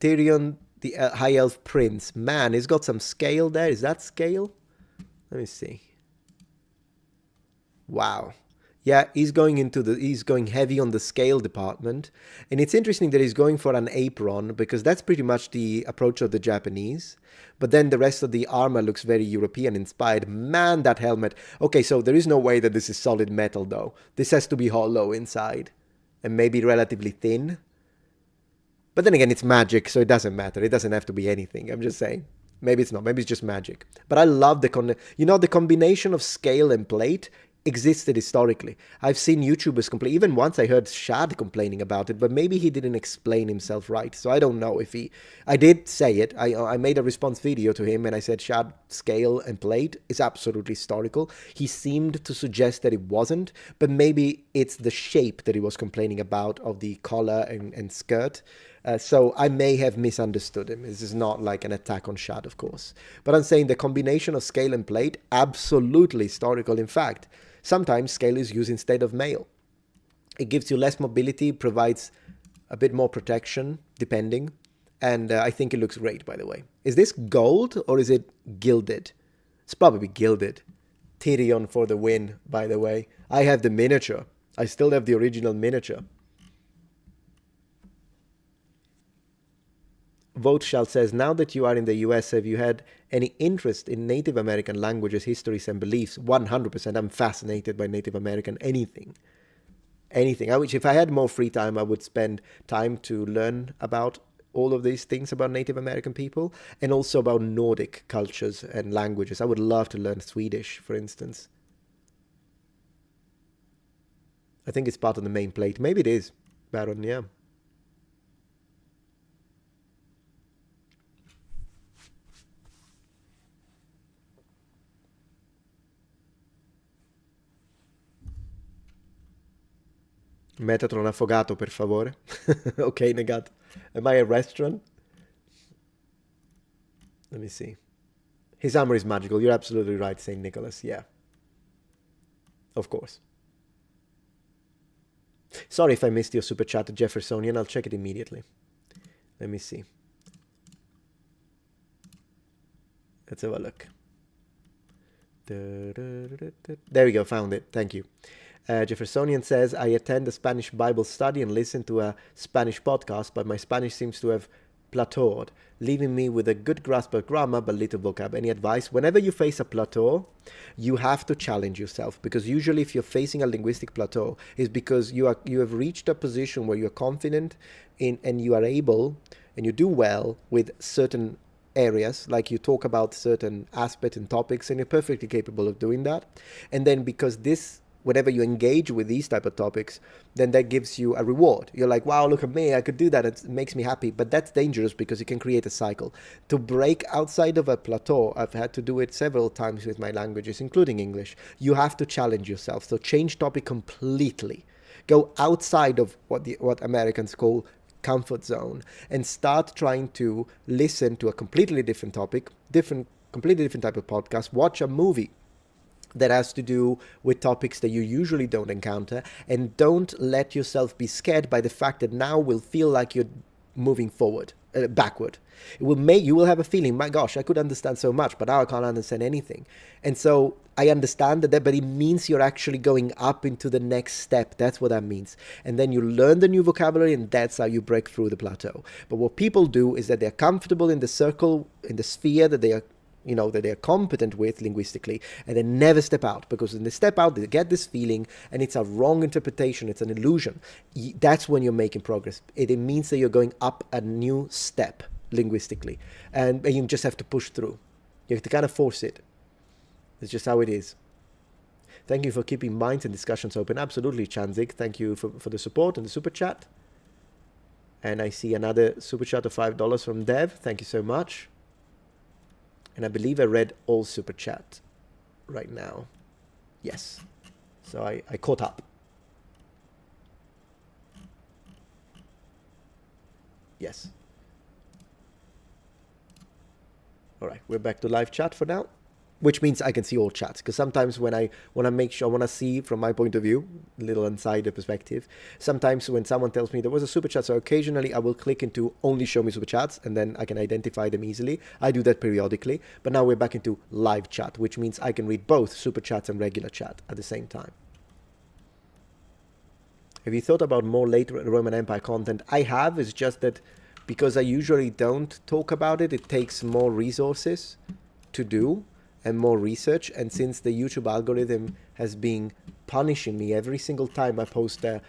A: Tyrion, the High Elf Prince. Man, he's got some scale there. Is that scale? Let me see. Wow. Yeah, he's going heavy on the scale department. And it's interesting that he's going for an apron because that's pretty much the approach of the Japanese. But then the rest of the armor looks very European inspired. Man, that helmet. Okay, so there is no way that this is solid metal though. This has to be hollow inside and maybe relatively thin. But then again, it's magic, so it doesn't matter. It doesn't have to be anything. I'm just saying. Maybe it's not. Maybe it's just magic. But I love the the combination of scale and plate existed historically. I've seen YouTubers complain. Even once I heard Shad complaining about it, but maybe he didn't explain himself right. So I don't know if he... I did say it. I made a response video to him and I said, Shad, scale and plate is absolutely historical. He seemed to suggest that it wasn't, but maybe it's the shape that he was complaining about of the collar and skirt. So I may have misunderstood him. This is not like an attack on Shad, of course. But I'm saying the combination of scale and plate, absolutely historical. In fact, sometimes scale is used instead of mail. It gives you less mobility, provides a bit more protection, depending. And I think it looks great, by the way. Is this gold or is it gilded? It's probably gilded. Tyrion for the win, by the way. I have the miniature. I still have the original miniature. Voteshall says, now that you are in the US, have you had any interest in Native American languages, histories, and beliefs? 100%. I'm fascinated by Native American anything. Anything. I wish if I had more free time, I would spend time to learn about all of these things about Native American people and also about Nordic cultures and languages. I would love to learn Swedish, for instance. I think it's part of the main plate. Maybe it is, Baron, yeah. Metatron affogato, per favore. Ok, negato. Am I a restaurant? Let me see. His armor is magical. You're absolutely right, St. Nicholas. Yeah. Of course. Sorry if I missed your super chat, Jeffersonian. I'll check it immediately. Let me see. Let's have a look. There we go. Found it. Thank you. Jeffersonian says, I attend a Spanish Bible study and listen to a Spanish podcast, but my Spanish seems to have plateaued, leaving me with a good grasp of grammar but little vocab. Any advice? Whenever you face a plateau, you have to challenge yourself, because usually if you're facing a linguistic plateau, it's because you have reached a position where you're confident in and you are able and you do well with certain areas, like you talk about certain aspects and topics, and you're perfectly capable of doing that. And then because whenever you engage with these type of topics, then that gives you a reward. You're like, wow, look at me, I could do that. It makes me happy. But that's dangerous because it can create a cycle. To break outside of a plateau, I've had to do it several times with my languages, including English. You have to challenge yourself. So change topic completely. Go outside of what Americans call comfort zone and start trying to listen to a completely different topic, completely different type of podcast, watch a movie that has to do with topics that you usually don't encounter, and don't let yourself be scared by the fact that now will feel like you're moving backward. You will have a feeling, my gosh, I could understand so much, but now I can't understand anything. And so I understand that, but it means you're actually going up into the next step. That's what that means. And then you learn the new vocabulary, and that's how you break through the plateau. But what people do is that they're comfortable in the circle, in the sphere that they are that they're competent with linguistically, and they never step out, because when they step out, they get this feeling, and it's a wrong interpretation, it's an illusion. That's when you're making progress. It means that you're going up a new step linguistically, and you just have to push through. You have to kind of force it. It's just how it is. Thank you for keeping minds and discussions open. Absolutely, Chanzik. Thank you for the support and the super chat. And I see another super chat of $5 from Dev. Thank you so much. And I believe I read all super chat right now. Yes. So I caught up. Yes. All right, we're back to live chat for now. which means I can see all chats. Because sometimes when I want to make sure, I want to see from my point of view, little insider perspective, sometimes when someone tells me there was a super chat, so occasionally I will click into only show me super chats, and then I can identify them easily. I do that periodically, but now we're back into live chat, which means I can read both super chats and regular chat at the same time. Have you thought about more late Roman Empire content? I have. It's just that because I usually don't talk about it, it takes more resources to do and more research. And since the YouTube algorithm has been punishing me every single time I post a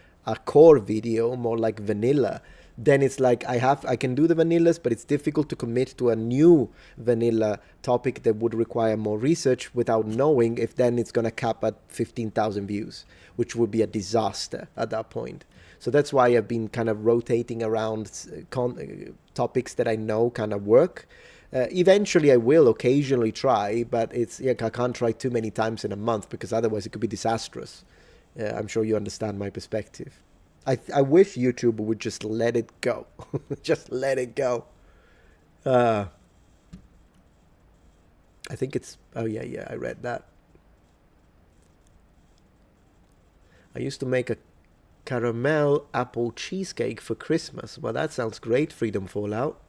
A: core video, more like vanilla, then it's like I can do the vanillas, but it's difficult to commit to a new vanilla topic that would require more research without knowing if then it's going to cap at 15,000 views, which would be a disaster at that point. So that's why I've been kind of rotating around topics that I know kind of work. Eventually I will occasionally try, but I can't try too many times in a month because otherwise it could be disastrous. I'm sure you understand my perspective. I wish YouTube would just let it go. Just let it go. I think it's... Oh, yeah, I read that. I used to make a caramel apple cheesecake for Christmas. Well, that sounds great, Freedom Fallout.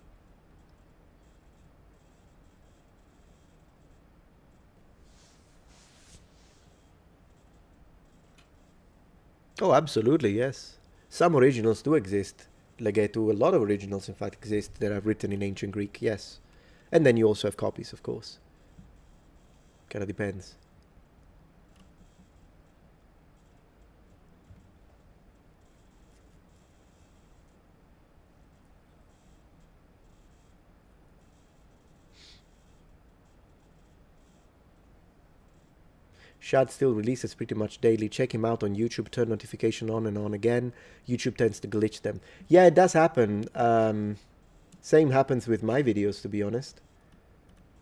A: Oh, absolutely, yes. Some originals do exist. Legato, a lot of originals, in fact, exist that are written in ancient Greek, yes. And then you also have copies, of course. Kind of depends. Shad still releases pretty much daily. Check him out on YouTube. Turn notification on and on again. YouTube tends to glitch them. Yeah, it does happen. Same happens with my videos, to be honest.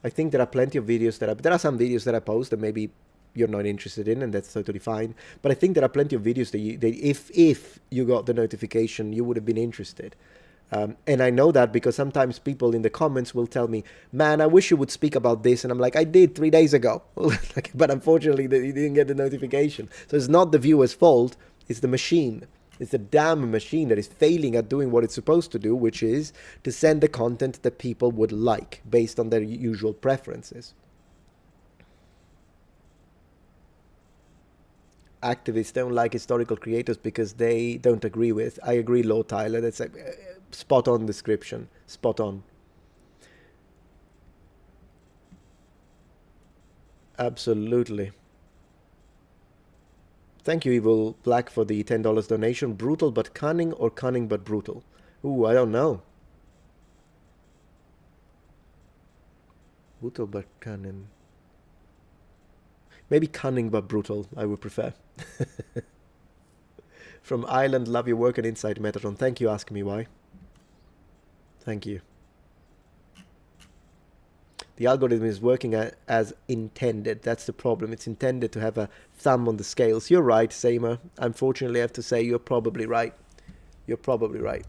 A: I think there are plenty of videos there are some videos that I post that maybe you're not interested in, and that's totally fine. But I think there are plenty of videos that if you got the notification, you would have been interested. And I know that because sometimes people in the comments will tell me, man, I wish you would speak about this. And I'm like, I did 3 days ago. But unfortunately, you didn't get the notification. So it's not the viewer's fault. It's the machine. It's the damn machine that is failing at doing what it's supposed to do, which is to send the content that people would like based on their usual preferences. Activists don't like historical creators because they don't agree with. I agree, Lord Tyler. That's a spot on description. Spot on. Absolutely. Thank you, Evil Black, for the $10 donation. Brutal but cunning, or cunning but brutal? Ooh, I don't know. Brutal but cunning. Maybe cunning but brutal, I would prefer. From Ireland, love your work and insight, Metatron. Thank you, ask me why. Thank you. The algorithm is working as intended. That's the problem. It's intended to have a thumb on the scales. You're right, Samer. Unfortunately, I have to say you're probably right. You're probably right.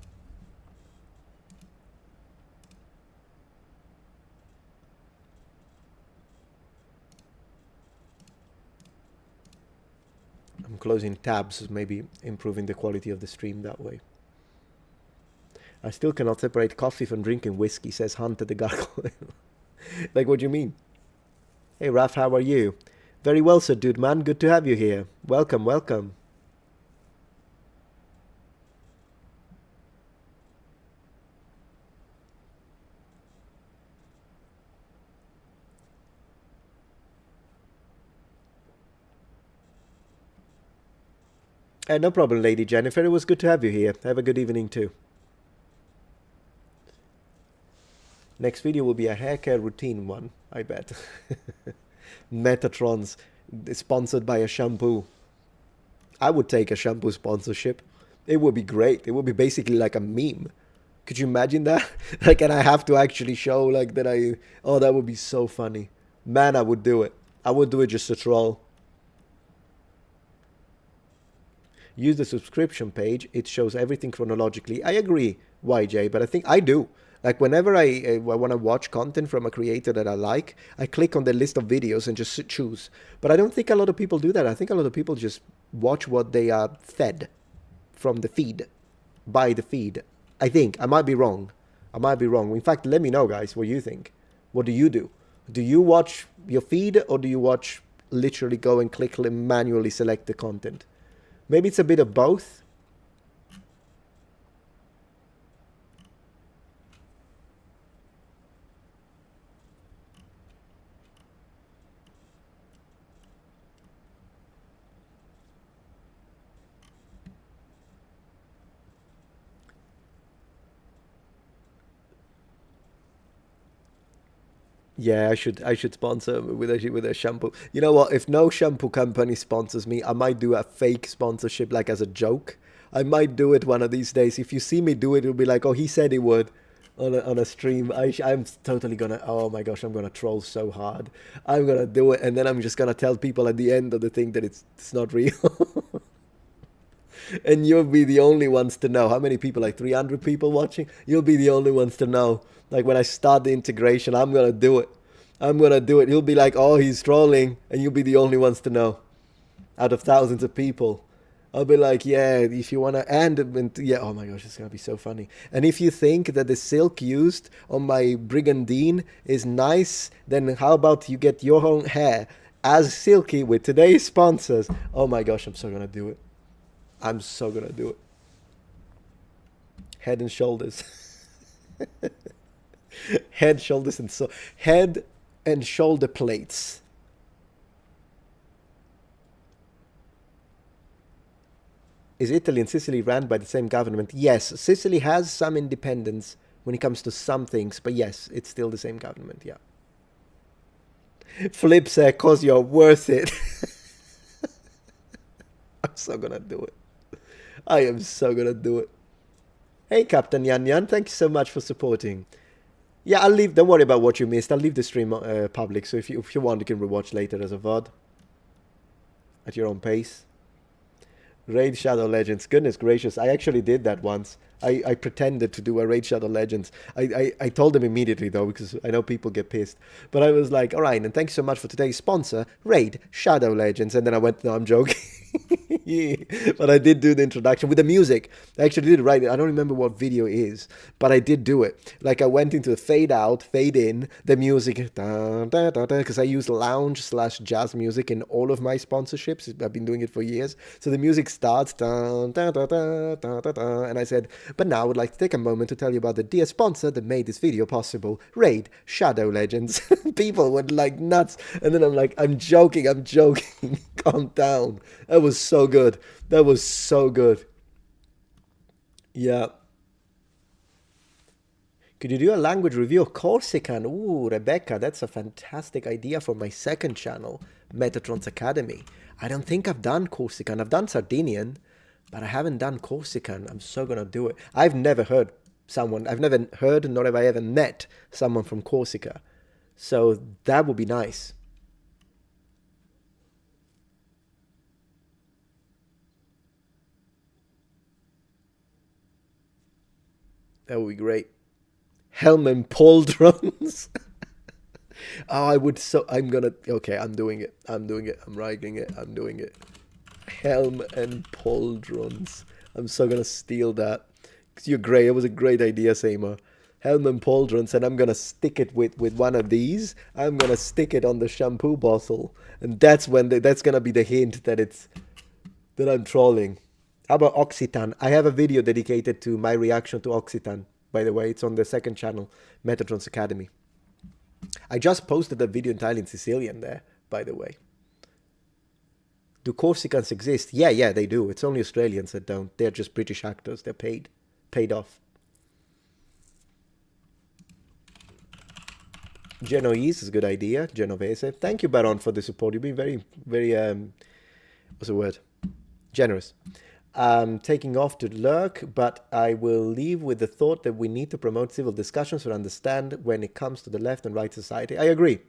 A: I'm closing tabs, maybe improving the quality of the stream that way. I still cannot separate coffee from drinking whiskey, says Hunter the Gargoyle. Like, what do you mean? Hey, Raf, how are you? Very well, sir, dude, man. Good to have you here. Welcome, welcome. No problem, Lady Jennifer. It was good to have you here. Have a good evening, too. Next video will be a hair care routine one, I bet. Metatron's sponsored by a shampoo. I would take a shampoo sponsorship. It would be great. It would be basically like a meme. Could you imagine that? Like, and I have to actually show like that oh, that would be so funny. Man, I would do it. I would do it just to troll. Use the subscription page. It shows everything chronologically. I agree, YJ, but I think I do. Like whenever I want to watch content from a creator that I like, I click on the list of videos and just choose. But I don't think a lot of people do that. I think a lot of people just watch what they are fed from the feed, by the feed. I think. I might be wrong. I might be wrong. In fact, let me know, guys, what you think. What do you do? Do you watch your feed, or do you watch literally go and click and manually select the content? Maybe it's a bit of both. Yeah, I should sponsor with a shampoo. You know what? If no shampoo company sponsors me, I might do a fake sponsorship like as a joke. I might do it one of these days. If you see me do it, it'll be like, oh, he said he would on a stream. I'm totally gonna. Oh my gosh, I'm gonna troll so hard. I'm gonna do it, and then I'm just gonna tell people at the end of the thing that it's not real. And you'll be the only ones to know. How many people? Like 300 people watching? You'll be the only ones to know. Like when I start the integration, I'm gonna do it. I'm gonna do it. You'll be like, oh, he's trolling, and you'll be the only ones to know out of thousands of people. I'll be like, yeah, if you wanna, and yeah, oh my gosh, it's gonna be so funny. And if you think that the silk used on my brigandine is nice, then how about you get your own hair as silky with today's sponsors? Oh my gosh, I'm so gonna do it. I'm so gonna do it. Head and shoulders. Head, shoulders, and so head and shoulder plates. Is Italy and Sicily run by the same government? Yes, Sicily has some independence when it comes to some things, but yes, it's still the same government, yeah. Flip said, cause you're worth it. I'm so gonna do it. I am so gonna do it. Hey, Captain Yan Yan, thank you so much for supporting. Yeah, I'll leave. Don't worry about what you missed. I'll leave the stream public, so if you want, you can rewatch later as a VOD at your own pace. Raid Shadow Legends. Goodness gracious, I actually did that once. I pretended to do a Raid Shadow Legends. I told them immediately, though, because I know people get pissed. But I was like, all right, and thanks so much for today's sponsor, Raid Shadow Legends. And then I went, no, I'm joking. Yeah. But I did do the introduction with the music. I actually did it right. I don't remember what video it is, but I did do it. Like I went into the fade out, fade in, the music, because I use lounge/jazz music in all of my sponsorships. I've been doing it for years. So the music starts, and I said, but now I would like to take a moment to tell you about the dear sponsor that made this video possible, Raid Shadow Legends. People went like nuts. And then I'm like, I'm joking. Calm down. That was so good. That was so good. Yeah. Could you do a language review of Corsican? Ooh, Rebecca, that's a fantastic idea for my second channel, Metatron's Academy. I don't think I've done Corsican. I've done Sardinian, but I haven't done Corsican. I'm so gonna do it. I've never heard, nor have I ever met someone from Corsica. So that would be nice. That would be great. Helm and pauldrons. Oh, okay, I'm doing it. I'm writing it. I'm doing it. Helm and pauldrons. I'm so gonna steal that. Because you're great. It was a great idea, Seymour. Helm and pauldrons, and I'm gonna stick it with one of these. I'm gonna stick it on the shampoo bottle. And that's gonna be the hint that I'm trolling. How about Occitan? I have a video dedicated to my reaction to Occitan. By the way, it's on the second channel, Metatron's Academy. I just posted a video entirely in Sicilian there, by the way. Do Corsicans exist? Yeah, they do. It's only Australians that don't. They're just British actors. They're paid off. Genoese is a good idea. Genovese. Thank you, Baron, for the support. You've been very, very, what's the word? Generous. Taking off to lurk, but I will leave with the thought that we need to promote civil discussions to understand when it comes to the left and right society. I agree.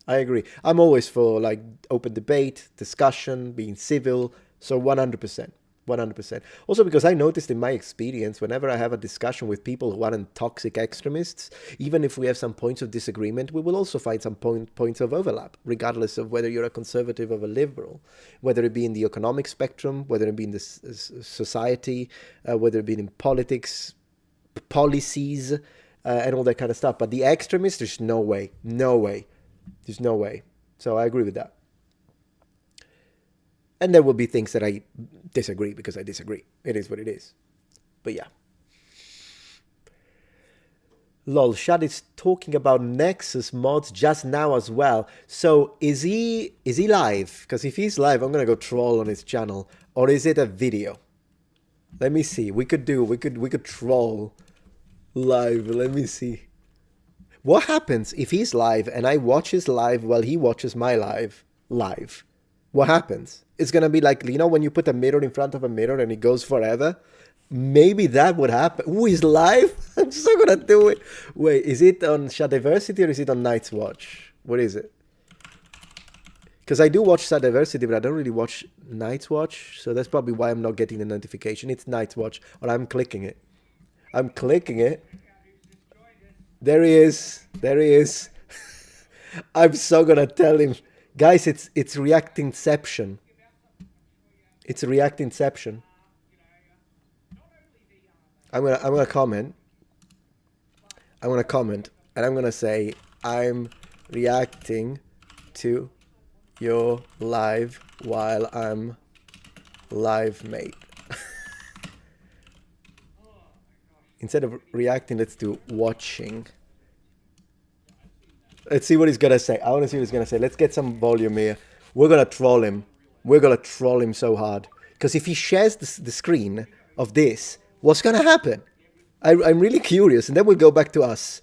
A: I'm always for like open debate, discussion, being civil. So 100%. 100%. Also because I noticed in my experience, whenever I have a discussion with people who aren't toxic extremists, even if we have some points of disagreement, we will also find some points of overlap, regardless of whether you're a conservative or a liberal, whether it be in the economic spectrum, whether it be in the society, whether it be in politics, policies, and all that kind of stuff. But the extremists, there's no way. There's no way. So I agree with that. And there will be things that I disagree because I disagree. It is what it is. But yeah. Lol, Shad is talking about Nexus Mods just now as well. So is he live? Because if he's live, I'm gonna go troll on his channel. Or is it a video? Let me see. We could troll live. Let me see. What happens if he's live and I watch his live while he watches my live? What happens? It's going to be like, you know, when you put a mirror in front of a mirror and it goes forever? Maybe that would happen. Ooh, he's live? I'm so going to do it. Wait, is it on Shadiversity or is it on Night's Watch? What is it? Because I do watch Shadiversity, but I don't really watch Night's Watch. So that's probably why I'm not getting the notification. It's Night's Watch, or I'm clicking it. I'm clicking it. There he is. There he is. I'm so going to tell him. Guys, it's Reactception. It's Reactception. I'm gonna comment. I'm gonna comment and I'm gonna say I'm reacting to your live while I'm live, mate. Instead of reacting, let's do watching. Let's see what he's gonna say. I want to see what he's gonna say. Let's get some volume here. We're gonna troll him. We're gonna troll him so hard. Because if he shares the screen of this, what's gonna happen? I'm really curious, and then we'll go back to us.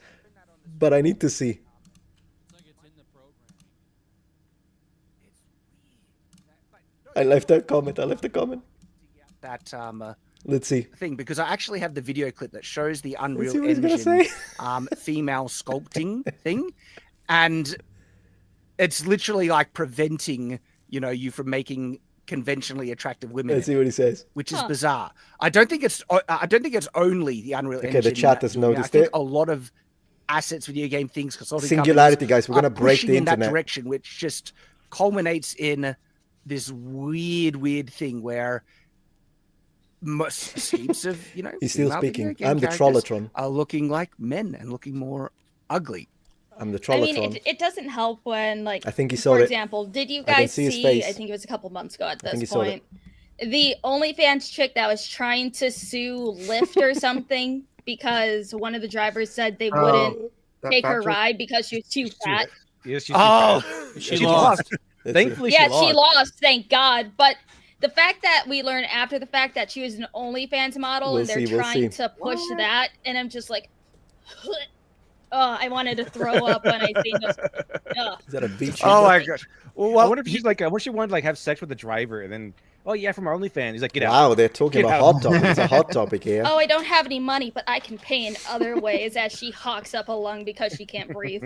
A: But I need to see. I left a comment.
B: That
A: Let's see.
B: thing, because I actually have the video clip that shows the Unreal Engine female sculpting thing, and it's literally like preventing, you know, you from making conventionally attractive women.
A: Let's see what he says.
B: Which is bizarre. I don't think it's only the Unreal Engine.
A: Okay, the chat has noticed
B: I think
A: it.
B: A lot of assets, video game things, consulting
A: Singularity, guys. We're gonna break the internet
B: in that direction, which just culminates in this weird thing where heaps of, you know,
A: he's still speaking. I'm the Trollatron.
B: Are looking like men and looking more ugly.
A: I'm the Trollatron.
C: I mean, it doesn't help when, like,
A: I think he saw
C: for
A: it.
C: example, did you guys see, I think it was a couple months ago at this point, the OnlyFans chick that was trying to sue Lyft or something because one of the drivers said they wouldn't take her ride because she was too fat.
D: Yes, she's too fat.
B: She lost.
D: Thankfully,
C: she lost. Thank God. But the fact that we learned after the fact that she was an OnlyFans model and they're trying to push that, and I'm just like, I wanted to throw up when I seen this.
A: Is that a beach?
B: Oh my gosh.
D: Well, I wonder if she's like, I wish she wanted to like have sex with the driver, and then, oh yeah, from our OnlyFans. He's like, get out.
A: Wow, they're talking about hot topic. It's a hot topic here.
C: Oh, I don't have any money, but I can pay in other ways as she hawks up a lung because she can't breathe.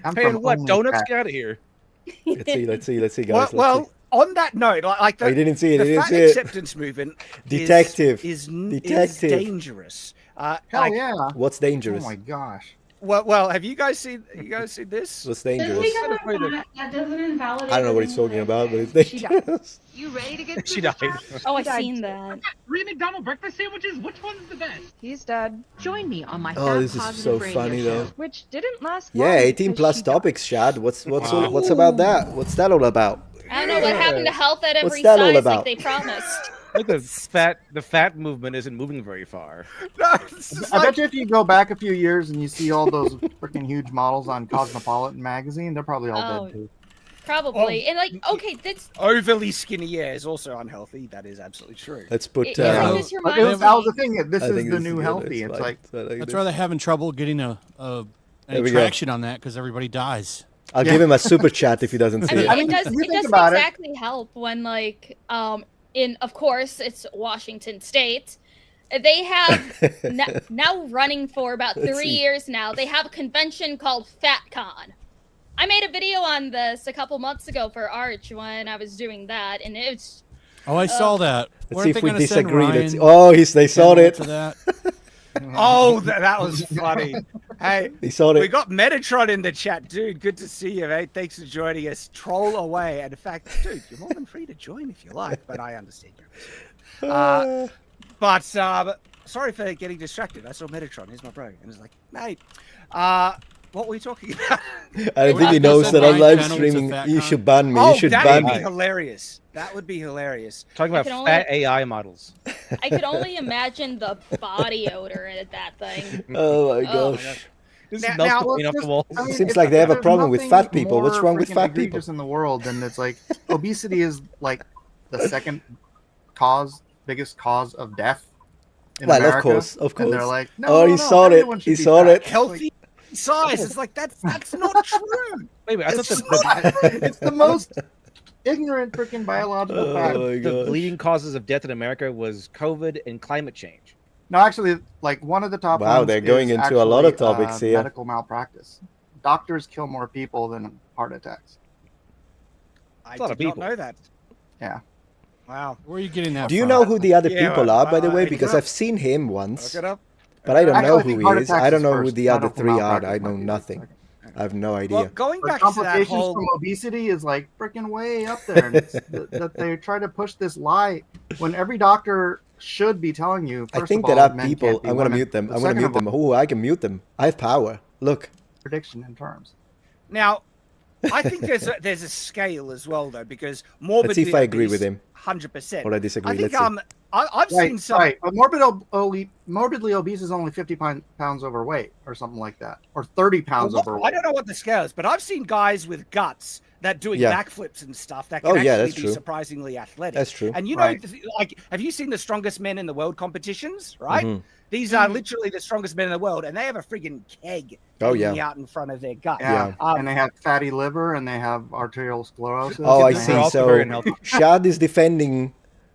D: I'm paying what? Donuts? Get out of here.
A: Let's see, guys.
B: Well, on that note, like
A: you didn't see it.
B: The fat acceptance movement is dangerous.
E: Hell yeah!
A: What's dangerous?
E: Oh my gosh!
B: Well, have you guys seen this?
A: What's dangerous?
F: That doesn't invalidate.
A: I don't know what he's talking about, but it's dangerous.
F: You ready to get?
D: She died.
C: Oh, I've seen that.
G: 3 McDonald's breakfast sandwiches. Which one's the best?
H: He's dead.
F: Join me on my
A: this is so funny though.
H: Which didn't last.
A: Yeah, 18 plus topics, Shad. What's about that? What's that all about?
C: I don't know what happened to health at every
A: What's that all
C: size
A: about?
C: like they promised.
D: Like the fat movement isn't moving very far.
E: I bet you if you go back a few years and you see all those freaking huge models on Cosmopolitan magazine, they're probably all dead too.
C: Probably. And like, okay, that's
B: overly skinny. Yeah, is also unhealthy. That is absolutely true.
A: Let's put.
E: That was the thing. This is the new healthy. It's like
I: that's why they're having trouble getting an attraction on that because everybody dies.
A: I'll give him a super chat if he doesn't see it.
C: It doesn't exactly help when, like, of course, it's Washington State. They have now running for about 3 years now. They have a convention called FatCon. I made a video on this a couple months ago for Arch when I was doing that, and it's
I: Oh, I saw that.
A: Let's see if we disagree. They saw it.
I: That.
B: Oh, that was funny. Hey,
A: he saw it.
B: We got Metatron in the chat, dude. Good to see you, mate. Thanks for joining us. Troll away. And in fact, dude, you're more than free to join if you like, but I understand you. But sorry for getting distracted. I saw Metatron. Here's my bro, and it's like, mate, what were we talking about?
A: I don't think he knows that I'm live streaming. You should ban me. You should ban me.
B: That would be hilarious. That would be hilarious.
D: Talking about fat AI models.
C: I could only imagine the body odor in that thing.
A: Oh my gosh.
E: It
A: seems like they have a problem with fat people. What's wrong with fat people?
E: In the world, and it's like obesity is like the second biggest cause of death in America.
A: Of course.
E: And they're like, no,
A: he saw it. He saw it.
B: Healthy size. It's like that's not true.
D: Wait, I thought
E: it's the most ignorant freaking biological fact.
D: The leading causes of death in America was COVID and climate change.
E: No, actually, like one of the top.
A: Wow, they're going into a lot of topics here.
E: Medical malpractice. Doctors kill more people than heart attacks.
B: I did not know that.
E: Yeah.
B: Wow.
I: Where are you getting that?
A: Do you know who the other people are, by the way? Because I've seen him once, but I don't know who he is. I don't know who the other three are. I know nothing. I have no idea.
B: Well, going back
E: to
B: that whole
E: from obesity is like freaking way up there. And it's that they try to push this lie when every doctor should be telling you.
A: I think there are people. I'm going to mute them. I'm going to mute them. Oh, I can mute them. I have power. Look.
E: Prediction in terms.
B: Now, I think there's a scale as well, though, because morbidly.
A: Let's see if I agree with him.
B: 100%.
A: Or I disagree.
B: I think
A: I've
B: seen some.
E: Right, but morbidly obese is only 50 pounds overweight, or something like that, or 30 pounds overweight.
B: I don't know what the scale is, but I've seen guys with guts that doing backflips and stuff that can actually be surprisingly athletic.
A: That's true.
B: And you know, like, have you seen the strongest men in the world competitions? Right. Mm-hmm. These are literally the strongest men in the world, and they have a friggin' keg out in front of their gut.
E: Yeah, and they have fatty liver, and they have arterial sclerosis.
A: Oh, I see. So Shad is defending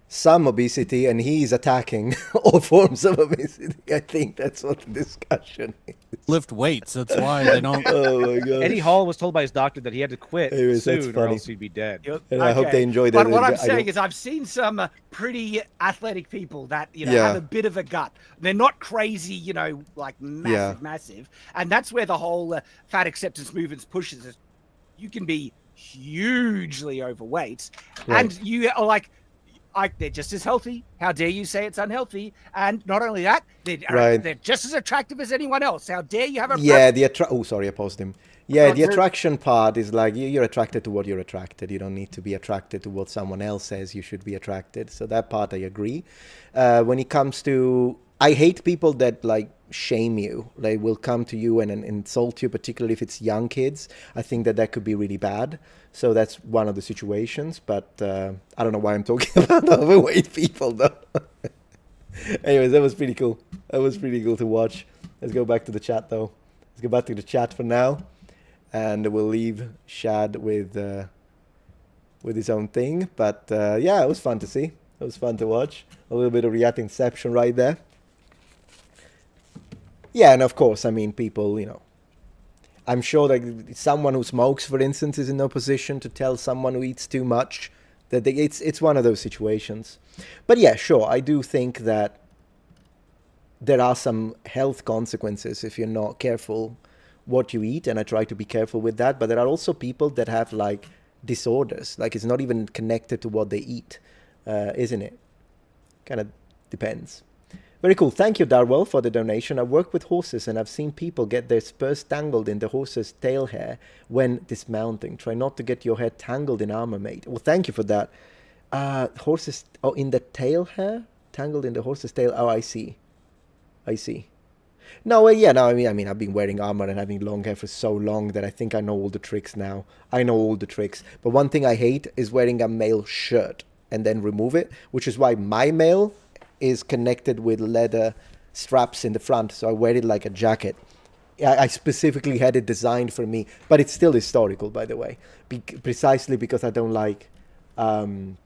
A: some obesity, and he's attacking all forms of obesity. I think that's what the discussion is.
I: Lift weights. That's why they don't.
A: Oh my god.
D: Eddie Hall was told by his doctor that he had to quit soon, or else he'd be dead.
A: And I hope they enjoy that.
B: But what I'm saying is, I've seen some pretty athletic people that have a bit of a gut. They're not crazy, like massive, and that's where the whole fat acceptance movement pushes it. You can be hugely overweight, and you are like they're just as healthy. How dare you say it's unhealthy? And not only that, they're just as attractive as anyone else. How dare you have a
A: I paused him. Yeah, the attraction part is like you're attracted to what you're attracted. You don't need to be attracted to what someone else says you should be attracted. So that part I agree. When it comes to, I hate people that like shame you. They will come to you and insult you, particularly if it's young kids. I think that could be really bad. So that's one of the situations. But I don't know why I'm talking about overweight people though. Anyways, that was pretty cool. That was pretty cool to watch. Let's go back to the chat though. Let's go back to the chat for now. And we'll leave Shad with his own thing. But it was fun to see. It was fun to watch. A little bit of react inception right there. Yeah, and of course, I mean, people, I'm sure that someone who smokes, for instance, is in no position to tell someone who eats too much that it's one of those situations. But yeah, sure, I do think that there are some health consequences if you're not careful what you eat, and I try to be careful with that. But there are also people that have like disorders, like it's not even connected to what they eat, isn't it? Kind of depends. Very cool. Thank you, Darwell, for the donation. I work with horses and I've seen people get their spurs tangled in the horse's tail hair when dismounting. Try not to get your hair tangled in armor, mate. Well, thank you for that. Horses, in the tail hair? Tangled in the horse's tail? Oh, I see. No, I mean, I've been wearing armor and having long hair for so long that I think I know all the tricks now. I know all the tricks. But one thing I hate is wearing a male shirt and then remove it, which is why my male is connected with leather straps in the front, so I wear it like a jacket. I specifically had it designed for me, but it's still historical, by the way, precisely because I don't like having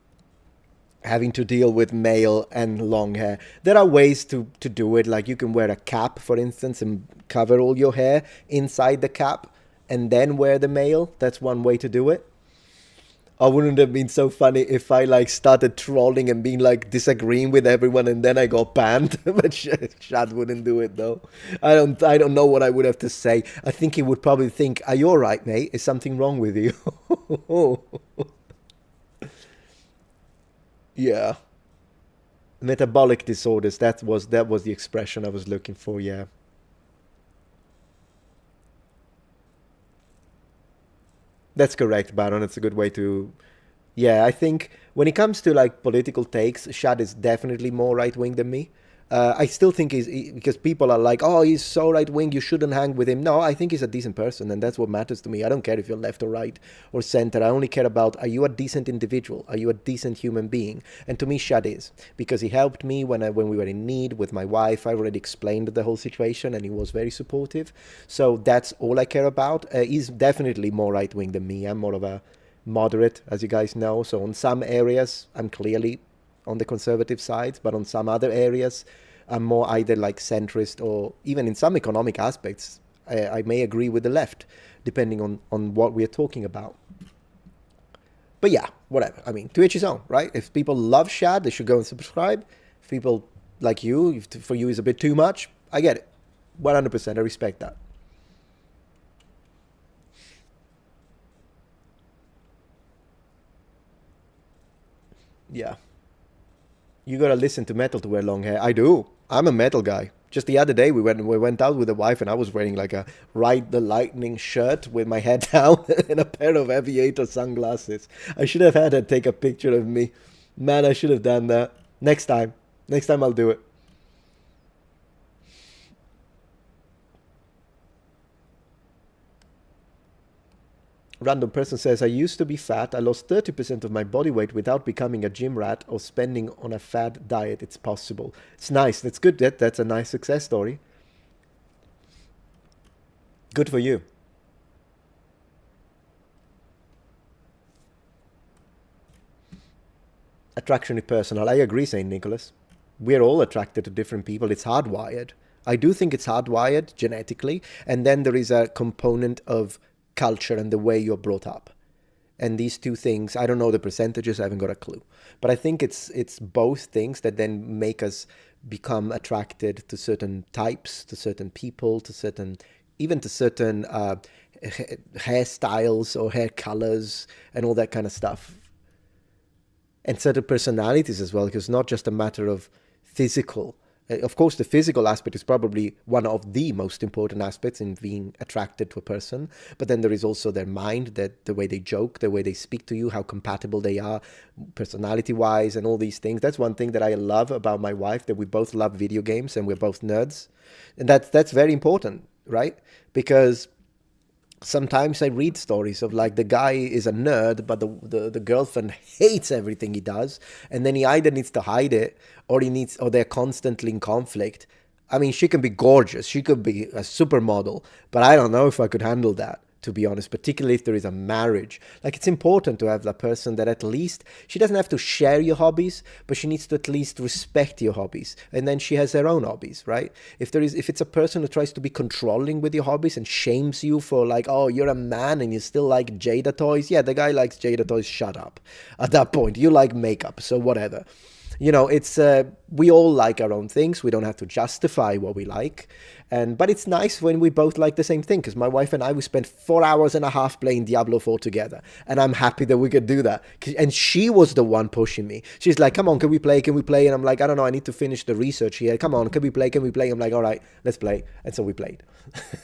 A: to deal with male and long hair. There are ways to do it, like you can wear a cap, for instance, and cover all your hair inside the cap, and then wear the male. That's one way to do it. I wouldn't have been so funny if I like started trolling and being like disagreeing with everyone and then I got banned. But Shad wouldn't do it though. I don't know what I would have to say. I think he would probably think, "Are you all right, mate? Is something wrong with you?" Yeah. Metabolic disorders. That was the expression I was looking for. Yeah. That's correct, Baron. It's a good way to... Yeah, I think when it comes to like political takes, Shad is definitely more right-wing than me. I still think because people are like, oh, he's so right-wing, you shouldn't hang with him. No, I think he's a decent person, and that's what matters to me. I don't care if you're left or right or center. I only care about, are you a decent individual? Are you a decent human being? And to me, Shad is, because he helped me when we were in need with my wife. I already explained the whole situation, and he was very supportive. So that's all I care about. He's definitely more right-wing than me. I'm more of a moderate, as you guys know. So on some areas, I'm clearly on the conservative side, but on some other areas, I'm more either like centrist or even in some economic aspects, I may agree with the left, depending on what we're talking about. But yeah, whatever. I mean, to each his own, right? If people love Shad, they should go and subscribe. If people like you, if for you is a bit too much, I get it. 100%, I respect that. Yeah. You gotta listen to metal to wear long hair. I do. I'm a metal guy. Just the other day, we went out with the wife, and I was wearing like a Ride the Lightning shirt with my head down and a pair of aviator sunglasses. I should have had her take a picture of me. Man, I should have done that. Next time I'll do it. Random person says, I used to be fat. I lost 30% of my body weight without becoming a gym rat or spending on a fad diet. It's possible. It's nice. That's good. That's a nice success story. Good for you. Attraction is personal. I agree, St. Nicholas. We're all attracted to different people. It's hardwired. I do think it's hardwired genetically. And then there is a component of culture and the way you're brought up, and these two things, I don't know the percentages, I haven't got a clue, but I think it's both things that then make us become attracted to certain types, to certain people, to certain hairstyles or hair colors and all that kind of stuff, and certain personalities as well, because it's not just a matter of physical. Of course, the physical aspect is probably one of the most important aspects in being attracted to a person. But then there is also their mind, that the way they joke, the way they speak to you, how compatible they are personality-wise and all these things. That's one thing that I love about my wife, that we both love video games and we're both nerds. And that's very important, right? Because sometimes I read stories of like the guy is a nerd, but the girlfriend hates everything he does, and then he either needs to hide it or they're constantly in conflict. I mean, she can be gorgeous, she could be a supermodel, but I don't know if I could handle that, to be honest, particularly if there is a marriage. Like, it's important to have that person that at least, she doesn't have to share your hobbies, but she needs to at least respect your hobbies. And then she has her own hobbies, right? If it's a person who tries to be controlling with your hobbies and shames you for like, oh, you're a man and you still like Jada toys. Yeah, the guy likes Jada toys, shut up. At that point, you like makeup, so whatever. You know, it's we all like our own things. We don't have to justify what we like. But it's nice when we both like the same thing, because my wife and I, we spent 4 hours and a half playing Diablo 4 together. And I'm happy that we could do that. And she was the one pushing me. She's like, come on, can we play? Can we play? And I'm like, I don't know, I need to finish the research here. Come on, can we play? Can we play? I'm like, all right, let's play. And so we played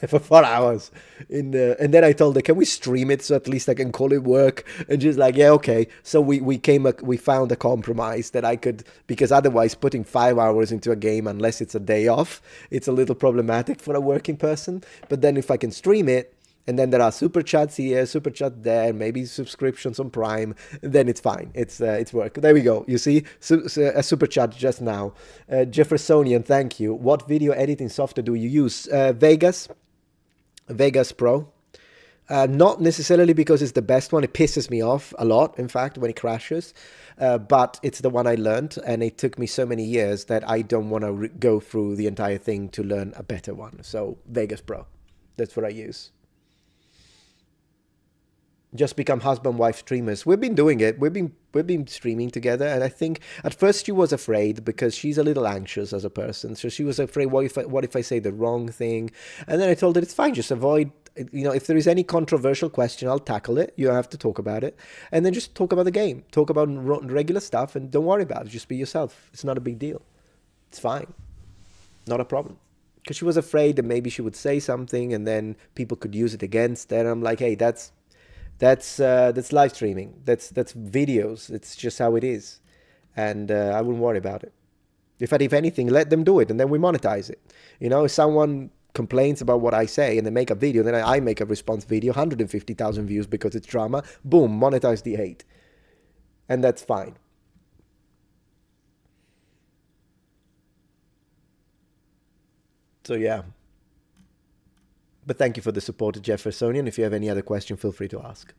A: for 4 hours. And then I told her, can we stream it so at least I can call it work? And she's like, yeah, okay. So we found a compromise that I could, because otherwise putting 5 hours into a game, unless it's a day off, it's a little problematic for a working person. But then if I can stream it, and then there are super chats here, super chat there, maybe subscriptions on Prime, then it's fine. It's work. There we go. You see, a super chat just now. Jeffersonian, thank you. What video editing software do you use? Vegas Pro. Not necessarily because it's the best one. It pisses me off a lot, in fact, when it crashes. But it's the one I learned, and it took me so many years that I don't want to go through the entire thing to learn a better one. So Vegas Pro, that's what I use. Just become husband-wife streamers. We've been doing it. We've been streaming together, and I think at first she was afraid because she's a little anxious as a person. So she was afraid, what if I say the wrong thing? And then I told her it's fine. Just avoid. If there is any controversial question, I'll tackle it. You have to talk about it, and then just talk about the game. Talk about regular stuff, and don't worry about it. Just be yourself. It's not a big deal. It's fine. Not a problem. Because she was afraid that maybe she would say something, and then people could use it against her. And I'm like, hey, that's live streaming. That's videos. It's just how it is, and I wouldn't worry about it. If anything, let them do it, and then we monetize it. If someone complains about what I say and they make a video, then I make a response video, 150,000 views because it's drama. Boom, monetize the hate, and that's fine. So yeah. But thank you for the support, Jeffersonian. If you have any other question, feel free to ask.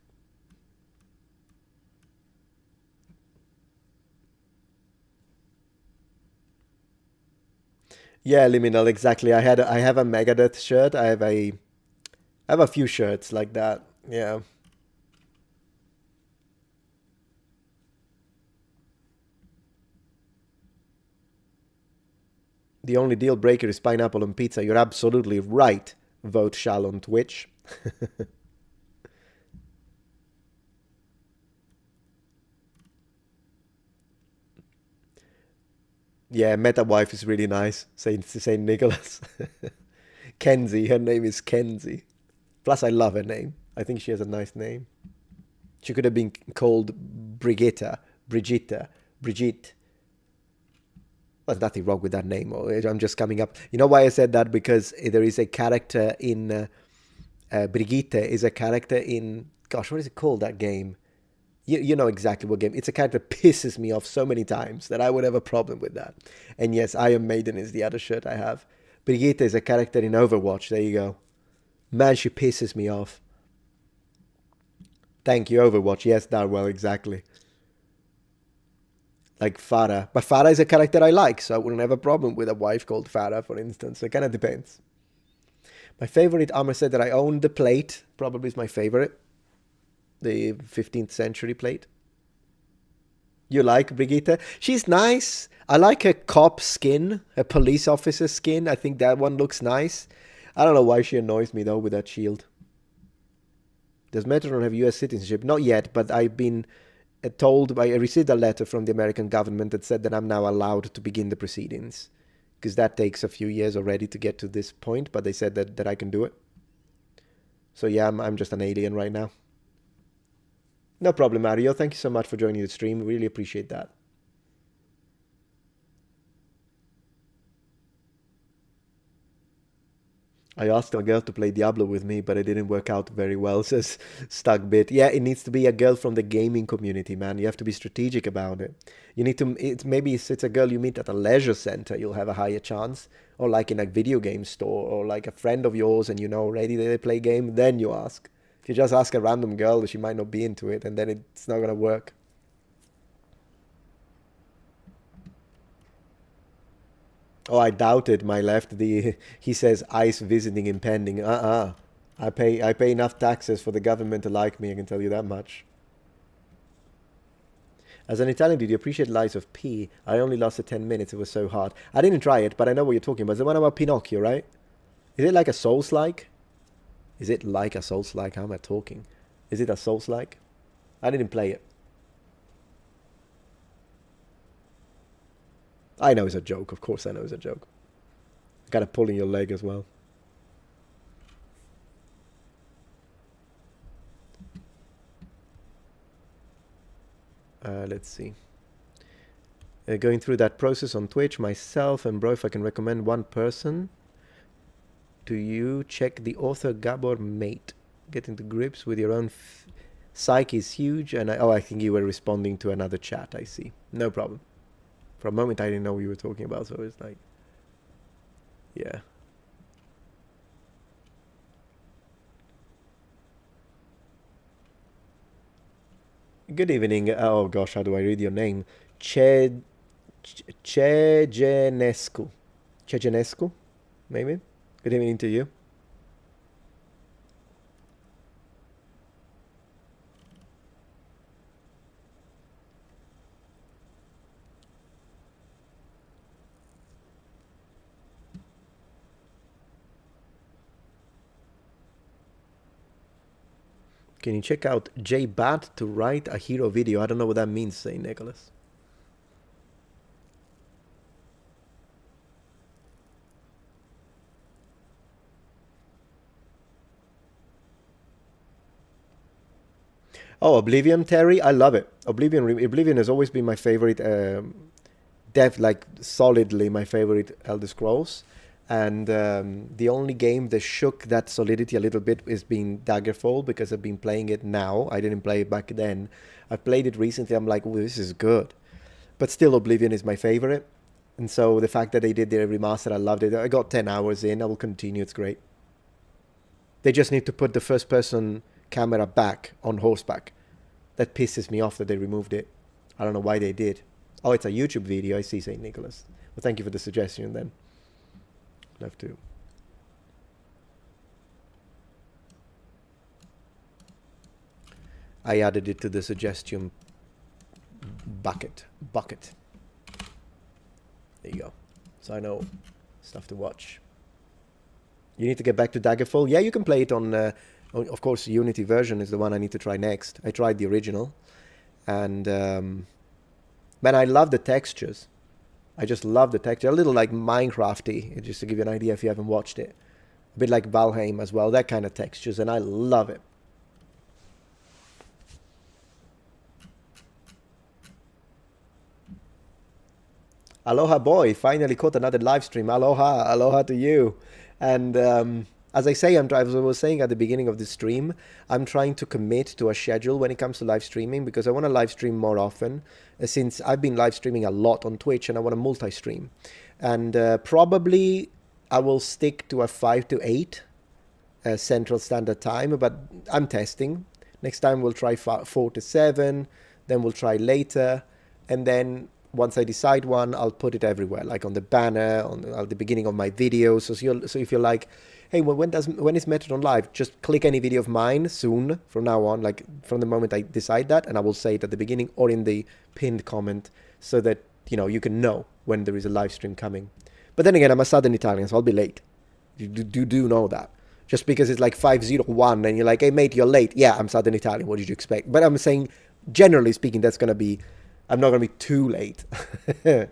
A: Yeah, Liminal, exactly. I have a Megadeth shirt. I have a few shirts like that. Yeah. The only deal breaker is pineapple on pizza. You're absolutely right. Vote Shall on Twitch. Yeah, Meta Wife is really nice. Saint Nicholas. Kenzie, her name is Kenzie. Plus, I love her name. I think she has a nice name. She could have been called Brigitte. There's nothing wrong with that name. I'm just coming up. You know why I said that? Because there is a character in... Brigitte is a character in... Gosh, what is it called, that game? You know exactly what game. It's a character that pisses me off so many times that I would have a problem with that. And yes, Iron Maiden is the other shirt I have. Brigitte is a character in Overwatch. There you go. Man, she pisses me off. Thank you, Overwatch. Yes, Darwell, exactly. Like Farah. But Farah is a character I like, so I wouldn't have a problem with a wife called Farah, for instance. It kind of depends. My favorite armor set that I own, the plate, probably is my favorite. The 15th century plate. You like Brigitte? She's nice. I like her cop skin, her police officer skin. I think that one looks nice. I don't know why she annoys me, though, with that shield. Does Metatron have US citizenship? Not yet, but I've been... I received a letter from the American government that said that I'm now allowed to begin the proceedings, because that takes a few years already to get to this point, but they said that I can do it. So yeah, I'm just an alien right now. No problem, Mario. Thank you so much for joining the stream. Really appreciate that. I asked a girl to play Diablo with me, but it didn't work out very well, says Stuckbit. Yeah, it needs to be a girl from the gaming community, man. You have to be strategic about it. You need to... maybe if it's a girl you meet at a leisure center, you'll have a higher chance. Or like in a video game store, or like a friend of yours and you know already that they play game, then you ask. If you just ask a random girl, she might not be into it, and then it's not going to work. Oh, I doubted my left. He says ICE visiting impending. I pay enough taxes for the government to like me, I can tell you that much. As an Italian, did you appreciate Lies of P? I only lasted 10 minutes, it was so hard. I didn't try it, but I know what you're talking about. It's the one about Pinocchio, right? Is it like a Souls-like? Is it like a Souls-like? How am I talking? Is it a Souls-like? I didn't play it. I know it's a joke. Of course I know it's a joke. Kind of pulling your leg as well. Let's see. Going through that process on Twitch myself, and bro, if I can recommend one person to you, check the author Gabor Mate. Getting to grips with your own psyche is huge. And I think you were responding to another chat. I see. No problem. For a moment, I didn't know what you were talking about, so it's like, yeah. Good evening. Oh gosh, how do I read your name? Cegenescu. Cegenescu, maybe? Good evening to you. Can you check out JBat to write a hero video? I don't know what that means, St. Nicholas. Oh, Oblivion, Terry, I love it. Oblivion has always been my favorite, solidly my favorite Elder Scrolls. And the only game that shook that solidity a little bit is being Daggerfall, because I've been playing it now. I didn't play it back then. I played it recently. I'm like, well, this is good. But still, Oblivion is my favorite. And so the fact that they did their remaster, I loved it. I got 10 hours in. I will continue. It's great. They just need to put the first-person camera back on horseback. That pisses me off that they removed it. I don't know why they did. Oh, it's a YouTube video. I see, St. Nicholas. Well, thank you for the suggestion then. Love to. I added it to the suggestion bucket. There you go. So I know stuff to watch. You need to get back to Daggerfall. Yeah, you can play it on, of course, Unity version is the one I need to try next. I tried the original. And, man, I love the textures. I just love the texture. A little like Minecrafty, just to give you an idea if you haven't watched it. A bit like Valheim as well, that kind of textures, and I love it. Aloha boy, finally caught another live stream. Aloha to you. And as I say, as I was saying at the beginning of the stream, I'm trying to commit to a schedule when it comes to live streaming, because I want to live stream more often, since I've been live streaming a lot on Twitch, and I want to multi-stream. And probably I will stick to a 5 to 8 Central Standard Time, but I'm testing. Next time we'll try 4 to 7, then we'll try later, and then once I decide one, I'll put it everywhere, like on the banner, at the beginning of my videos. So if you're like, hey, well, when is Metatron live? Just click any video of mine soon from now on, like from the moment I decide that, and I will say it at the beginning or in the pinned comment, so that you can know when there is a live stream coming. But then again, I'm a Southern Italian, so I'll be late. You do know that. Just because it's like 5:01 and you're like, hey mate, you're late. Yeah, I'm Southern Italian. What did you expect? But I'm saying, generally speaking, I'm not gonna be too late. I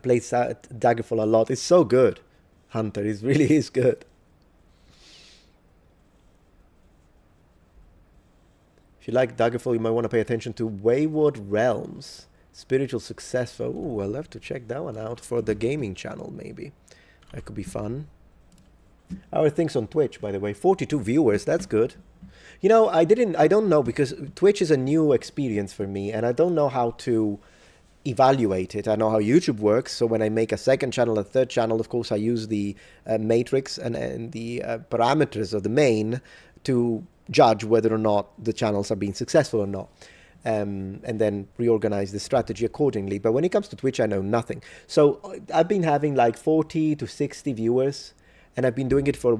A: played Daggerfall a lot. It's so good. Hunter, it really is good. If you like Daggerfall, you might want to pay attention to Wayward Realms. Spiritual Successor. Ooh, I'll have to check that one out for the gaming channel, maybe. That could be fun. How are things on Twitch, by the way? 42 viewers, that's good. I don't know, because Twitch is a new experience for me, and I don't know how to evaluate it. I know how YouTube works, so when I make a second channel, a third channel, of course I use the matrix and the parameters of the main to judge whether or not the channels are being successful or not, and then reorganize the strategy accordingly. But when it comes to Twitch, I know nothing. So I've been having like 40 to 60 viewers, and I've been doing it for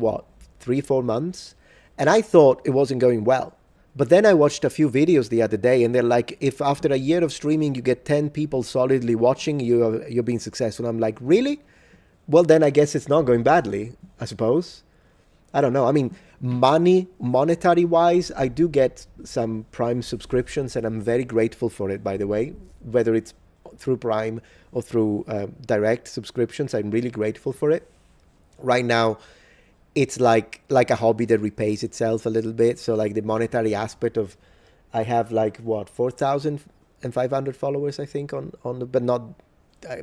A: 3-4 months, and I thought it wasn't going well. But then I watched a few videos the other day, and they're like, if after a year of streaming you get 10 people solidly watching, you're being successful. I'm like, really? Well, then I guess it's not going badly, I suppose. I don't know. I mean, monetary-wise, I do get some Prime subscriptions, and I'm very grateful for it, by the way. Whether it's through Prime or through direct subscriptions, I'm really grateful for it. Right now, it's like a hobby that repays itself a little bit. So like the monetary aspect of, I have like 4,500 followers, I think, on the, but not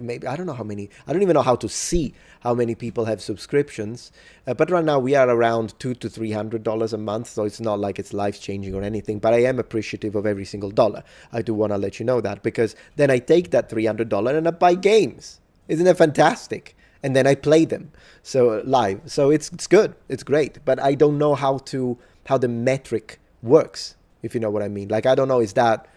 A: maybe, I don't know how many. I don't even know how to see how many people have subscriptions. But right now we are around $200 to $300 a month, so it's not like it's life changing or anything. But I am appreciative of every single dollar. I do want to let you know that, because then I take that $300 and I buy games. Isn't that fantastic? And then I play them live. So it's good. It's great. But I don't know how the metric works, if you know what I mean. Like, I don't know, is that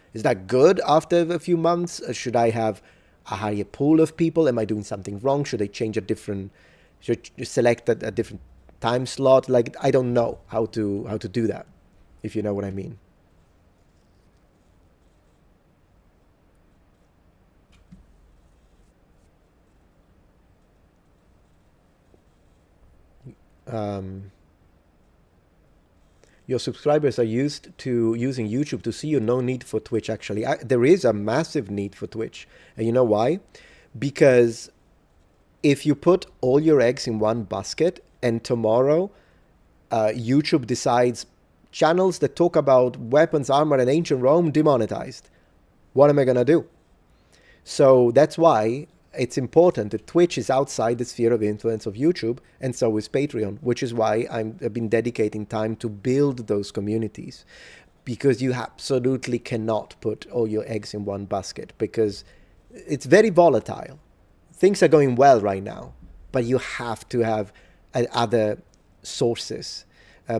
A: good after a few months? Should I have a higher pool of people? Am I doing something wrong? Should I change should you select a different time slot? Like, I don't know how to do that, if you know what I mean. your subscribers are used to using YouTube to see you. No need for Twitch, actually. There is a massive need for Twitch. And you know why? Because if you put all your eggs in one basket and tomorrow YouTube decides channels that talk about weapons, armor, and ancient Rome demonetized, what am I going to do? So that's why it's important that Twitch is outside the sphere of influence of YouTube, and so is Patreon, which is why I've been dedicating time to build those communities, because you absolutely cannot put all your eggs in one basket, because it's very volatile. Things are going well right now, but you have to have other sources,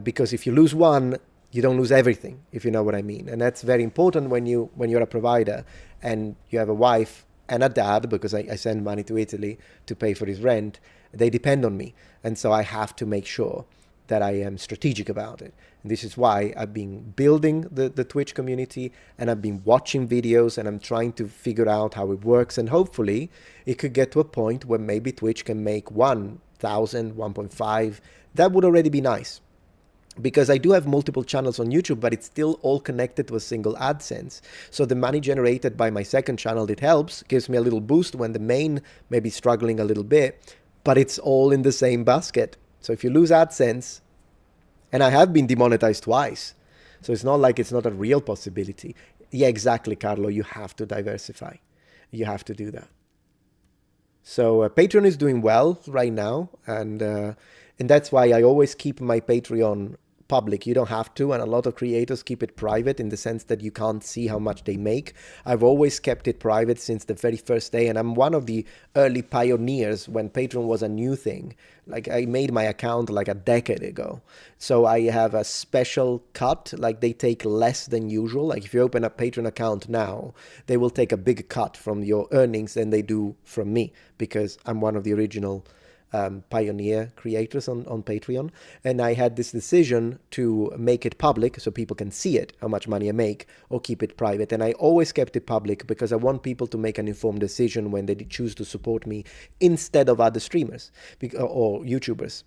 A: because if you lose one, you don't lose everything, if you know what I mean. And that's very important when you're a provider and you have a wife and a dad, because I send money to Italy to pay for his rent. They depend on me, and so I have to make sure that I am strategic about it. And this is why I've been building the Twitch community, and I've been watching videos, and I'm trying to figure out how it works, and hopefully it could get to a point where maybe Twitch can make 1,000, 1.5. That would already be nice, because I do have multiple channels on YouTube, but it's still all connected to a single AdSense. So the money generated by my second channel, it helps, gives me a little boost when the main may be struggling a little bit, but it's all in the same basket. So if you lose AdSense, and I have been demonetized twice, so it's not like it's not a real possibility. Yeah, exactly, Carlo, you have to diversify. You have to do that. So Patreon is doing well right now, and that's why I always keep my Patreon public. You don't have to, and a lot of creators keep it private in the sense that you can't see how much they make. I've always kept it private since the very first day, and I'm one of the early pioneers when Patreon was a new thing. Like, I made my account like a decade ago. So I have a special cut, like they take less than usual. Like if you open a Patreon account now, they will take a big cut from your earnings than they do from me, because I'm one of the original pioneer creators on Patreon, and I had this decision to make it public so people can see it, how much money I make, or keep it private. And I always kept it public because I want people to make an informed decision when they choose to support me instead of other streamers or YouTubers.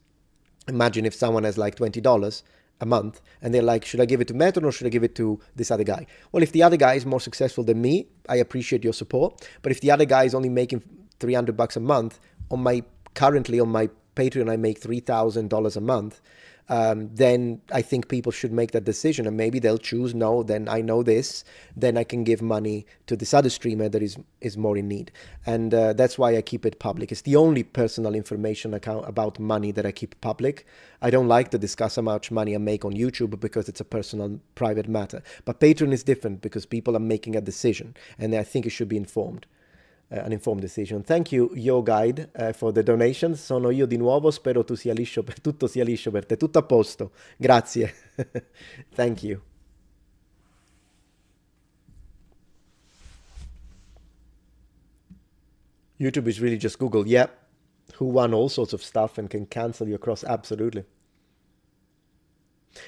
A: Imagine if someone has like $20 a month and they're like, should I give it to Metatron or should I give it to this other guy? Well, if the other guy is more successful than me, I appreciate your support. But if the other guy is only making $300 a month, currently on my Patreon, I make $3,000 a month, then I think people should make that decision, and maybe they'll choose, no, then I know this, then I can give money to this other streamer that is more in need. And that's why I keep it public. It's the only personal information account about money that I keep public. I don't like to discuss how much money I make on YouTube because it's a personal, private matter. But Patreon is different because people are making a decision, and I think it should be informed. An informed decision. Thank you, Yo Guide, for the donations. Sono io di nuovo, spero tutto sia liscio per te. Tutto a posto. Grazie. Thank you. YouTube is really just Google. Yep. Who won all sorts of stuff and can cancel you across. Absolutely.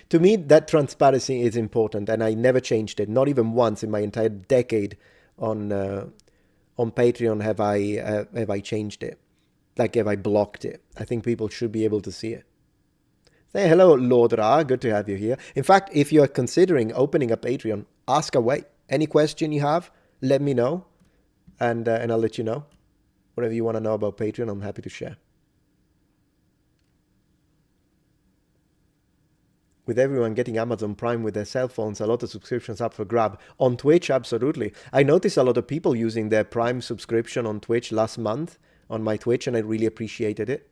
A: To me, that transparency is important, and I never changed it. Not even once in my entire decade on Patreon have I changed it, like have I blocked it. I think people should be able to see it. Say hello, Lord Ra, good to have you here. In fact, if you are considering opening a Patreon, ask away. Any question you have, let me know, and I'll let you know. Whatever you want to know about Patreon, I'm happy to share. With everyone getting Amazon Prime with their cell phones, a lot of subscriptions up for grab. On Twitch, absolutely. I noticed a lot of people using their Prime subscription on Twitch last month, on my Twitch, and I really appreciated it.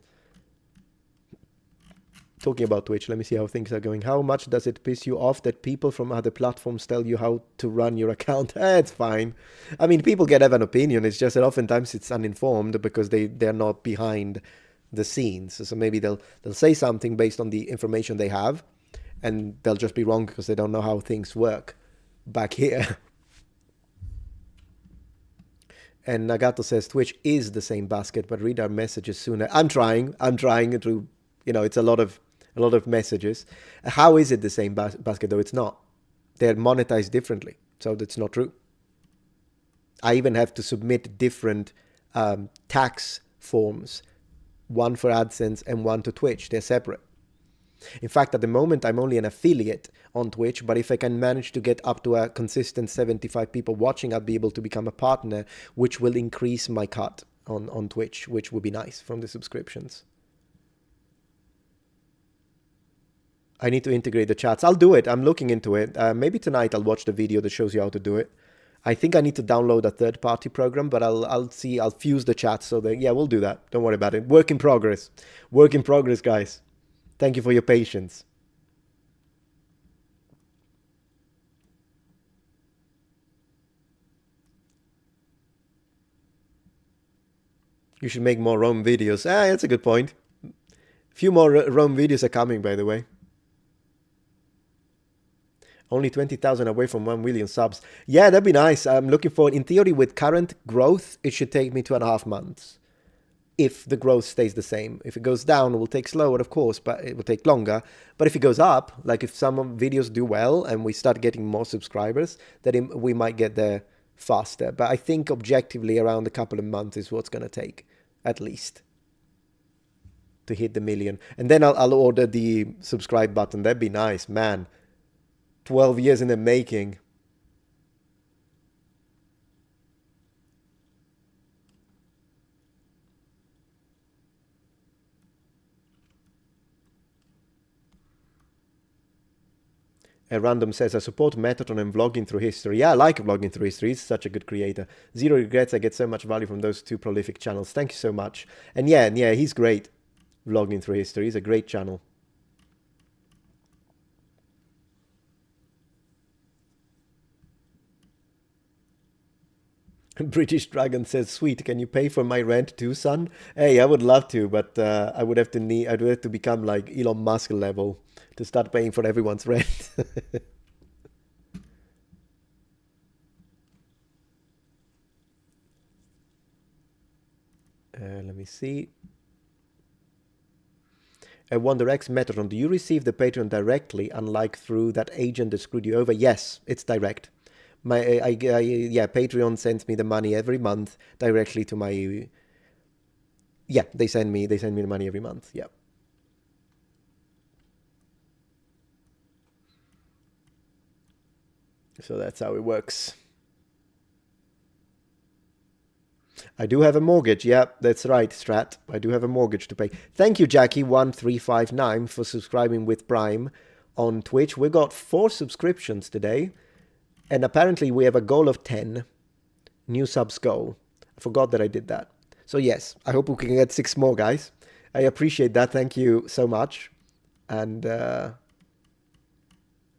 A: Talking about Twitch, let me see how things are going. How much does it piss you off that people from other platforms tell you how to run your account? It's fine. I mean, people can have an opinion. It's just that oftentimes it's uninformed because they're not behind the scenes. So maybe they'll say something based on the information they have, and they'll just be wrong because they don't know how things work back here. And Nagato says, Twitch is the same basket, but read our messages sooner. I'm trying to, it's a lot of messages. How is it the same basket though? It's not. They're monetized differently. So that's not true. I even have to submit different tax forms, one for AdSense and one to Twitch. They're separate. In fact, at the moment, I'm only an affiliate on Twitch, but if I can manage to get up to a consistent 75 people watching, I'll be able to become a partner, which will increase my cut on Twitch, which would be nice from the subscriptions. I need to integrate the chats. I'll do it. I'm looking into it. Maybe tonight I'll watch the video that shows you how to do it. I think I need to download a third-party program, but I'll see. I'll fuse the chat so that, yeah, we'll do that. Don't worry about it. Work in progress. Work in progress, guys. Thank you for your patience. You should make more Rome videos. Ah, that's a good point. A few more Rome videos are coming, by the way. Only 20,000 away from 1 million subs. Yeah, that'd be nice. I'm looking forward. In theory, with current growth, it should take me 2.5 months. If the growth stays the same. If it goes down, it will take slower, of course, but it will take longer. But if it goes up, like if some videos do well and we start getting more subscribers, then we might get there faster. But I think objectively around a couple of months is what's going to take, at least, to hit the million. And then I'll order the subscribe button. That'd be nice, man. 12 years in the making. A random says, I support Metatron and vlogging through history. Yeah, I like vlogging through history. He's such a good creator. Zero regrets. I get so much value from those two prolific channels. Thank you so much. And yeah, he's great. Vlogging through history. He's a great channel. British Dragon says, sweet, can you pay for my rent too, son? Hey, I would love to, but I'd have to become like Elon Musk level to start paying for everyone's rent. Let me see. Wonder X Metatron, do you receive the Patreon directly, unlike through that agent that screwed you over? Yes, it's direct. Patreon sends me the money every month directly to my. Yeah, they send me the money every month. Yeah. So that's how it works. I do have a mortgage. Yeah, that's right, Strat. I do have a mortgage to pay. Thank you, Jackie1359, for subscribing with Prime on Twitch. We got 4 subscriptions today. And apparently we have a goal of 10. New subs goal. I forgot that I did that. So yes, I hope we can get 6 more, guys. I appreciate that. Thank you so much. And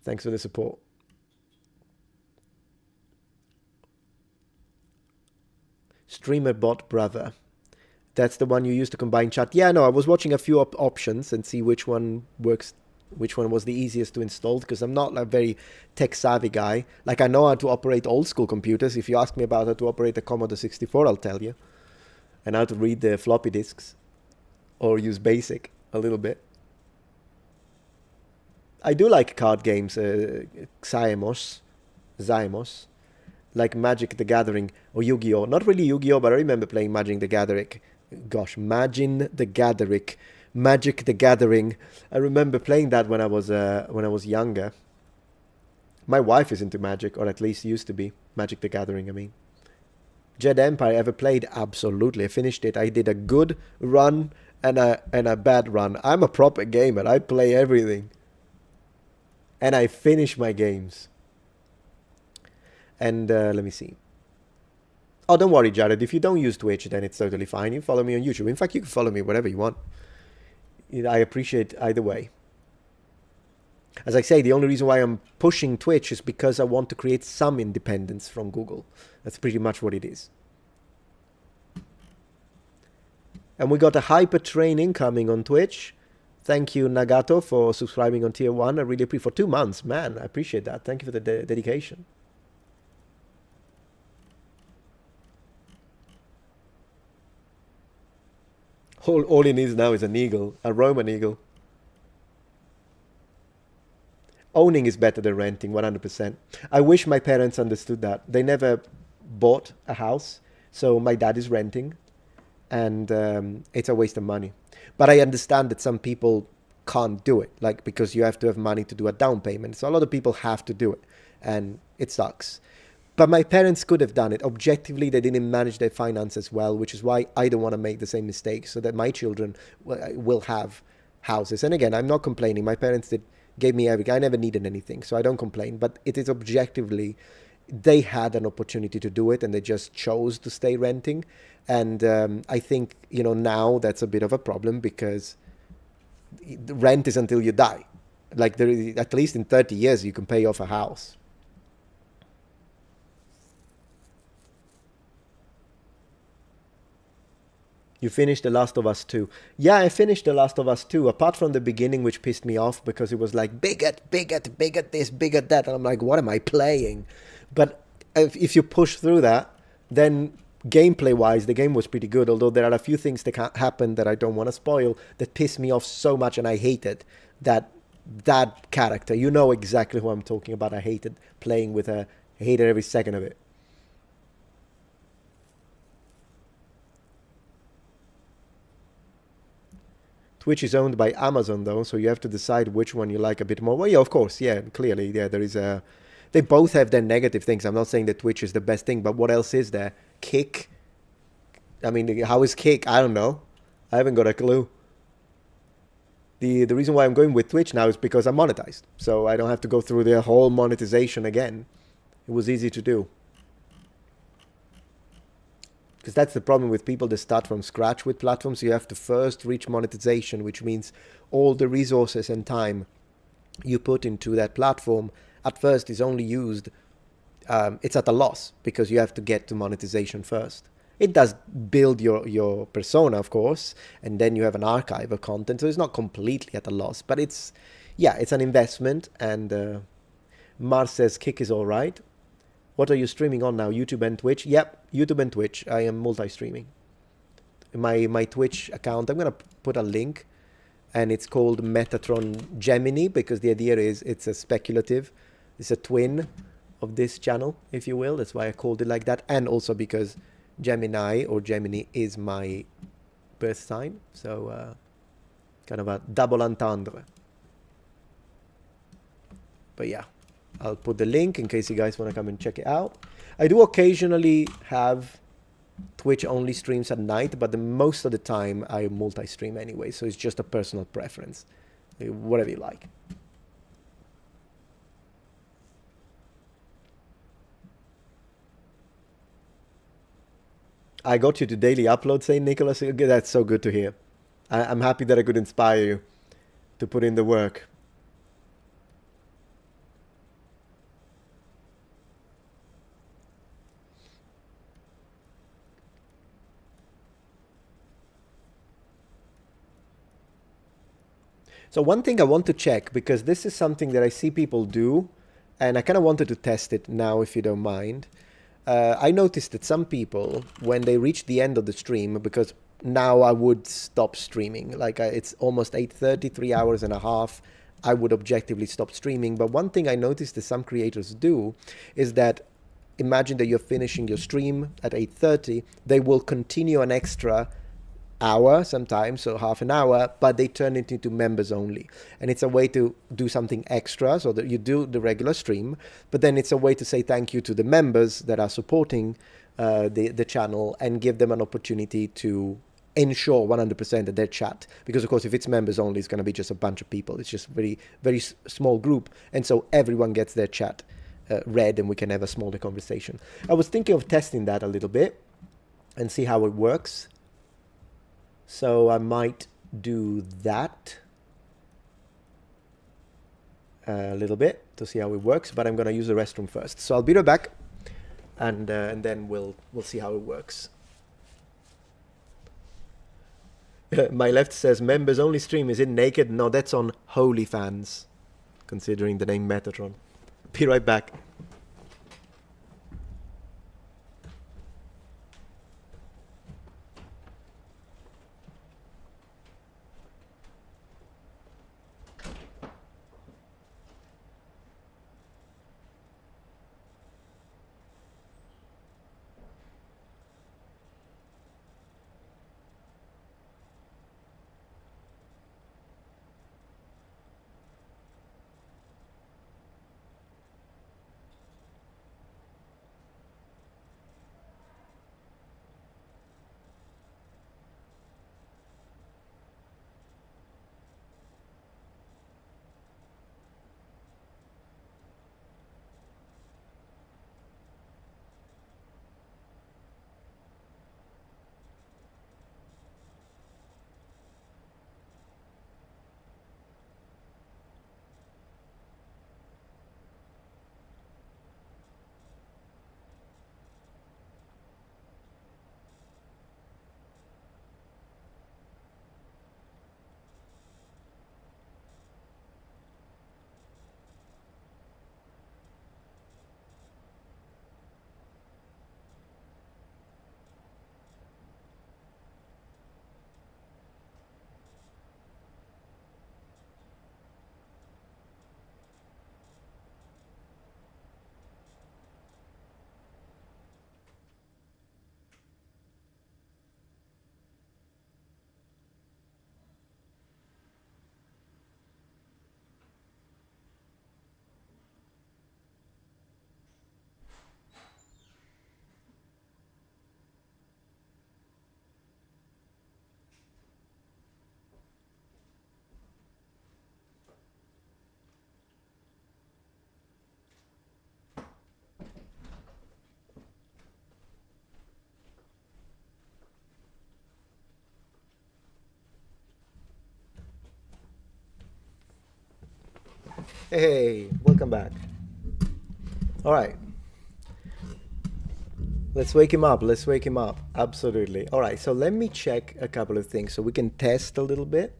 A: thanks for the support. Streamer bot brother. That's the one you use to combine chat. Yeah, no, I was watching a few options and see which one works. Which one was the easiest to install, because I'm not a very tech-savvy guy. Like, I know how to operate old-school computers. If you ask me about how to operate a Commodore 64, I'll tell you. And how to read the floppy disks. Or use BASIC a little bit. I do like card games, Xaemos, like Magic the Gathering or Yu-Gi-Oh! Not really Yu-Gi-Oh!, but I remember playing Magic the Gathering. Gosh, Magic the Gathering. I remember playing that when I was younger. My wife is into Magic, or at least used to be. Magic the Gathering, I mean. Jedi Empire ever played? Absolutely. I finished it. I did a good run and a bad run. I'm a proper gamer. I play everything. And I finish my games. And let me see. Oh, don't worry, Jared. If you don't use Twitch, then it's totally fine. You follow me on YouTube. In fact, you can follow me wherever you want. I appreciate either way. As I say, the only reason why I'm pushing Twitch is because I want to create some independence from Google. That's pretty much what it is. And we got a hyper train incoming on Twitch. Thank you, Nagato, for subscribing on Tier 1. I really appreciate for 2 months. Man, I appreciate that. Thank you for the dedication. All he needs now is an eagle, a Roman eagle. Owning is better than renting, 100%. I wish my parents understood that. They never bought a house, so my dad is renting, and it's a waste of money. But I understand that some people can't do it, like, because you have to have money to do a down payment. So a lot of people have to do it, and it sucks. But my parents could have done it. Objectively, they didn't manage their finances well, which is why I don't want to make the same mistakes, so that my children will have houses. And again, I'm not complaining. My parents gave me everything. I never needed anything, so I don't complain. But it is objectively, they had an opportunity to do it, and they just chose to stay renting. And I think, now that's a bit of a problem, because the rent is until you die. Like, at least in 30 years, you can pay off a house. You finished The Last of Us 2. Yeah, I finished The Last of Us 2, apart from the beginning, which pissed me off because it was like, bigot this, bigot that. And I'm like, what am I playing? But if you push through that, then gameplay-wise, the game was pretty good, although there are a few things that happen that I don't want to spoil that piss me off so much, and I hated that character. You know exactly who I'm talking about. I hated playing with her. I hated every second of it. Twitch is owned by Amazon, though, so you have to decide which one you like a bit more. Well, yeah, of course, yeah, clearly, yeah, there is a... They both have their negative things. I'm not saying that Twitch is the best thing, but what else is there? Kick? I mean, how is Kick? I don't know. I haven't got a clue. The reason why I'm going with Twitch now is because I'm monetized, so I don't have to go through the whole monetization again. It was easy to do. Because that's the problem with people that start from scratch with platforms. You have to first reach monetization, which means all the resources and time you put into that platform at first is only used, it's at a loss, because you have to get to monetization first. It does build your persona, of course, and then you have an archive of content, so it's not completely at a loss, but it's an investment. And Mars says Kick is all right. What are you streaming on now? YouTube and Twitch? Yep, YouTube and Twitch. I am multi-streaming. My Twitch account, I'm going to put a link, and it's called Metatron Gemini, because the idea is it's a speculative. It's a twin of this channel, if you will. That's why I called it like that. And also because Gemini, or Gemini, is my birth sign. So kind of a double entendre. But yeah. I'll put the link in case you guys want to come and check it out. I do occasionally have Twitch-only streams at night, but most of the time I multi-stream anyway, so it's just a personal preference. Whatever you like. I got you to daily upload, saying Nicholas. That's so good to hear. I'm happy that I could inspire you to put in the work. So one thing I want to check, because this is something that I see people do, and I kind of wanted to test it now, if you don't mind. I noticed that some people, when they reach the end of the stream, because now I would stop streaming, like it's almost 8:30, 3 hours and a half, I would objectively stop streaming. But one thing I noticed that some creators do is that, imagine that you're finishing your stream at 8:30, they will continue an extra hour sometimes, so half an hour, but they turn it into members only. And it's a way to do something extra, so that you do the regular stream, but then it's a way to say thank you to the members that are supporting the channel, and give them an opportunity to ensure 100% of their chat. Because of course, if it's members only, it's going to be just a bunch of people. It's just very, very small group. And so everyone gets their chat read, and we can have a smaller conversation. I was thinking of testing that a little bit and see how it works. So I might do that a little bit to see how it works, but I'm going to use the restroom first. So I'll be right back, and then we'll see how it works. My left says members only stream. Is it naked? No, that's on OnlyFans, considering the name Metatron. Be right back. Hey, welcome back. All right. Let's wake him up. Let's wake him up. Absolutely. All right. So let me check a couple of things so we can test a little bit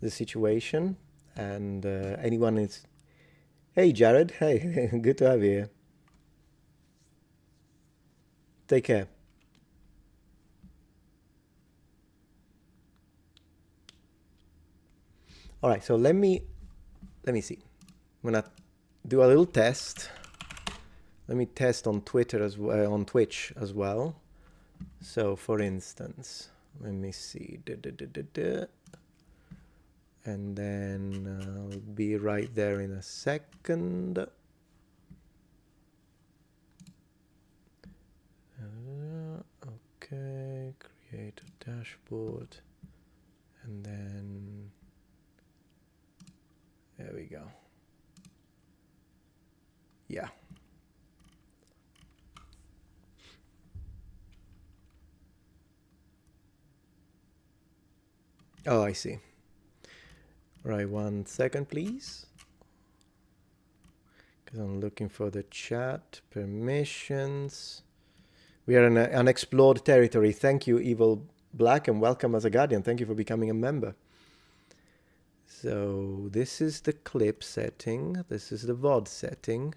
A: the situation. And anyone is... Hey, Jared. Hey, good to have you here. Take care. All right. So let me see. I'm gonna do a little test. Let me test on Twitter as well, on Twitch as well. So, for instance, let me see. And then I'll be right there in a second. Okay, create a dashboard. And then there we go. Yeah. Oh, I see. Right, 1 second, please. Because I'm looking for the chat permissions. We are in an unexplored territory. Thank you, Evil Black, and welcome as a Guardian. Thank you for becoming a member. So this is the clip setting. This is the VOD setting.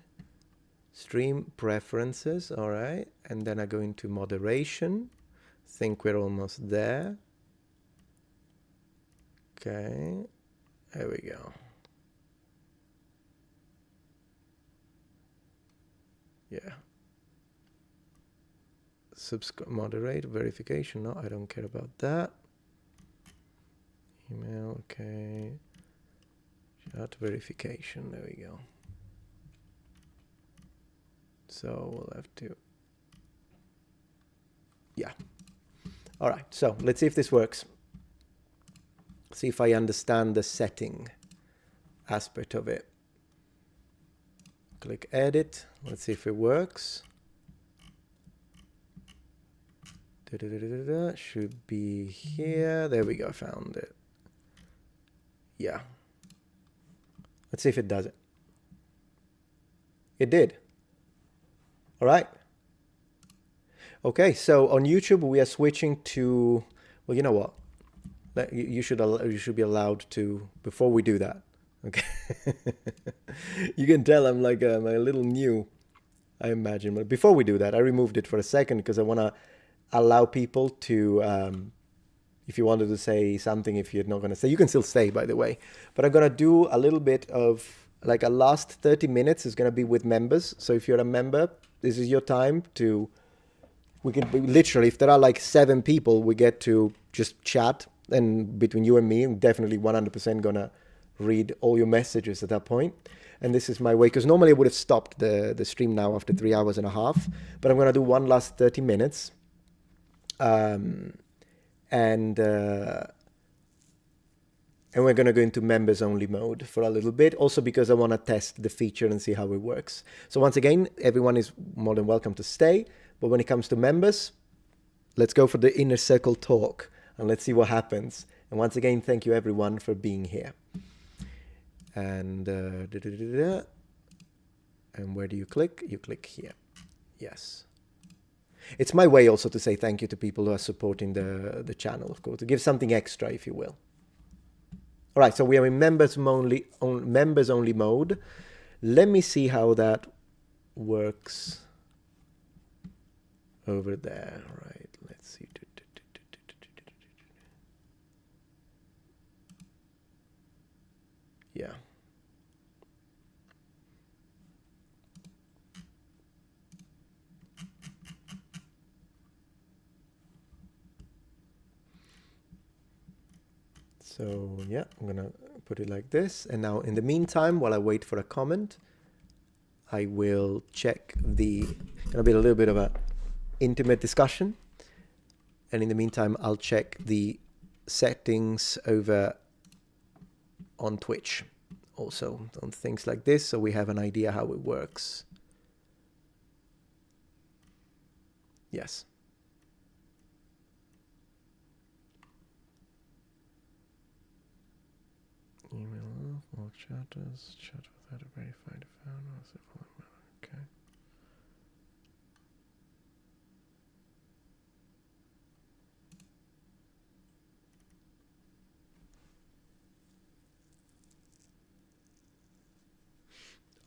A: Stream preferences, all right. And then I go into moderation. Think we're almost there. Okay, there we go. Yeah. Subscribe, moderate, verification. No, I don't care about that. Email, okay. Chat verification, there we go. So we'll have to, yeah. All right, so let's see if this works. See if I understand the setting aspect of it. Click edit. Let's see if it works. Should be here. There we go. Found it. Yeah. Let's see if it does it. It did. All right. Okay. So on YouTube, we are switching to, well, you know what? You should be allowed to, before we do that. Okay. You can tell I'm like I'm a little new, I imagine. But before we do that, I removed it for a second because I want to allow people to, if you wanted to say something, if you're not going to say, you can still stay, by the way. But I'm going to do a little bit of, like, a last 30 minutes is going to be with members. So if you're a member, this is your time to, we can literally, if there are like 7 people, we get to just chat. And between you and me, I'm definitely 100% going to read all your messages at that point. And this is my way, because normally I would have stopped the stream now after 3 hours and a half. But I'm going to do one last 30 minutes. And we're going to go into members only mode for a little bit, also because I want to test the feature and see how it works. So once again, everyone is more than welcome to stay. But when it comes to members, let's go for the inner circle talk and let's see what happens. And once again, thank you everyone for being here. And and where do you click? You click here. Yes. It's my way also to say thank you to people who are supporting the channel, of course, to give something extra, if you will. All right, so we are in members only mode. Let me see how that works over there. All right, let's see. Yeah. So yeah, I'm gonna put it like this. And now in the meantime, while I wait for a comment, I will check gonna be a little bit of a intimate discussion. And in the meantime, I'll check the settings over on Twitch also on things like this, so we have an idea how it works. Yes. Email off, all chatters, chat without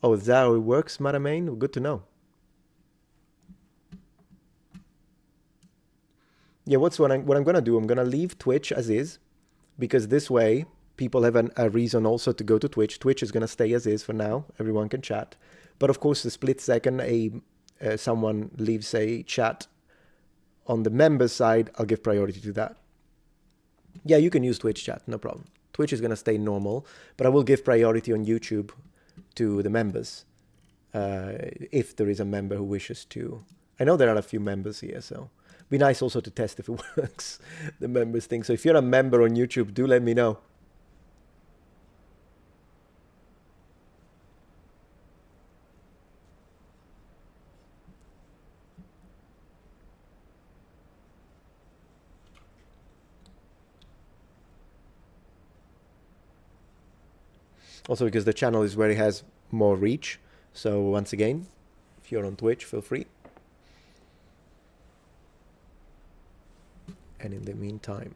A: Oh, is that how it works, Maramane? Good to know. Yeah, what I'm gonna do? I'm gonna leave Twitch as is, because this way people have a reason also to go to Twitch. Twitch is gonna stay as is for now. Everyone can chat, but of course, the split second someone leaves a chat on the members side, I'll give priority to that. Yeah, you can use Twitch chat, no problem. Twitch is gonna stay normal, but I will give priority on YouTube to the members if there is a member who wishes to. I know there are a few members here, so be nice also to test if it works, the members thing. So if you're a member on YouTube, do let me know. Also because the channel is where it has more reach. So once again, if you're on Twitch, feel free. And in the meantime,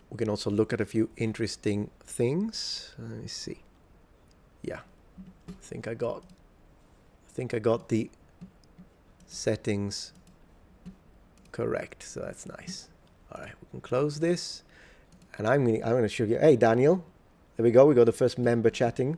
A: we can also look at a few interesting things. Let me see. Yeah, I think I got the settings correct. So that's nice. All right, we can close this. And I'm gonna show you. Hey, Daniel. There we go. We got the first member chatting.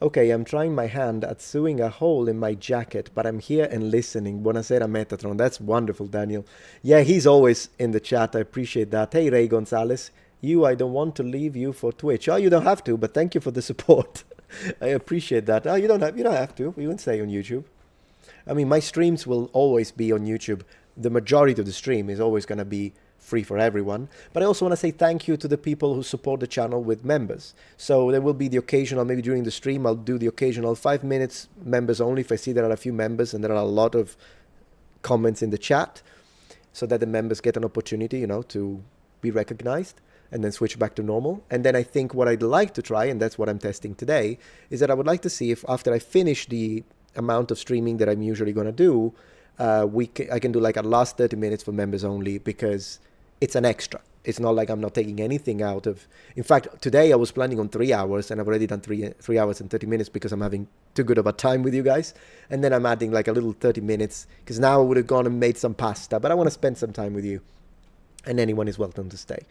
A: Okay, I'm trying my hand at sewing a hole in my jacket, but I'm here and listening. Buonasera, Metatron. That's wonderful, Daniel. Yeah, he's always in the chat. I appreciate that. Hey, Ray Gonzalez. I don't want to leave you for Twitch. Oh, you don't have to, but thank you for the support. I appreciate that. Oh, you don't have to. You can stay on YouTube. I mean, my streams will always be on YouTube. The majority of the stream is always going to be free for everyone. But I also want to say thank you to the people who support the channel with members. So there will be the occasional, maybe during the stream, I'll do the occasional 5 minutes members only if I see there are a few members and there are a lot of comments in the chat, so that the members get an opportunity, to be recognized, and then switch back to normal. And then I think what I'd like to try, and that's what I'm testing today, is that I would like to see if after I finish the amount of streaming that I'm usually going to do, I can do like a last 30 minutes for members only, because it's an extra. It's not like I'm not taking anything out of... In fact, today I was planning on 3 hours, and I've already done 3 hours and 30 minutes because I'm having too good of a time with you guys. And then I'm adding like a little 30 minutes, because now I would have gone and made some pasta, but I want to spend some time with you. And anyone is welcome to stay.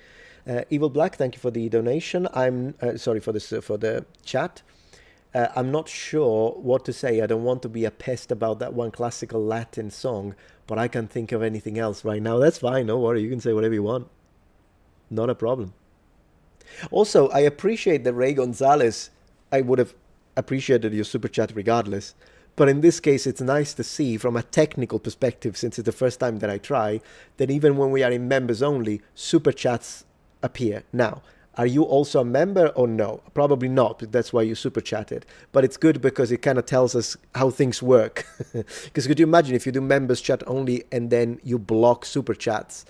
A: Evil Black, thank you for the donation. I'm sorry for this for the chat. I'm not sure what to say. I don't want to be a pest about that one classical Latin song, but I can't think of anything else right now. That's fine. No worry. You can say whatever you want. Not a problem. Also, I appreciate that Ray Gonzalez. I would have appreciated your super chat regardless. But in this case, it's nice to see from a technical perspective, since it's the first time that I try, that even when we are in members only, super chats appear. Now, are you also a member or no? Probably not, but that's why you super chatted. But it's good because it kind of tells us how things work. Because could you imagine if you do members chat only and then you block super chats?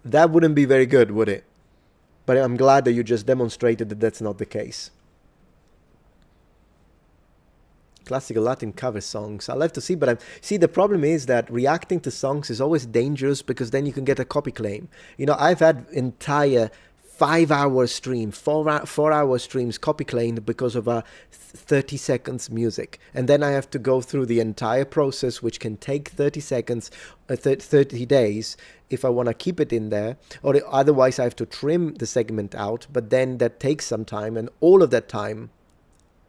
A: That wouldn't be very good, would it? But I'm glad that you just demonstrated that that's not the case. Classical Latin cover songs. I'll have to see, but see, the problem is that reacting to songs is always dangerous, because then you can get a copy claim. I've had entire 5-hour stream, 4-hour streams copy claimed because of a 30 seconds music. And then I have to go through the entire process, which can take 30 seconds, 30 days, if I want to keep it in there. Or otherwise I have to trim the segment out, but then that takes some time, and all of that time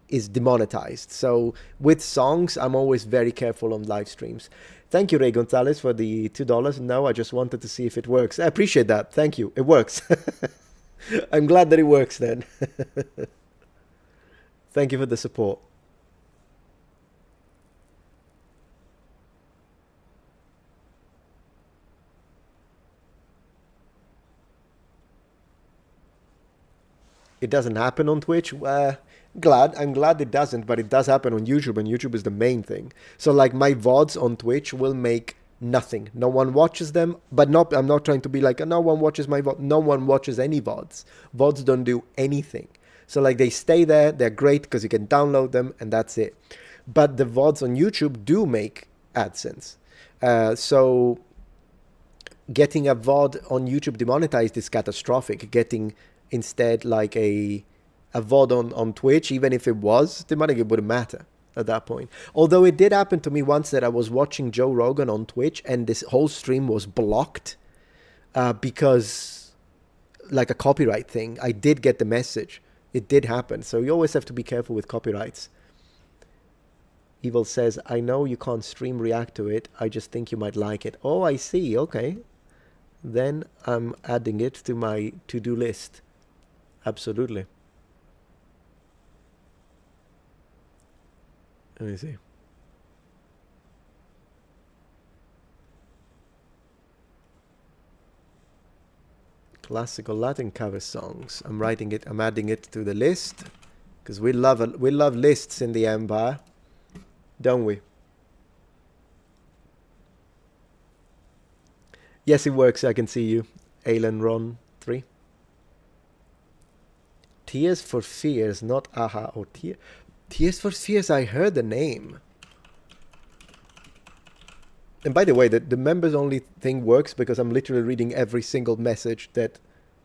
A: is demonetized. So with songs, I'm always very careful on live streams. Thank you, Ray Gonzalez, for the $2. No, I just wanted to see if it works. I appreciate that. Thank you. It works. I'm glad that it works then. Thank you for the support. It doesn't happen on Twitch. I'm glad it doesn't, but it does happen on YouTube, and YouTube is the main thing. So like my VODs on Twitch will make nothing. No one watches them, but I'm not trying to be like, no one watches my VOD. No one watches any VODs. VODs don't do anything. So like they stay there, they're great because you can download them, and that's it. But the VODs on YouTube do make AdSense. So getting a VOD on YouTube demonetized is catastrophic. Getting instead like a a VOD on Twitch, even if it was, the money wouldn't matter at that point. Although it did happen to me once that I was watching Joe Rogan on Twitch and this whole stream was blocked because, like a copyright thing. I did get the message. It did happen. So you always have to be careful with copyrights. Evil says, I know you can't stream react to it. I just think you might like it. Oh, I see. Okay. Then I'm adding it to my to-do list. Absolutely. Let me see. Classical Latin cover songs. I'm writing it. I'm adding it to the list because we love lists in the Empire, don't we? Yes, it works. I can see you, Alan Ron 3. Tears for Fears, not Aha or Tears for Fears. I heard the name. And by the way, the members only thing works because I'm literally reading every single message that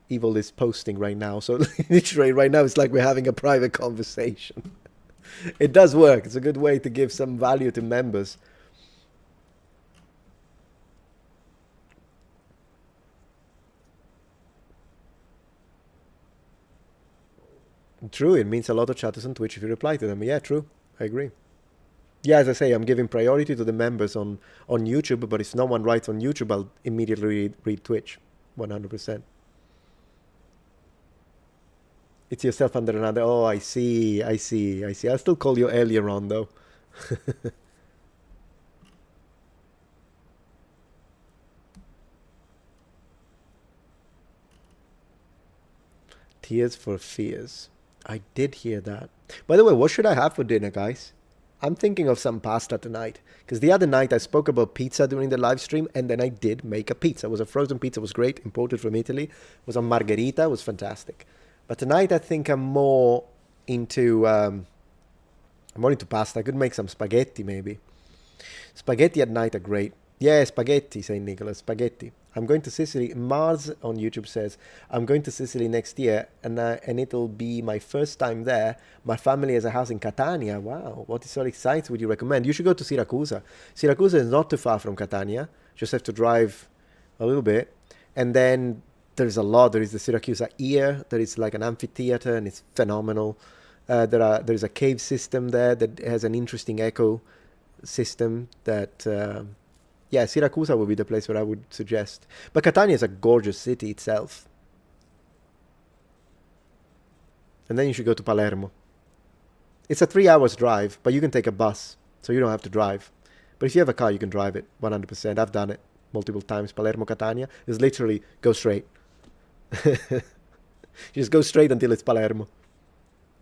A: Evil is posting right now. So literally right now it's like we're having a private conversation. It does work. It's a good way to give some value to members. True, it means a lot of chatters on Twitch if you reply to them. Yeah, true. I agree. Yeah, as I say, I'm giving priority to the members on YouTube, but if no one writes on YouTube, I'll immediately read Twitch. 100%. It's yourself under another. Oh, I see. I'll still call you earlier on, though. Tears for Fears. I did hear that. By the way, what should I have for dinner, guys? I'm thinking of some pasta tonight. Because the other night I spoke about pizza during the live stream, and then I did make a pizza. It was a frozen pizza. It was great. Imported from Italy. It was a margherita. It was fantastic. But tonight I think I'm more into pasta. I could make some spaghetti maybe. Spaghetti at night are great. Yeah, spaghetti, St. Nicholas, spaghetti. I'm going to Sicily. Mars on YouTube says, I'm going to Sicily next year, and it'll be my first time there. My family has a house in Catania. Wow, what historic sites would you recommend? You should go to Syracuse. Syracuse is not too far from Catania. Just have to drive a little bit. And then there's a lot. There is the Syracuse Ear. There is like an amphitheater, and it's phenomenal. There's a cave system there that has an interesting echo system that... yeah, Syracuse would be the place where I would suggest. But Catania is a gorgeous city itself. And then you should go to Palermo. It's a 3 hours drive, but you can take a bus, so you don't have to drive. But if you have a car, you can drive it, 100%. I've done it multiple times. Palermo, Catania is literally go straight. You just go straight until it's Palermo.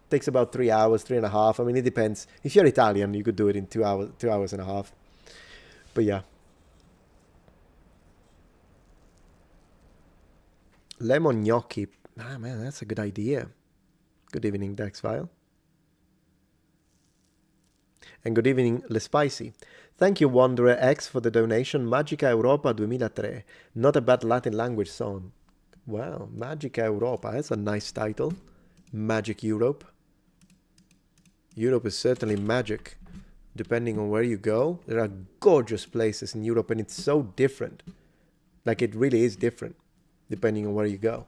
A: Takes about 3 hours, 3.5. I mean, it depends. If you're Italian, you could do it in 2 hours and a half. But yeah. Lemon gnocchi. Ah, man, that's a good idea. Good evening, Daxfile. And good evening, Le Spicy. Thank you, Wanderer X, for the donation. Magica Europa 2003. Not a bad Latin language song. Wow, Magica Europa. That's a nice title. Magic Europe. Europe is certainly magic. Depending on where you go. There are gorgeous places in Europe, and it's so different. Like, it really is different. Depending on where you go.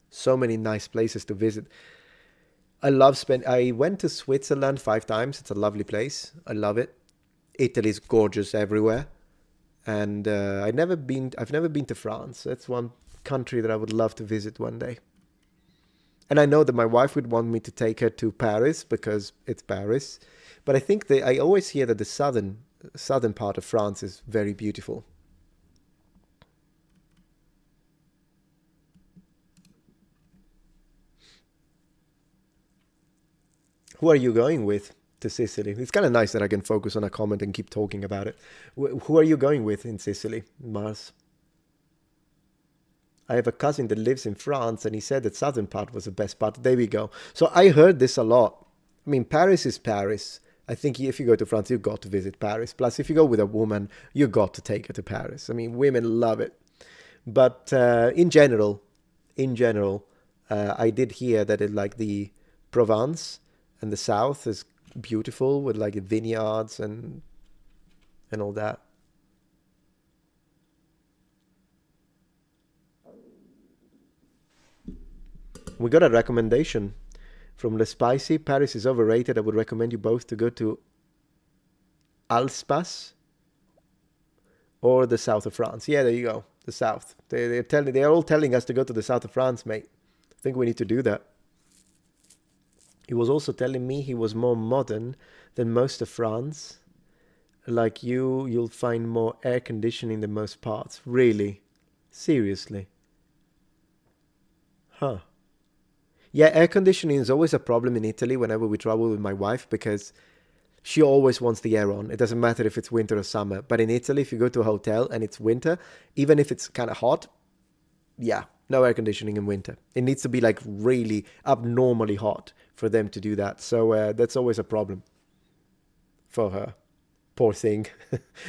A: So many nice places to visit. I went to Switzerland 5 times. It's a lovely place. I love it. Italy's gorgeous everywhere. And I've never been to France. That's one country that I would love to visit one day. And I know that my wife would want me to take her to Paris because it's Paris. But I think I always hear that the southern part of France is very beautiful. Who are you going with to Sicily? It's kind of nice that I can focus on a comment and keep talking about it. Who are you going with in Sicily, Mars? I have a cousin that lives in France, and he said that southern part was the best part. There we go. So I heard this a lot. I mean, Paris is Paris. I think if you go to France, you've got to visit Paris. Plus, if you go with a woman, you got to take her to Paris. I mean, women love it. But in general, I did hear that Provence, and the south is beautiful with like vineyards and all that. We got a recommendation from Le Spicy. Paris is overrated. I would recommend you both to go to Alsace or the south of France. Yeah, there you go. The south. They're all telling us to go to the south of France, mate. I think we need to do that. He was also telling me he was more modern than most of France. Like you'll find more air conditioning than most parts. Really? Seriously? Huh. Yeah, air conditioning is always a problem in Italy whenever we travel with my wife, because she always wants the air on. It doesn't matter if it's winter or summer. But in Italy, if you go to a hotel and it's winter, even if it's kind of hot, yeah, no air conditioning in winter. It needs to be like really abnormally hot for them to do that. So that's always a problem for her. Poor thing.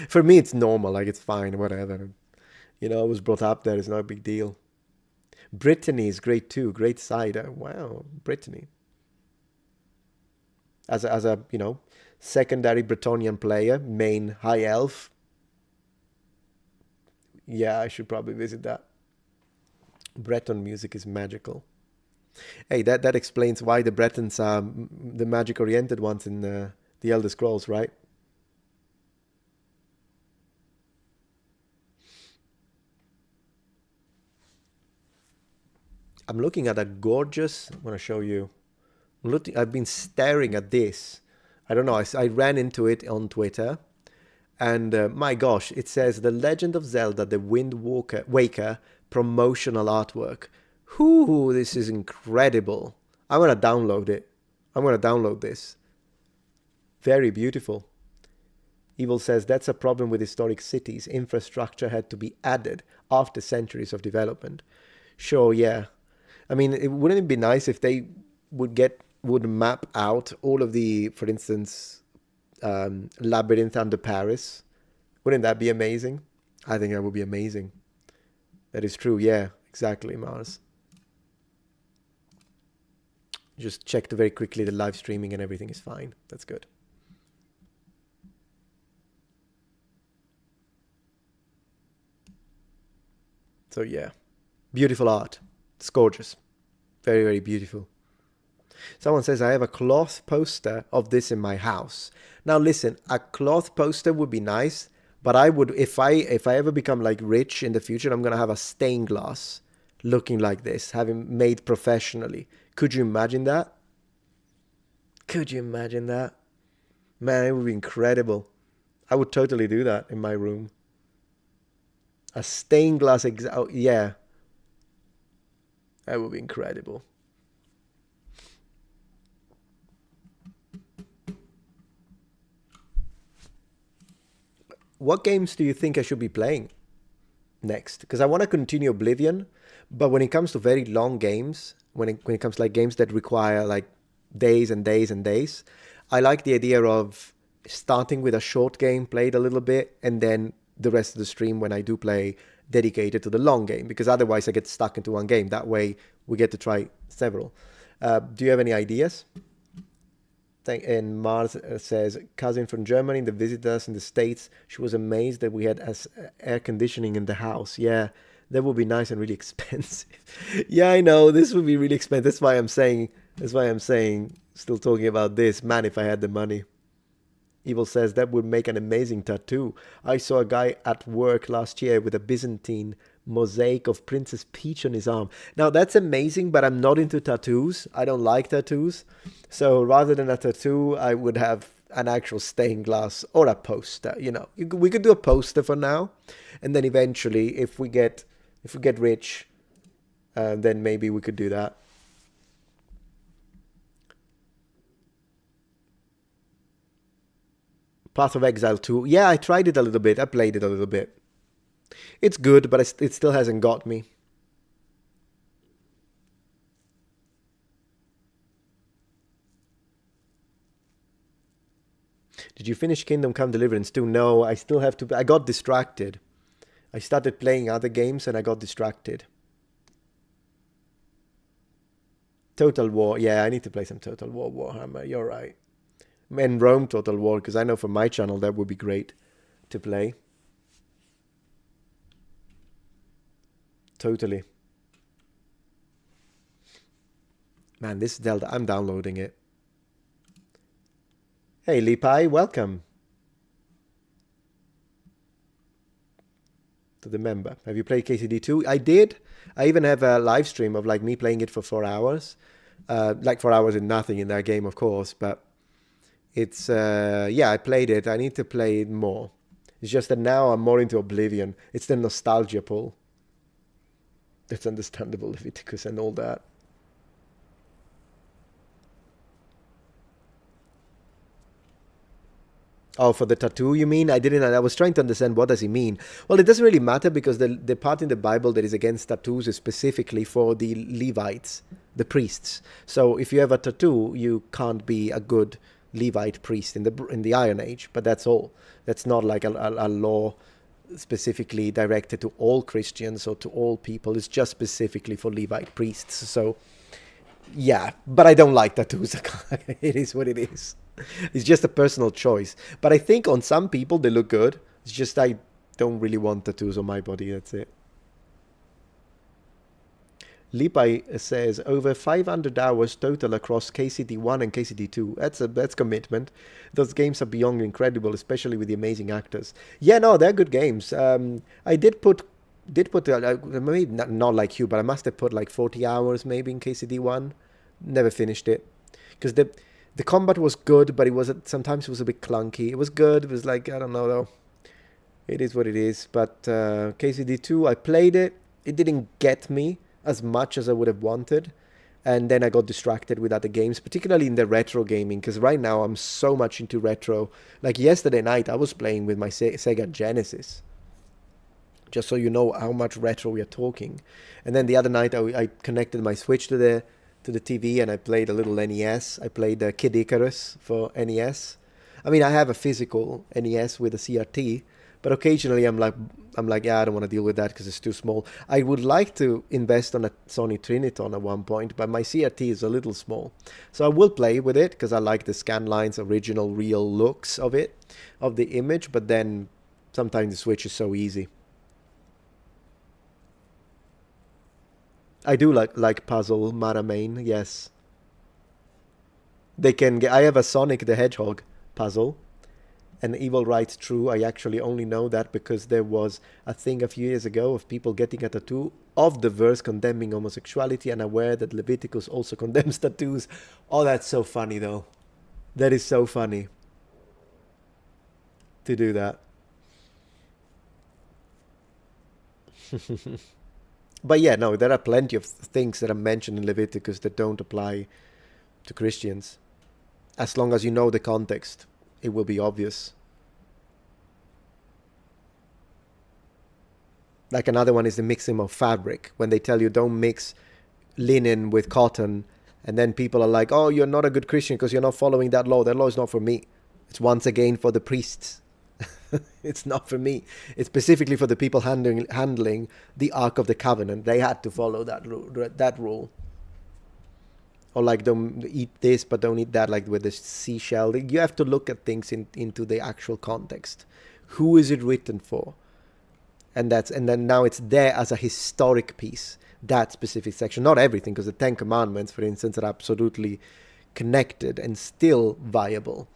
A: For me, it's normal. Like, it's fine, whatever. You know, I was brought up there. It's not a big deal. Brittany is great too. Great cider. Wow, Brittany. As a you know, secondary Bretonnian player, main high elf. Yeah, I should probably visit that. Breton music is magical. Hey, that explains why the Bretons are the magic-oriented ones in the Elder Scrolls, right? I'm looking at a gorgeous... I'm going to show you. I've been staring at this. I don't know. I ran into it on Twitter. And my gosh, it says The Legend of Zelda, The Wind Waker promotional artwork. Whoo, this is incredible. I'm going to download it. I'm going to download this. Very beautiful. Evil says that's a problem with historic cities. Infrastructure had to be added after centuries of development. Sure, yeah. I mean, wouldn't it be nice if they would map out all of the, for instance, labyrinth under Paris? Wouldn't that be amazing? I think that would be amazing. That is true. Yeah, exactly, Mars. Just checked very quickly the live streaming and everything is fine. That's good. So yeah, beautiful art. It's gorgeous. Very, very beautiful. Someone says, I have a cloth poster of this in my house. Now listen, a cloth poster would be nice, but I would, if I ever become like rich in the future, I'm going to have a stained glass looking like this, having made professionally. Could you imagine that? Could you imagine that? Man, it would be incredible. I would totally do that in my room. A stained glass, yeah. That would be incredible. What games do you think I should be playing next? Because I want to continue Oblivion, but when it comes to very long games, when it comes to like games that require like days and days and days, I like the idea of starting with a short game, play it a little bit, and then the rest of the stream when I do play dedicated to the long game, because otherwise I get stuck into one game. That way we get to try several. Do you have any ideas? And Mars says, cousin from Germany that visited us in the States, she was amazed that we had air conditioning in the house. Yeah, that would be nice and really expensive. Yeah, I know, this would be really expensive. That's why I'm saying, still talking about this. Man, if I had the money. Evil says that would make an amazing tattoo. I saw a guy at work last year with a Byzantine mosaic of Princess Peach on his arm. Now that's amazing, but I'm not into tattoos. I don't like tattoos. So rather than a tattoo, I would have an actual stained glass or a poster. You know, we could do a poster for now, and then eventually, if we get rich, then maybe we could do that. Path of Exile 2. Yeah, I tried it a little bit. I played it a little bit. It's good, but it still hasn't got me. Did you finish Kingdom Come Deliverance 2? No, I still have to. I got distracted. I started playing other games and I got distracted. Total War. Yeah, I need to play some Total War Warhammer. You're right. And Rome Total War, because I know for my channel that would be great to play. Totally. Man, this Delta, I'm downloading it. Hey, Lipai, welcome to the member. Have you played KCD2? I did. I even have a live stream of like me playing it for 4 hours. Like 4 hours and nothing in that game, of course, but it's, yeah, I played it. I need to play it more. It's just that now I'm more into Oblivion. It's the nostalgia pull. That's understandable, Leviticus and all that. Oh, for the tattoo, you mean? I was trying to understand what does he mean. Well, it doesn't really matter because the part in the Bible that is against tattoos is specifically for the Levites, the priests. So if you have a tattoo, you can't be a good Levite priest in the Iron Age. But that's all. That's not like a law specifically directed to all Christians or to all people. It's just specifically for Levite priests. So yeah, but I don't like tattoos. It is what it is. It's just a personal choice. But I think on some people they look good. It's just I don't really want tattoos on my body. That's it. Lipai says over 500 hours total across KCD1 and KCD2. That's commitment. Those games are beyond incredible, especially with the amazing actors. Yeah, no, they're good games. I did put maybe not like you, but I must have put like 40 hours maybe in KCD1. Never finished it because the combat was good, but sometimes it was a bit clunky. It was good. It was like, I don't know though. It is what it is. But KCD2, I played it. It didn't get me as much as I would have wanted. And then I got distracted with other games, particularly in the retro gaming, because right now I'm so much into retro. Like yesterday night, I was playing with my Sega Genesis. Just so you know how much retro we are talking. And then the other night, I connected my Switch to the TV and I played a little NES. I played Kid Icarus for NES. I mean, I have a physical NES with a CRT, but occasionally I'm like, yeah, I don't want to deal with that because it's too small. I would like to invest on a Sony Triniton at one point, but my CRT is a little small. So I will play with it because I like the scanlines, original, real looks of it, of the image, but then sometimes the Switch is so easy. I do like puzzle Maramain, yes. They can get. I have a Sonic the Hedgehog puzzle, and Evil Rights True. I actually only know that because there was a thing a few years ago of people getting a tattoo of the verse condemning homosexuality, and aware that Leviticus also condemns tattoos. Oh, that's so funny though. That is so funny to do that. But yeah, no, there are plenty of things that are mentioned in Leviticus that don't apply to Christians. As long as you know the context, it will be obvious. Like another one is the mixing of fabric. When they tell you don't mix linen with cotton, and then people are like, oh, you're not a good Christian because you're not following that law. That law is not for me. It's once again for the priests. It's not for me. It's specifically for the people handling the Ark of the Covenant. They had to follow that rule. Or like, don't eat this, but don't eat that, like with the seashell. You have to look at things into the actual context. Who is it written for? And then now it's there as a historic piece, that specific section. Not everything, because the Ten Commandments, for instance, are absolutely connected and still viable.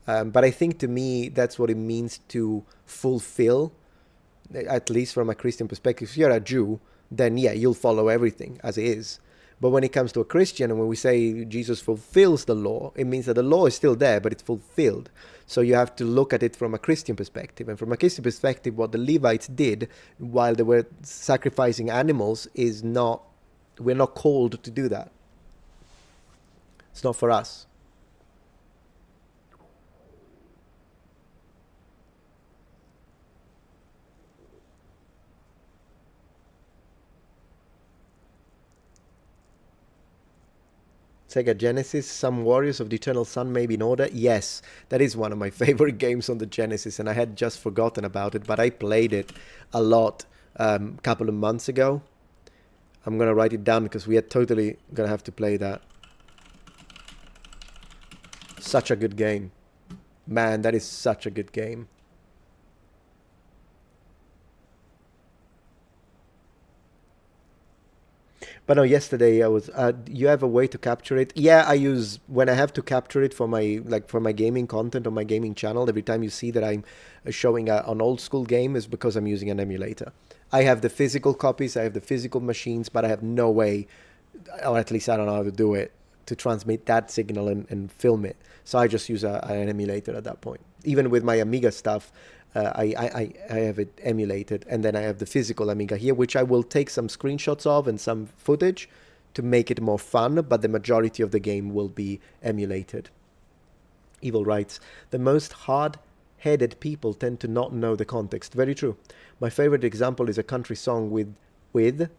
A: But I think to me, that's what it means to fulfill, at least from a Christian perspective. If you're a Jew, then yeah, you'll follow everything as it is. But when it comes to a Christian, and when we say Jesus fulfills the law, it means that the law is still there, but it's fulfilled. So you have to look at it from a Christian perspective. And from a Christian perspective, what the Levites did while they were sacrificing animals is not, we're not called to do that. It's not for us. Sega Genesis, some Warriors of the Eternal Sun may be in order. Yes, that is one of my favorite games on the Genesis, and I had just forgotten about it, but I played it a lot a couple of months ago. I'm gonna write it down because we are totally gonna have to play that. Such a good game. Man, that is such a good game. But no, yesterday I was. You have a way to capture it? Yeah, I use when I have to capture it for my gaming content on my gaming channel. Every time you see that I'm showing an old school game, is because I'm using an emulator. I have the physical copies, I have the physical machines, but I have no way, or at least I don't know how to do it, to transmit that signal and film it. So I just use an emulator at that point. Even with my Amiga stuff, I have it emulated, and then I have the physical Amiga here, which I will take some screenshots of and some footage to make it more fun, but the majority of the game will be emulated. Evil writes, the most hard-headed people tend to not know the context. Very true. My favorite example is a country song with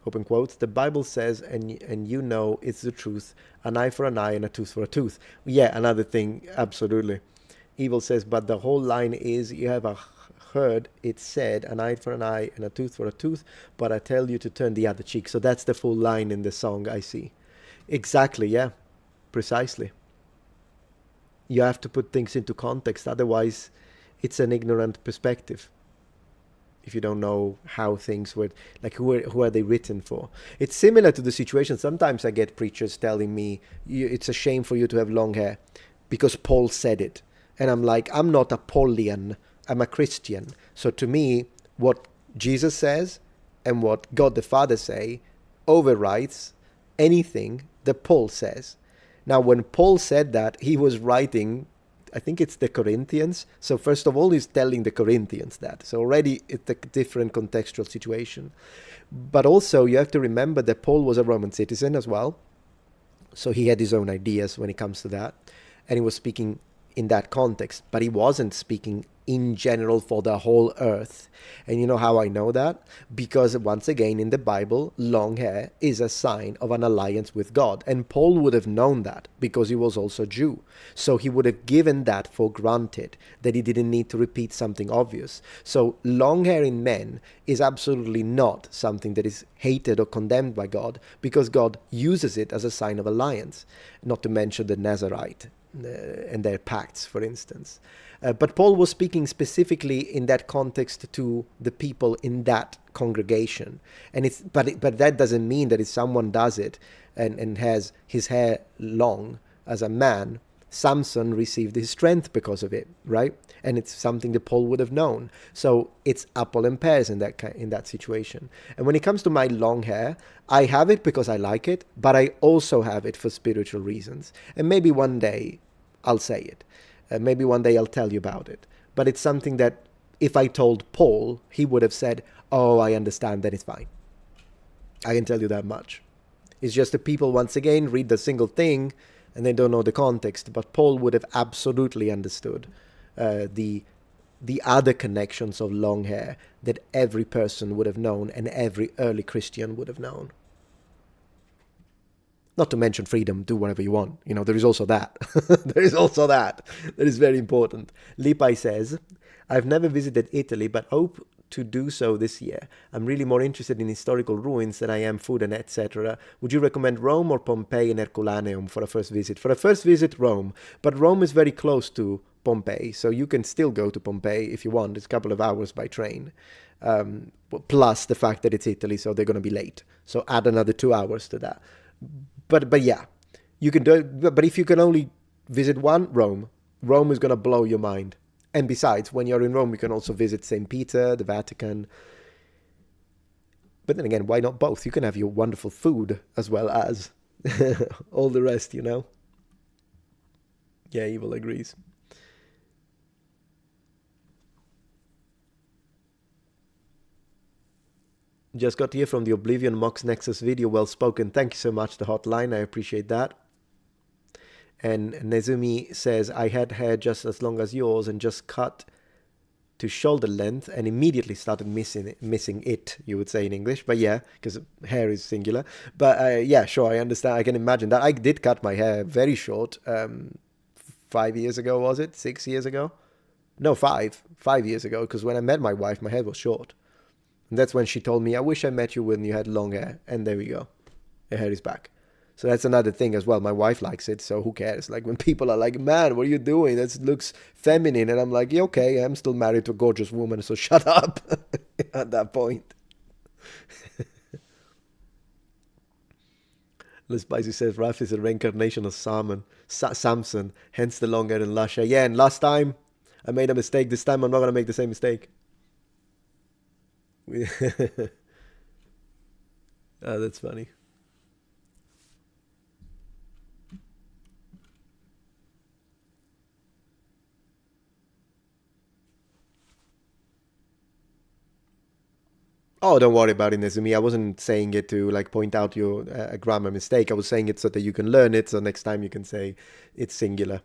A: open quotes, the Bible says, and you know it's the truth, an eye for an eye and a tooth for a tooth. Yeah, another thing, absolutely. Evil says, but the whole line is, you have heard it said, an eye for an eye and a tooth for a tooth, but I tell you to turn the other cheek. So that's the full line in the song, I see. Exactly, yeah, precisely. You have to put things into context, otherwise it's an ignorant perspective. If you don't know how things were, like who are they written for? It's similar to the situation. Sometimes I get preachers telling me, it's a shame for you to have long hair because Paul said it. And I'm like, I'm not a Paulian, I'm a Christian. So to me, what Jesus says and what God the Father say overrides anything that Paul says. Now, when Paul said that, he was writing, I think it's the Corinthians. So first of all, he's telling the Corinthians that. So already it's a different contextual situation. But also you have to remember that Paul was a Roman citizen as well. So he had his own ideas when it comes to that. And he was speaking in that context, but he wasn't speaking in general for the whole earth. And you know how I know that? Because once again, in the Bible, long hair is a sign of an alliance with God. And Paul would have known that because he was also Jew. So he would have given that for granted, that he didn't need to repeat something obvious. So long hair in men is absolutely not something that is hated or condemned by God, because God uses it as a sign of alliance, not to mention the Nazarite and their pacts, for instance. But Paul was speaking specifically in that context to the people in that congregation. And but that doesn't mean that if someone does it and has his hair long as a man, Samson received his strength because of it, right? And it's something that Paul would have known. So it's apple and pears in that situation. And when it comes to my long hair, I have it because I like it, but I also have it for spiritual reasons. And maybe one day I'll say it. Maybe one day I'll tell you about it. But it's something that if I told Paul, he would have said, oh, I understand, that it's fine. I can tell you that much. It's just that people, once again, read the single thing and they don't know the context. But Paul would have absolutely understood the other connections of long hair that every person would have known and every early Christian would have known. Not to mention freedom, do whatever you want. You know, there is also that. There is also that. That is very important. Lipai says, I've never visited Italy, but hope to do so this year. I'm really more interested in historical ruins than I am food and etc. Would you recommend Rome or Pompeii and Herculaneum for a first visit? For a first visit, Rome. But Rome is very close to Pompeii, so you can still go to Pompeii if you want. It's a couple of hours by train. Plus the fact that it's Italy, so they're going to be late. So add another 2 hours to that. But yeah, you can do it. But if you can only visit one, Rome is going to blow your mind. And besides, when you're in Rome, you can also visit St. Peter, the Vatican. But then again, why not both? You can have your wonderful food as well as all the rest, you know? Yeah, Evil agrees. Just got here from the Oblivion Mox Nexus video. Well spoken. Thank you so much, the hotline. I appreciate that. And Nezumi says, I had hair just as long as yours and just cut to shoulder length and immediately started missing it, you would say in English. But yeah, because hair is singular. But yeah, sure, I understand. I can imagine that. I did cut my hair very short 5 years ago, was it? 6 years ago? No, 5 years ago, because when I met my wife, my hair was short. And that's when she told me, I wish I met you when you had long hair. And there we go. Her hair is back. So that's another thing as well. My wife likes it, so who cares? Like when people are like, man, what are you doing? That looks feminine. And I'm like, yeah, okay, I'm still married to a gorgeous woman, so shut up at that point. The Spicy says, Ralph is a reincarnation of Samson, hence the long hair and lush hair. Yeah, and last time I made a mistake. This time I'm not going to make the same mistake. Oh, that's funny. Oh, don't worry about it, Nezumi. I wasn't saying it to like point out your grammar mistake. I was saying it so that you can learn it, so next time you can say it's singular.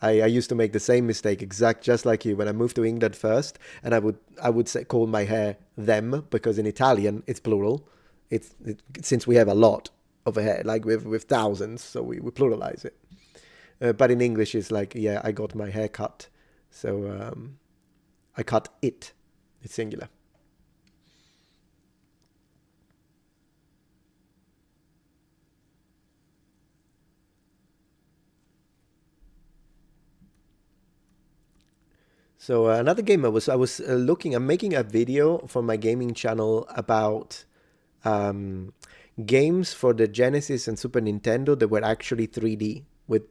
A: I used to make the same mistake, just like you. When I moved to England first, and I would say, call my hair them, because in Italian it's plural. Since we have a lot of a hair, like with thousands, so we pluralize it. But in English it's like, yeah, I got my hair cut, so I cut it. It's singular. So another game I was looking. I'm making a video for my gaming channel about games for the Genesis and Super Nintendo that were actually 3D with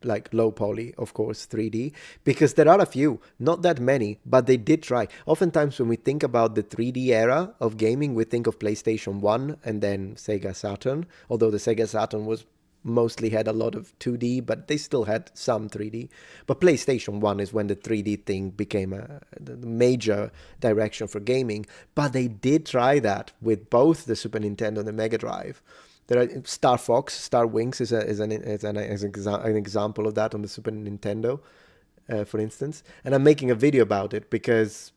A: like low poly, of course, 3D, because there are a few, not that many, but they did try. Oftentimes when we think about the 3D era of gaming, we think of PlayStation 1 and then Sega Saturn, although the Sega Saturn mostly had a lot of 2D, but they still had some 3D. But PlayStation 1 is when the 3D thing became the major direction for gaming. But they did try that with both the Super Nintendo and the Mega Drive. There are Star Fox, Star Wings is an example of that on the Super Nintendo, for instance. And I'm making a video about it because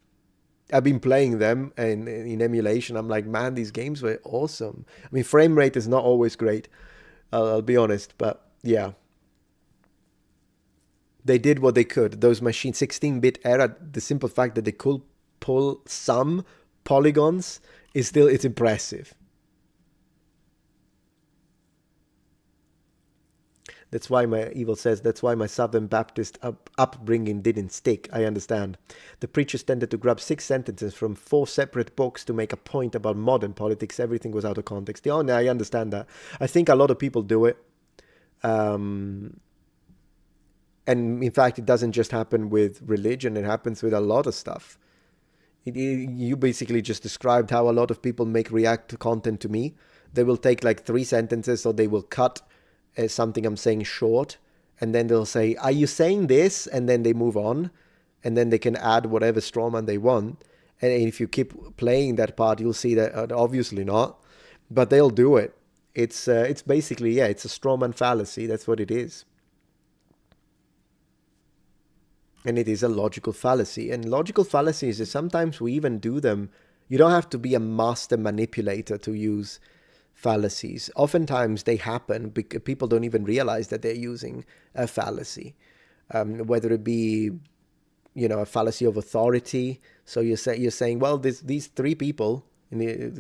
A: I've been playing them in emulation. I'm like, man, these games were awesome. I mean, frame rate is not always great. I'll be honest, but yeah. They did what they could. Those machines, 16-bit era, the simple fact that they could pull some polygons it's impressive. That's why my Southern Baptist upbringing didn't stick. I understand. The preachers tended to grab 6 sentences from 4 separate books to make a point about modern politics. Everything was out of context. Yeah, I understand that. I think a lot of people do it. And in fact, it doesn't just happen with religion. It happens with a lot of stuff. You basically just described how a lot of people make React content to me. They will take like 3 sentences, so they will cut something I'm saying short, and then they'll say, are you saying this? And then they move on, and then they can add whatever strawman they want. And if you keep playing that part, you'll see that obviously not, but they'll do it. It's basically, yeah, it's a strawman fallacy. That's what it is. And it is a logical fallacy. And logical fallacies is sometimes we even do them. You don't have to be a master manipulator to use fallacies. Oftentimes they happen because people don't even realize that they're using a fallacy, whether it be, a fallacy of authority. So you're saying, well, these 3 people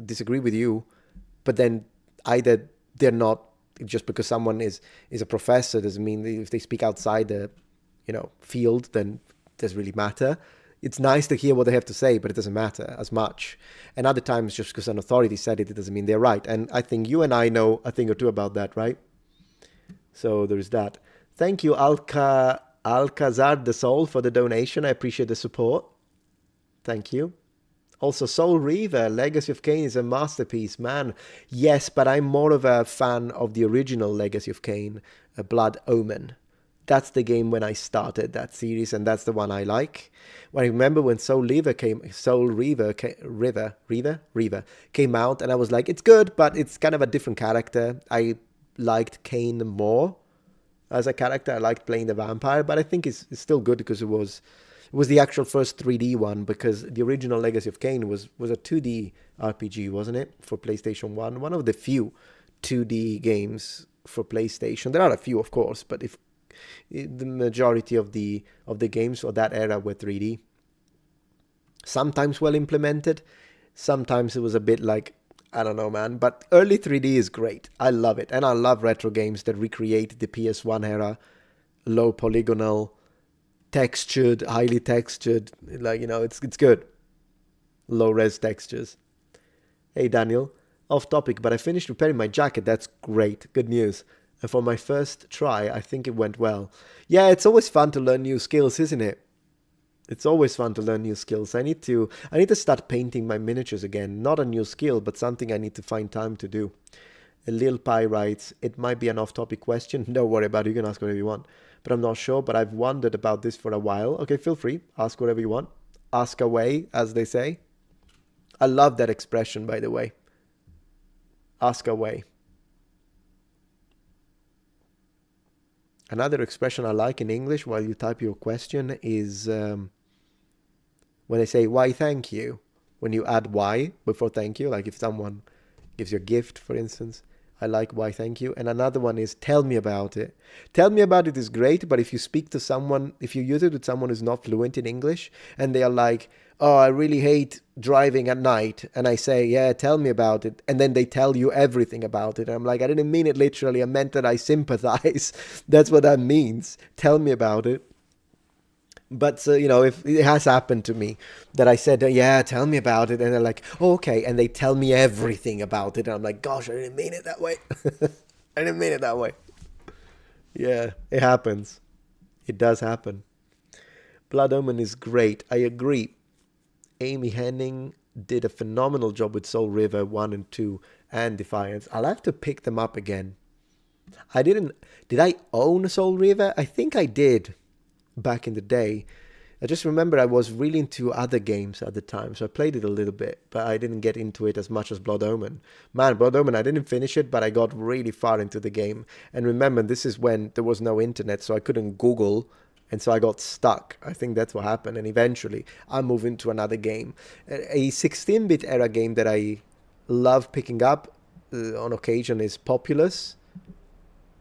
A: disagree with you, but then either they're not, just because someone is a professor doesn't mean if they speak outside the field, then it doesn't really matter. It's nice to hear what they have to say, but it doesn't matter as much. And other times, just because an authority said it, it doesn't mean they're right. And I think you and I know a thing or two about that, right? So there's that. Thank you, Alcazar de Sol, for the donation. I appreciate the support. Thank you. Also, Soul Reaver, Legacy of Kain is a masterpiece, man. Yes, but I'm more of a fan of the original Legacy of Kain, Blood Omen. That's the game when I started that series, and that's the one I like. When I remember when Soul Reaver came out, and I was like, it's good, but it's kind of a different character. I liked Kain more as a character. I liked playing the vampire, but I think it's still good because it was the actual first 3D one, because the original Legacy of Kain was a 2D RPG, wasn't it, for PlayStation 1? One of the few 2D games for PlayStation. There are a few, of course, but the majority of the games of that era were 3D. Sometimes well implemented, sometimes it was a bit like I don't know, man. But early 3D is great. I love it. And I love retro games that recreate the PS1 era. Low polygonal, textured, highly textured. Like, you know, it's good. Low res textures. Hey, Daniel. Off topic, but I finished repairing my jacket. That's great. Good news. And for my first try, I think it went well. Yeah, it's always fun to learn new skills, isn't it? It's always fun to learn new skills. I need to start painting my miniatures again. Not a new skill, but something I need to find time to do. Lil Pi writes, it might be an off-topic question. Don't worry about it. You can ask whatever you want. But I'm not sure, but I've wondered about this for a while. Okay, feel free. Ask whatever you want. Ask away, as they say. I love that expression, by the way. Ask away. Another expression I like in English while you type your question is when they say, why thank you? When you add why before thank you, like if someone gives you a gift, for instance, I like why thank you. And another one is tell me about it. Tell me about it is great, but if you speak to someone, if you use it with someone who's not fluent in English and they are like, oh, I really hate driving at night. And I say, yeah, tell me about it. And then they tell you everything about it. And I'm like, I didn't mean it literally. I meant that I sympathize. That's what that means. Tell me about it. But, you know, if it has happened to me that I said, yeah, tell me about it. And they're like, oh, okay. And they tell me everything about it. And I'm like, gosh, I didn't mean it that way. I didn't mean it that way. Yeah, it happens. It does happen. Blood Omen is great. I agree. Amy Henning did a phenomenal job with Soul River 1 and 2 and Defiance. I'll have to pick them up again. Did I own Soul River? I think I did back in the day. I just remember I was really into other games at the time, so I played it a little bit, but I didn't get into it as much as Blood Omen. Man, Blood Omen, I didn't finish it, but I got really far into the game. And remember, this is when there was no internet, so I couldn't Google. And so I got stuck. I think that's what happened. And eventually I moved into another game. A 16-bit era game that I love picking up on occasion is Populous.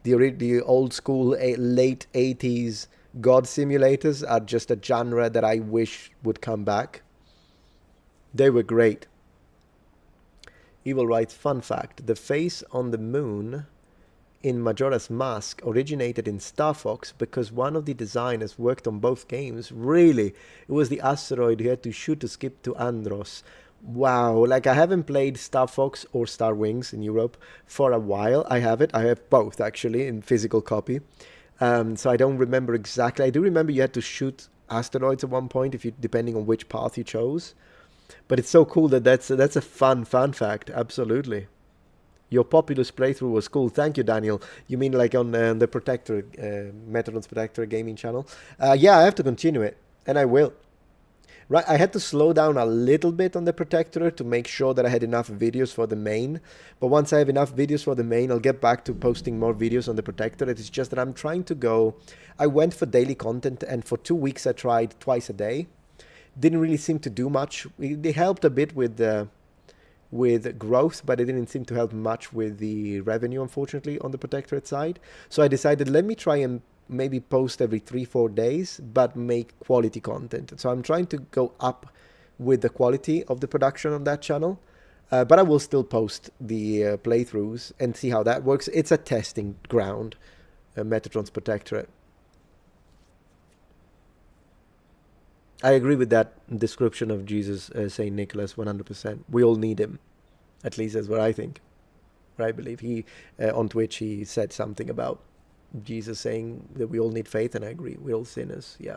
A: The old school late 80s God simulators are just a genre that I wish would come back. They were great. Evil writes, fun fact, the face on the moon in Majora's Mask originated in Star Fox because one of the designers worked on both games. Really? It was the asteroid he had to shoot to skip to Andros. Wow. Like, I haven't played Star Fox or Star Wings in Europe for a while. I have it. I have both, actually, in physical copy. So I don't remember exactly. I do remember you had to shoot asteroids at one point, depending on which path you chose. But it's so cool that's a fun fact. Absolutely. Your Populous playthrough was cool. Thank you, Daniel. You mean like on the Protector, Metatron's Protector gaming channel? Yeah, I have to continue it, and I will. Right, I had to slow down a little bit on the Protector to make sure that I had enough videos for the main. But once I have enough videos for the main, I'll get back to posting more videos on the Protector. It's just that I'm trying to go... I went for daily content, and for 2 weeks I tried twice a day. Didn't really seem to do much. They helped a bit with growth, but it didn't seem to help much with the revenue, unfortunately, on the Protectorate side. So I decided, let me try and maybe post every 3-4 days, but make quality content. So I'm trying to go up with the quality of the production on that channel, but I will still post the playthroughs and see how that works. It's a testing ground, Metatron's Protectorate. I agree with that description of Jesus, Saint Nicholas, 100%. We all need him. At least that's what I think. Or I believe he, on Twitch, he said something about Jesus saying that we all need faith, and I agree. We're all sinners, yeah.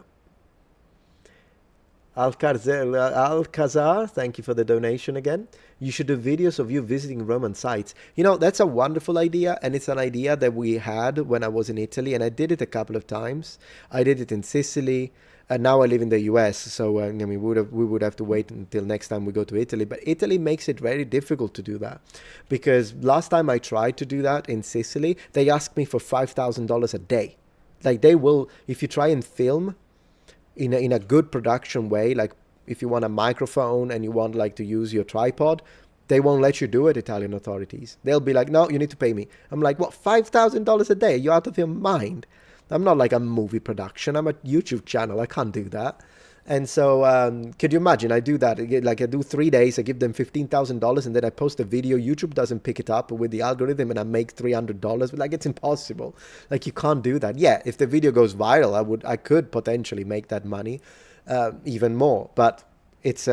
A: Alcazar, thank you for the donation again. You should do videos of you visiting Roman sites. You know, that's a wonderful idea, and it's an idea that we had when I was in Italy, and I did it a couple of times. I did it in Sicily, and now I live in the US, so I mean, we would have to wait until next time we go to Italy. But Italy makes it very difficult to do that, because last time I tried to do that in Sicily, they asked me for $5,000 a day. Like, they will, if you try and film in a good production way, like if you want a microphone and you want like to use your tripod, they won't let you do it, Italian authorities. They'll be like, no, you need to pay me. I'm like, what, $5,000 a day? You're out of your mind. I'm not like a movie production. I'm a YouTube channel. I can't do that. And so, could you imagine? I do that. Like I do 3 days. I give them $15,000, and then I post a video. YouTube doesn't pick it up with the algorithm, and I make $300. Like it's impossible. Like you can't do that. Yeah, if the video goes viral, I could potentially make that money, even more. But it's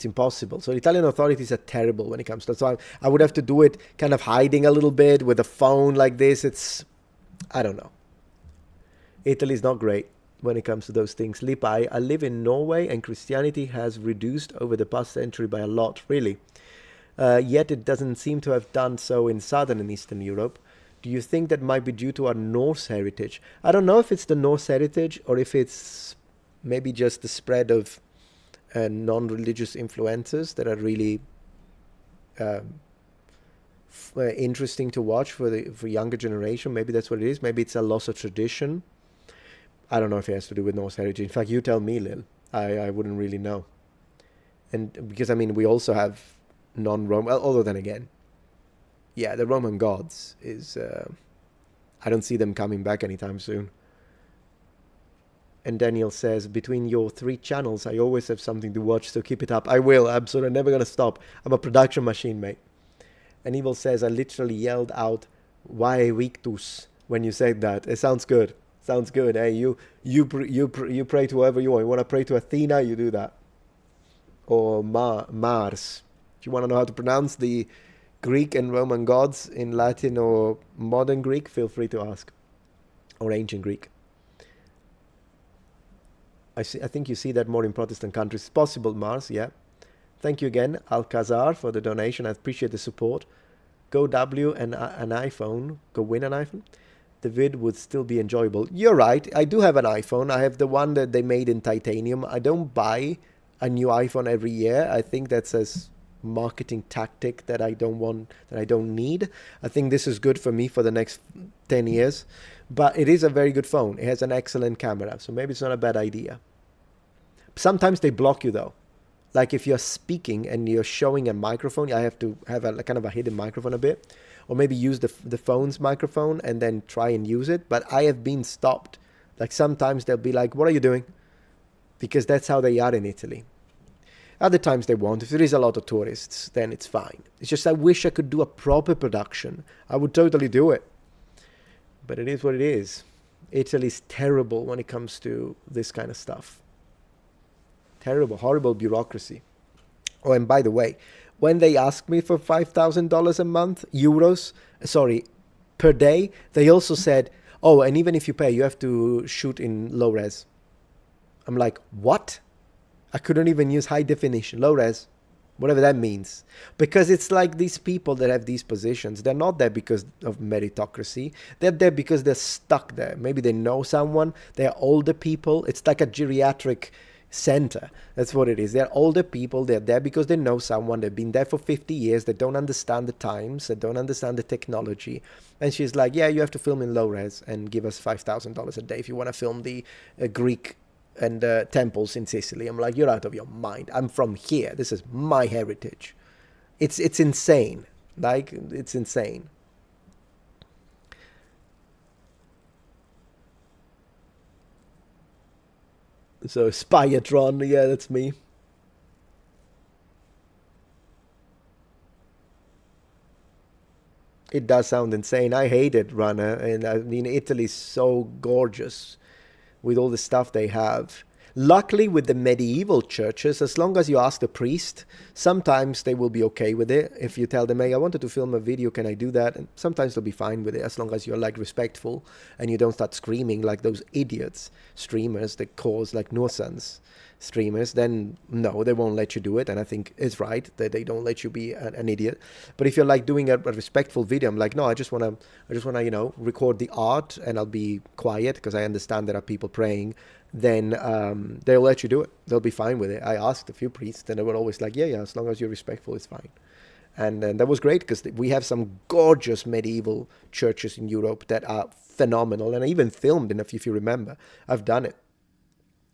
A: impossible. So Italian authorities are terrible when it comes to that. So I would have to do it kind of hiding a little bit with a phone like this. I don't know. Italy's not great when it comes to those things. Lipai, I live in Norway and Christianity has reduced over the past century by a lot, really. Yet it doesn't seem to have done so in Southern and Eastern Europe. Do you think that might be due to our Norse heritage? I don't know if it's the Norse heritage or if it's maybe just the spread of non-religious influences that are really interesting to watch for younger generation. Maybe that's what it is. Maybe it's a loss of tradition. I don't know if it has to do with Norse heritage. In fact, you tell me, Lil. I wouldn't really know. And because, I mean, we also have non-Roman, although then again, yeah, the Roman gods is, I don't see them coming back anytime soon. And Daniel says, between your 3 channels, I always have something to watch, so keep it up. I will. I'm sort of never going to stop. I'm a production machine, mate. And Evil says, I literally yelled out, Vae Victus, when you said that. It sounds good. Sounds good. Hey, you pray to whoever you want. You want to pray to Athena, you do that. Or Mars. If you want to know how to pronounce the Greek and Roman gods in Latin or modern Greek, feel free to ask. Or ancient Greek. I think you see that more in Protestant countries. It's possible, Mars, yeah. Thank you again, Alcazar, for the donation. I appreciate the support. Go W and an iPhone. Go win an iPhone. The vid would still be enjoyable. You're right. I do have an iPhone. I have the one that they made in titanium. I don't buy a new iPhone every year. I think that's a marketing tactic that I don't want, that I don't need. I think this is good for me for the next 10 years. But it is a very good phone. It has an excellent camera. So maybe it's not a bad idea. Sometimes they block you though. Like if you're speaking and you're showing a microphone, I have to have a kind of a hidden microphone a bit. Or maybe use the phone's microphone and then try and use it. But I have been stopped. Like sometimes they'll be like, what are you doing? Because that's how they are in Italy. Other times they won't. If there is a lot of tourists, then it's fine. It's just I wish I could do a proper production. I would totally do it. But it is what it is. Italy's terrible when it comes to this kind of stuff. Terrible, horrible bureaucracy. Oh, and by the way, when they asked me for $5,000 a month, per day, they also said, oh, and even if you pay, you have to shoot in low res. I'm like, what? I couldn't even use high definition, low res, whatever that means. Because it's like these people that have these positions, they're not there because of meritocracy. They're there because they're stuck there. Maybe they know someone, they're older people. It's like a geriatric center. That's what it is. They're older people. They're there because they know someone. They've been there for 50 years. They don't understand the times. They don't understand the technology. And she's like, yeah, you have to film in low res and give us $5,000 a day if you want to film the Greek and temples in Sicily. I'm like, you're out of your mind. I'm from here. This is my heritage. It's insane. Like, it's insane. So Spiatron, yeah, that's me. It does sound insane. I hate it, Runner. And I mean, Italy's so gorgeous with all the stuff they have. Luckily, with the medieval churches, as long as you ask the priest, sometimes they will be okay with it. If you tell them, hey, I wanted to film a video, can I do that? And sometimes they'll be fine with it, as long as you're like respectful and you don't start screaming like those idiots streamers that cause like nuisance streamers. Then no, they won't let you do it. And I think it's right that they don't let you be an idiot. But if you're like doing a respectful video, I'm like, no, I just wanna, you know, record the art and I'll be quiet because I understand there are people praying. Then they'll let you do it. They'll be fine with it. I asked a few priests and they were always like, yeah, as long as you're respectful, it's fine. And that was great because we have some gorgeous medieval churches in Europe that are phenomenal. And I even filmed in a few, if you remember. I've done it.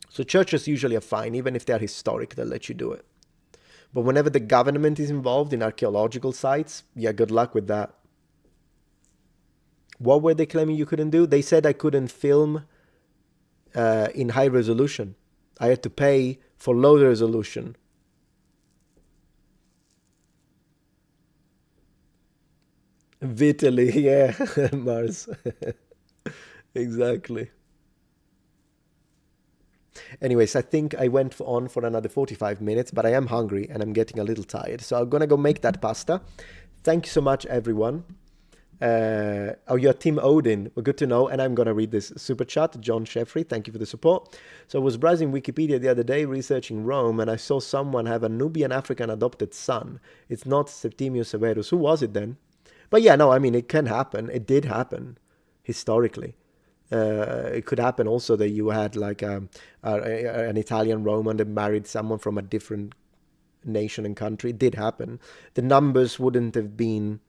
A: So churches usually are fine. Even if they're historic, they'll let you do it. But whenever the government is involved in archaeological sites, yeah, good luck with that. What were they claiming you couldn't do? They said I couldn't film in high resolution. I had to pay for low resolution. Vitaly, yeah, Mars. Exactly. Anyways, I think I went on for another 45 minutes, but I am hungry and I'm getting a little tired. So I'm going to go make that pasta. Thank you so much, everyone. Oh, you're Team Odin. Well, good to know. And I'm going to read this super chat. John Sheffrey, thank you for the support. So I was browsing Wikipedia the other day, researching Rome, and I saw someone have a Nubian African adopted son. It's not Septimius Severus. Who was it then? But yeah, no, I mean, it can happen. It did happen historically. It could happen also that you had like an Italian Roman that married someone from a different nation and country. It did happen. The numbers wouldn't have been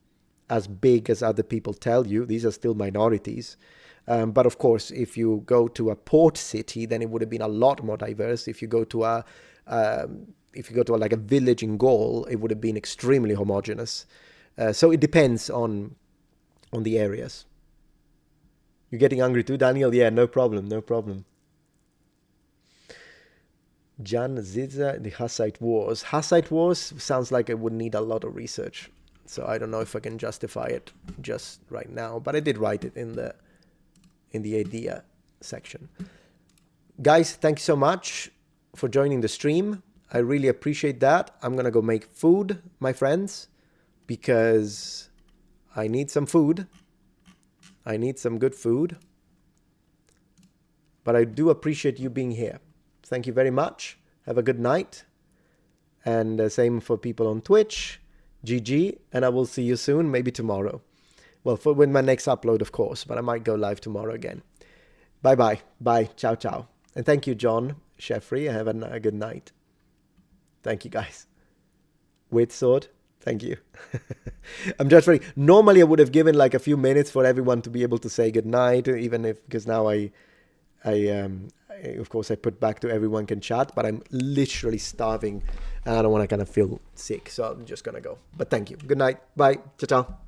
A: as big as other people tell you. These are still minorities. But of course, if you go to a port city, then it would have been a lot more diverse. If you go to like a village in Gaul, it would have been extremely homogeneous. So it depends on the areas. You're getting hungry too, Daniel? Yeah, no problem, no problem. Jan Zidza, the Hussite Wars. Hussite Wars sounds like it would need a lot of research. So I don't know if I can justify it just right now. But I did write it in the idea section. Guys, thank you so much for joining the stream. I really appreciate that. I'm going to go make food, my friends, because I need some food. I need some good food. But I do appreciate you being here. Thank you very much. Have a good night. And same for people on Twitch. GG. And I will see you soon, maybe tomorrow. Well, with my next upload, of course. But I might go live tomorrow again. Bye-bye. Bye. Ciao, ciao. And thank you, John Sheffrey. Have a good night. Thank you, guys. With sword. Thank you. I'm just ready. Normally, I would have given like a few minutes for everyone to be able to say goodnight, even if, because now I of course, I put back to everyone can chat, but I'm literally starving and I don't want to kind of feel sick. So I'm just going to go. But thank you. Good night. Bye. Ciao, ciao.